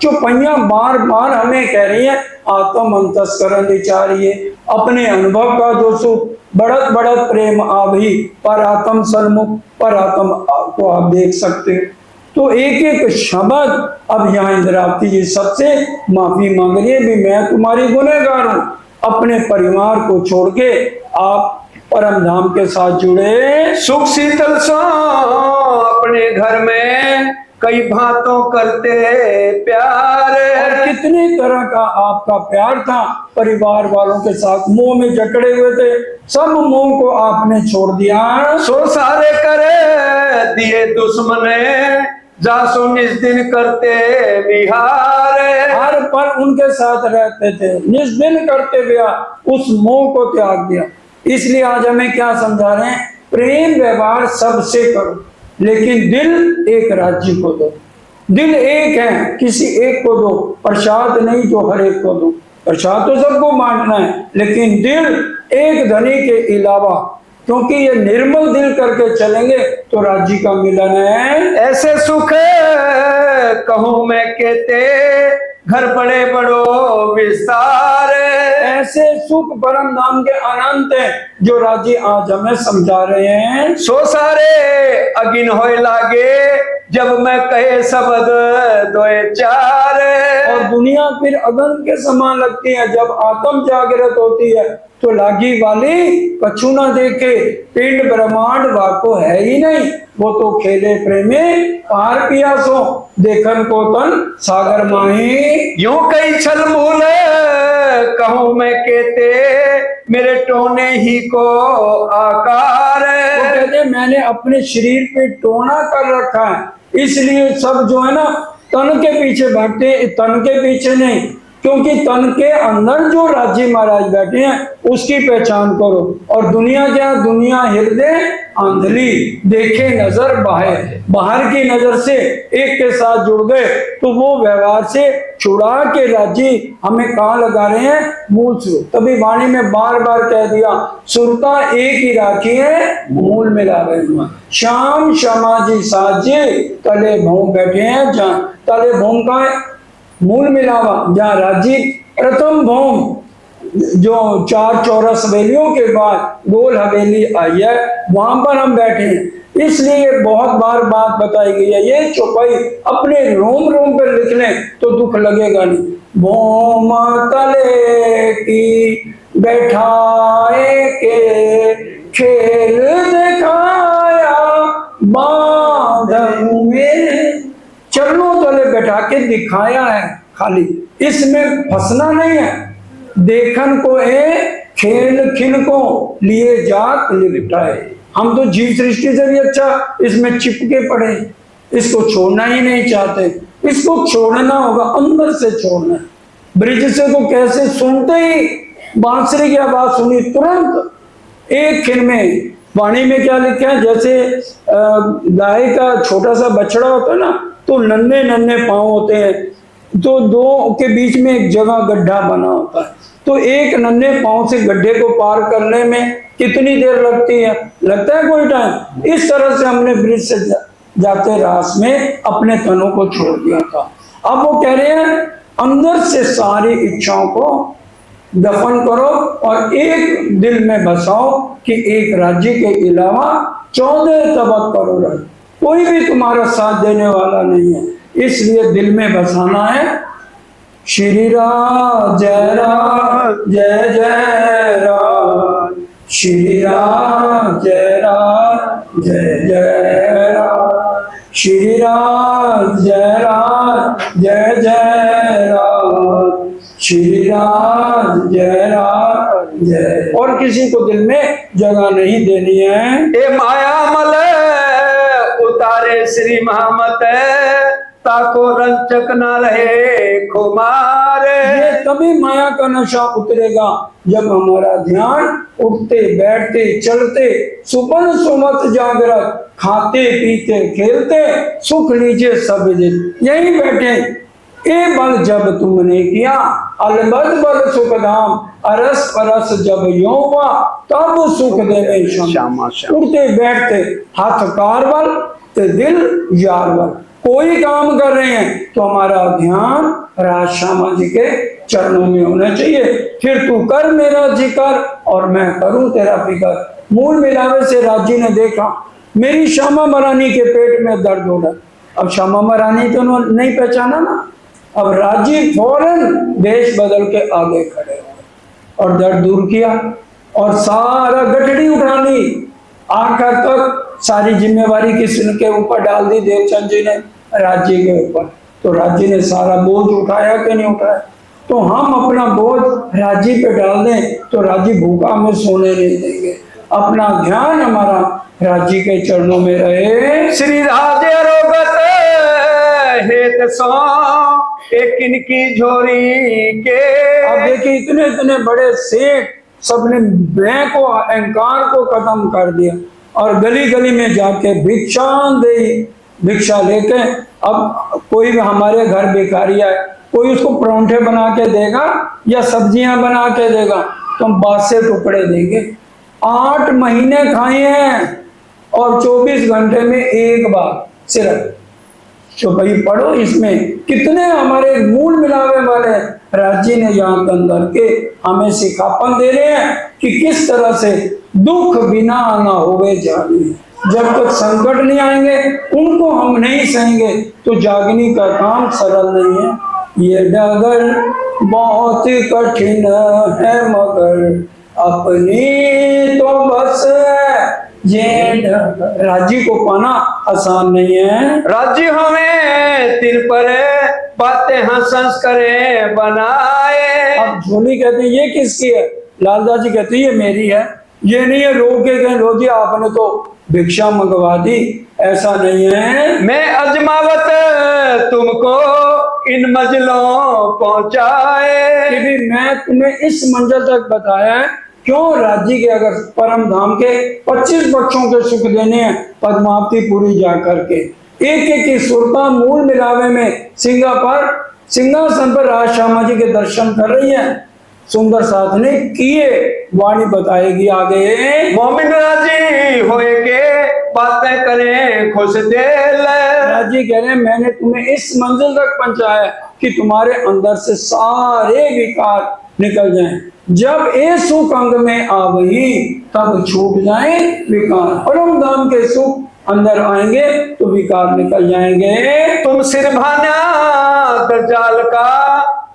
जो पहिया बार बार हमें कह रही है आत्म अंतस्करण विचारिए, अपने अनुभव का जो सुख बढ़त बढ़त प्रेम आभी, पर आत्म सन्मुख, पर आत्म को आप देख सकते हो। तो एक एक शब्द, अब यहाँ इंद्रावती जी सबसे माफी मांग रही है भी मैं तुम्हारी गुनहगार हूं, अपने परिवार को छोड़ के आप परम धाम के साथ जुड़े। सुख शीतल सो अपने घर में कई भांतों करते प्यार। और कितनी तरह का आपका प्यार था परिवार वालों के साथ, मोह में जकड़े हुए थे, सब मोह को आपने छोड़ दिया। सो सारे करे दिए दुश्मने, जासो निज दिन करते विहार। हर पल उनके साथ रहते थे, निज दिन करते हुए उस मोह को त्याग दिया। इसलिए आज हमें क्या समझा रहे हैं? प्रेम व्यवहार सबसे करो, लेकिन दिल एक राज्य को दो। दिल एक है, किसी एक को दो, प्रसाद नहीं जो हर एक को दो। प्रसाद तो सबको बांटना है, लेकिन दिल एक धनी के अलावा, क्योंकि ये निर्मल दिल करके चलेंगे तो राज्य का मिलन है। ऐसे सुख कहूँ मैं कहते, घर बड़े बड़ो विस्तार। ऐसे सुख परम नाम के अनंत है जो राज्य आज हमें समझा रहे हैं। सो सारे अगिन होए लागे, जब मैं कहे शब्द दोए चार। और दुनिया फिर अगन के समान लगती है, जब आत्म जागृत होती है तो लागी वाली कछु ना देखे, पिंड ब्रह्मांड वाको है ही नहीं, वो तो खेले प्रेमे पार पियासो, देखन को तन सागर माही। यूं कई छल मूल कहूँ मैं कहते, मेरे टोने ही को आकार। वो कहते मैंने अपने शरीर पे टोना कर रखा है, इसलिए सब जो है ना तन के पीछे भागते, तन के पीछे नहीं, क्योंकि तन के अंदर जो राज्य महाराज बैठे हैं उसकी पहचान करो। और दुनिया क्या? दुनिया हृदय आंधली, देखे नजर बाहर, बाहर की नजर से एक के साथ जुड़ गए तो वो व्यवहार से छुड़ा के राज्य हमें कहाँ लगा रहे हैं? मूल स्रोत। तभी वाणी में बार बार कह दिया, सुरता एक ही राखी है, मूल मिला रहे। श्याम श्यामा जी साजे तले भों बैठे हैं, जहाँ तले भों का मूल मिलावा, जहाँ राज्य प्रथम भौम जो 4 चौरस हवेलियों के बाद गोल हवेली आई है, वहां पर हम बैठे हैं। इसलिए बहुत बार बात बताई गई है, ये चौपाई अपने रोम रोम पर लिख लें तो दुख लगेगा नहीं। बोम तले की बैठाए के खेल दिखाया बांध में, चरणों तले बैठा के दिखाया है, खाली इसमें फंसना नहीं है। देखन को खेल खिन को लिए जात लिपटाए। हम तो जीव सृष्टि से भी अच्छा इसमें चिपके पड़े, इसको छोड़ना ही नहीं चाहते। इसको छोड़ना होगा, अंदर से छोड़ना है। ब्रिज से तो कैसे सुनते ही बांसुरी की आवाज सुनी, तुरंत एक खिन में। वाणी में क्या लिखा है, जैसे गाय का छोटा सा बछड़ा होता है ना, तो नन्हे नन्हे पांव होते हैं, तो दो के बीच में एक जगह गड्ढा बना होता है, तो एक नन्हे पांव से गड्ढे को पार करने में कितनी देर लगती है, लगता है कोई टाइम। इस तरह से हमने ब्रिज से जाते रास में अपने तनों को छोड़ दिया था। अब वो कह रहे हैं अंदर से सारी इच्छाओं को दफन करो और एक दिल में बसाओ कि एक राज्य के अलावा 14 तबक करो रहे, कोई भी तुम्हारा साथ देने वाला नहीं है, इसलिए दिल में बसाना है। श्री राम जय जय राम, श्री राम जय जय राम, श्री राम जय जय राम, श्री राम जय। और किसी को दिल में जगह नहीं देनी है। ए माया मल उतारे श्री महामत, ताको रंचक न रहे खुमारे। ये तभी माया का नशा उतरेगा जब हमारा ध्यान उठते बैठते चलते सुबह सुमत जागृत, खाते पीते खेलते सुख लीजिए सब दिन, यही बैठे। ए बल जब तुमने किया अलबद बल सुख धाम, अरस परस जब यो हुआ तब सुख देवे श्यामा। उठते बैठते हाथ कारबल ते दिल यारबल, कोई काम कर रहे हैं तो हमारा ध्यान राज श्यामा जी के चरणों में होना चाहिए। फिर तू कर मेरा जिक्र और मैं करूं तेरा फिक्र। मूल मिलावे से राजी ने देखा मेरी श्यामा महारानी के पेट में दर्द हो रहा। अब श्यामा महारानी तो नहीं पहचाना ना, अब राजी फौरन देश बदल के आगे खड़े हो और दर्द दूर किया और सारा गठड़ी उठा ली। आखिर तक सारी जिम्मेवारी किसके ऊपर डाल दी, देवचंद जी ने राज्य के ऊपर। तो राज्य ने सारा बोझ उठाया कि नहीं उठाया? तो हम अपना बोझ राज्य पे डाल दें तो राज्य भूखा में सोने नहीं देंगे। अपना ध्यान हमारा राज्य के चरणों में रहे। श्री राधे रोगत हेत सो एक इनकी झोरी के। अब देखिए इतने इतने बड़े सेठ सबने मैं को अहंकार को खत्म कर दिया और गली गली में जाके भिक्षा लेके। अब कोई भी हमारे घर भिखारी आए, कोई उसको परांठे बना के देगा या सब्जियां बना के देगा तो हम बासे टुकड़े देंगे। 8 महीने खाए हैं और 24 घंटे में एक बार सिर्फ। तो भाई पढ़ो इसमें कितने हमारे मूल मिलावे वाले राज्य ने यहाँ अंदर के हमें सिखापन दे रहे हैं कि किस तरह से दुख बिना ना होवे जागे। जब तक संकट नहीं आएंगे उनको हम नहीं सहेंगे तो जागने का काम सरल नहीं है। ये डगर बहुत कठिन है मगर अपनी तो बस है। ये राज्य को पाना आसान नहीं है। राज्य हमें तिल पर बातें हंस करे बनाए। अब झोली कहते हैं ये किसकी है? लालदास जी कहते हैं ये मेरी है। ये नहीं है रो के कहें लो जी आपने तो भिक्षा मंगवा दी, ऐसा नहीं है। मैं अजमावत तुमको इन मंजिलों पहुंचाए। कि भी मैं तुम्हें इस मंजिल तक बताया है। क्यों? राज्य के अगर परम धाम के 25 बच्चों के सुख देने हैं पद्मावतीपुरी जा करके। एक एक की सुरता मूल मिलावे में सिंहासन पर राज श्यामा जी के दर्शन कर रही है। सुंदर साथ ने किए वाणी बताएगी आगे। मोमिन राजी होए के बातें करें खुश दिल। राजी कह रहे हैं मैंने तुम्हें इस मंजिल तक पहुंचाया कि तुम्हारे अंदर से सारे विकार निकल जाएं। जब ये सुख अंग में आ गई तब छूट जाए विकार। परम धाम के सुख अंदर आएंगे तो विकार निकल जाएंगे। तुम सिरभाना दज्जाल का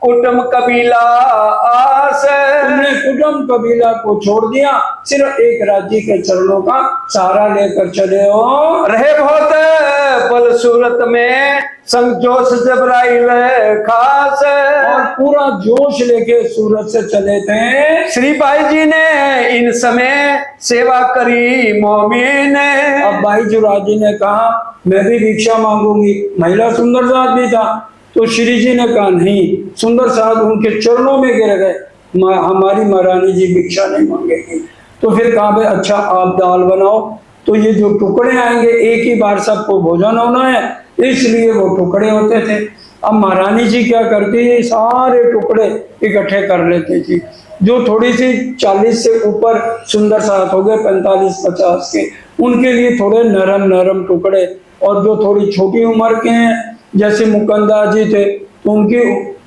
कुटुम कबीला आस, तुमने कुटुम कबीला को छोड़ दिया, सिर्फ एक राज्य के चरणों का सहारा लेकर चले हो। रहे बहुत बल सूरत में संग जोश जबराइल खास, और पूरा जोश लेके सूरत से चले थे। श्री भाई जी ने इन समय सेवा करी मोमिन। अब भाई जुराज जी ने कहा मैं भी भिक्षा मांगूंगी, महिला सुंदर साथ भी था, तो श्री जी ने कहा नहीं, सुंदर साथ उनके चरणों में गिर गए, हमारी महारानी जी भिक्षा नहीं मांगेगी। तो फिर कहा भाई अच्छा आप दाल बनाओ, तो ये जो टुकड़े आएंगे एक ही बार सबको भोजन होना है, इसलिए वो टुकड़े होते थे। अब महारानी जी क्या करती थी, सारे टुकड़े इकट्ठे कर लेती थी। जो थोड़ी सी 40 से ऊपर सुंदर साथ हो गए 45-50 के, उनके लिए थोड़े नरम नरम टुकड़े, और जो थोड़ी छोटी उम्र के हैं जैसे मुकंदा जी थे, तो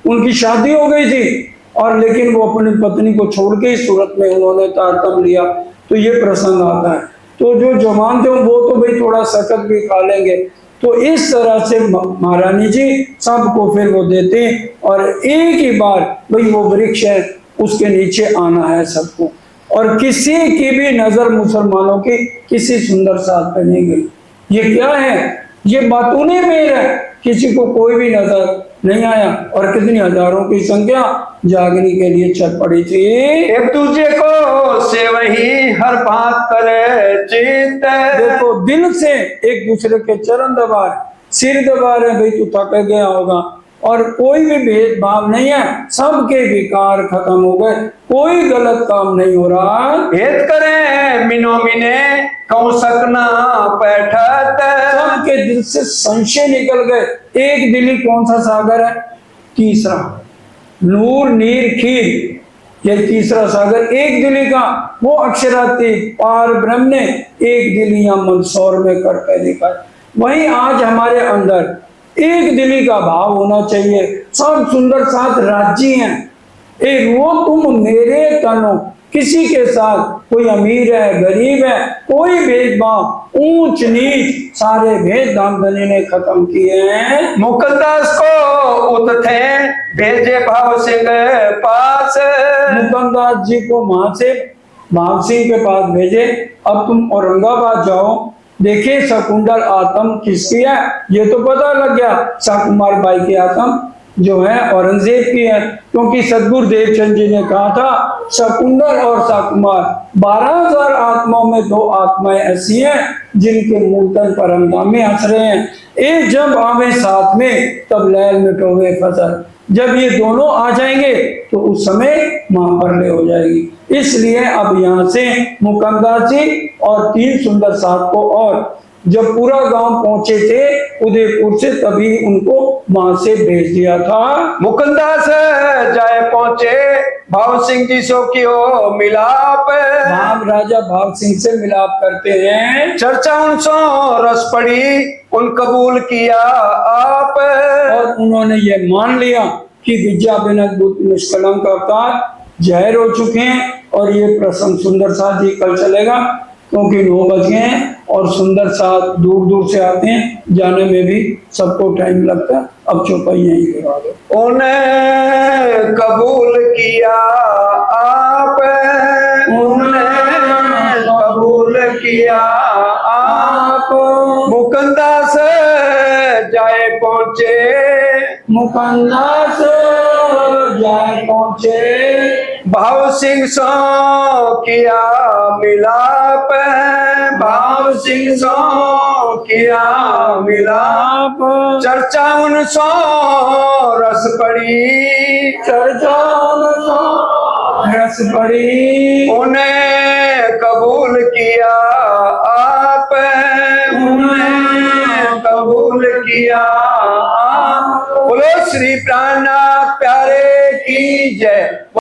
उनकी शादी हो गई थी, और लेकिन वो अपनी पत्नी को छोड़ के ही सूरत में उन्होंने तारतम लिया, तो ये प्रसंग आता है। तो जो जवान थे वो तो भाई थोड़ा सख्त भी खा लेंगे। तो इस तरह से महारानी जी सबको फिर वो देते, और एक ही बार भाई वो वृक्ष है उसके नीचे आना है सबको, और किसी की भी नजर मुसलमानों की किसी सुंदर साथ पे नहीं गई। ये क्या है, ये बातूनी मेर है, किसी को कोई भी नजर नहीं आया, और कितनी हजारों की संख्या जागने के लिए चल पड़ी थी। एक दूसरे को से वही हर बात करे चित, देखो दिल से एक दूसरे के चरण दबा रहे, सिर दबा रहे, भाई तू थक गया होगा, और कोई भी भेदभाव नहीं है, सबके विकार खत्म हो गए, कोई गलत काम नहीं हो रहा। हेत करे मिनो मिने कौ सकना बैठत, सबके दिल से संशय निकल गए। एक दिली कौन सा सागर है? तीसरा, नूर नीर खीर, ये तीसरा सागर एक दिली का, वो अक्षरातीत पार ब्रह्म ने एक दिली या मंदसौर में करके दिखा। वही आज हमारे अंदर एक दिली का भाव होना चाहिए। सब सुंदर साथ राज्य हैं, एक वो तुम मेरे तनो, किसी के साथ कोई अमीर है गरीब है, कोई भेदभाव ऊंच नीच सारे भेद धामधनी ने खत्म किए हैं। मुकद्दस को उत थे भेजे भाव सिंह पास, मुकंदास जी को वहां से भाव सिंह के पास भेजे, अब तुम औरंगाबाद जाओ, देखिए शकुंडल आत्म किसकी है, ये तो पता लग गया शाकुमार बाई की आत्म जो है औरंगजेब की है, क्योंकि सदगुरु देवचंद जी ने कहा था शकुंडल और शाकुमार 12,000 आत्माओं में 2 आत्माएं ऐसी हैं जिनके मूलतन परमधाम में हंस रहे हैं। एक जब आवे साथ में तब लैल मिटोवे फसल, जब ये दोनों आ जाएंगे तो उस समय महाप्रलय हो जाएगी। इसलिए अब यहाँ से मुकंदास जी और 3 सुंदर साथ को, और जब पूरा गांव पहुंचे थे उदयपुर से, तभी उनको वहां से भेज दिया था। मुकंदास जाए पहुंचे भाव सिंह जी सो कियो मिलाप, भाव राजा भाव सिंह से मिलाप करते हैं। चर्चा उनसो रस पड़ी उन कबूल किया आप, और उन्होंने ये मान लिया कि विद्या बिनत बुद्ध निष्कलंक अवतार जाहिर हो चुके हैं, और ये प्रसंग सुंदर साथ जी कल चलेगा, क्योंकि 9 बज गए हैं और सुंदर साथ दूर दूर से आते हैं, जाने में भी सबको टाइम लगता है। अब चौपाई यहीं लगा दो। उन्हें कबूल किया आप, उन्हें कबूल किया आप, मुकंदास जाए पहुंचे, मुकंदास जाए पहुंचे, भाव सिंह सो किया मिलाप, भाव सिंह सो किया मिलाप, चर्चा उनसो रस पड़ी, चर्चा उनसो रस पड़ी, उन्हें कबूल किया आप, उन्हें कबूल किया आप। बोलो श्री प्राणनाथ प्यारे की जय।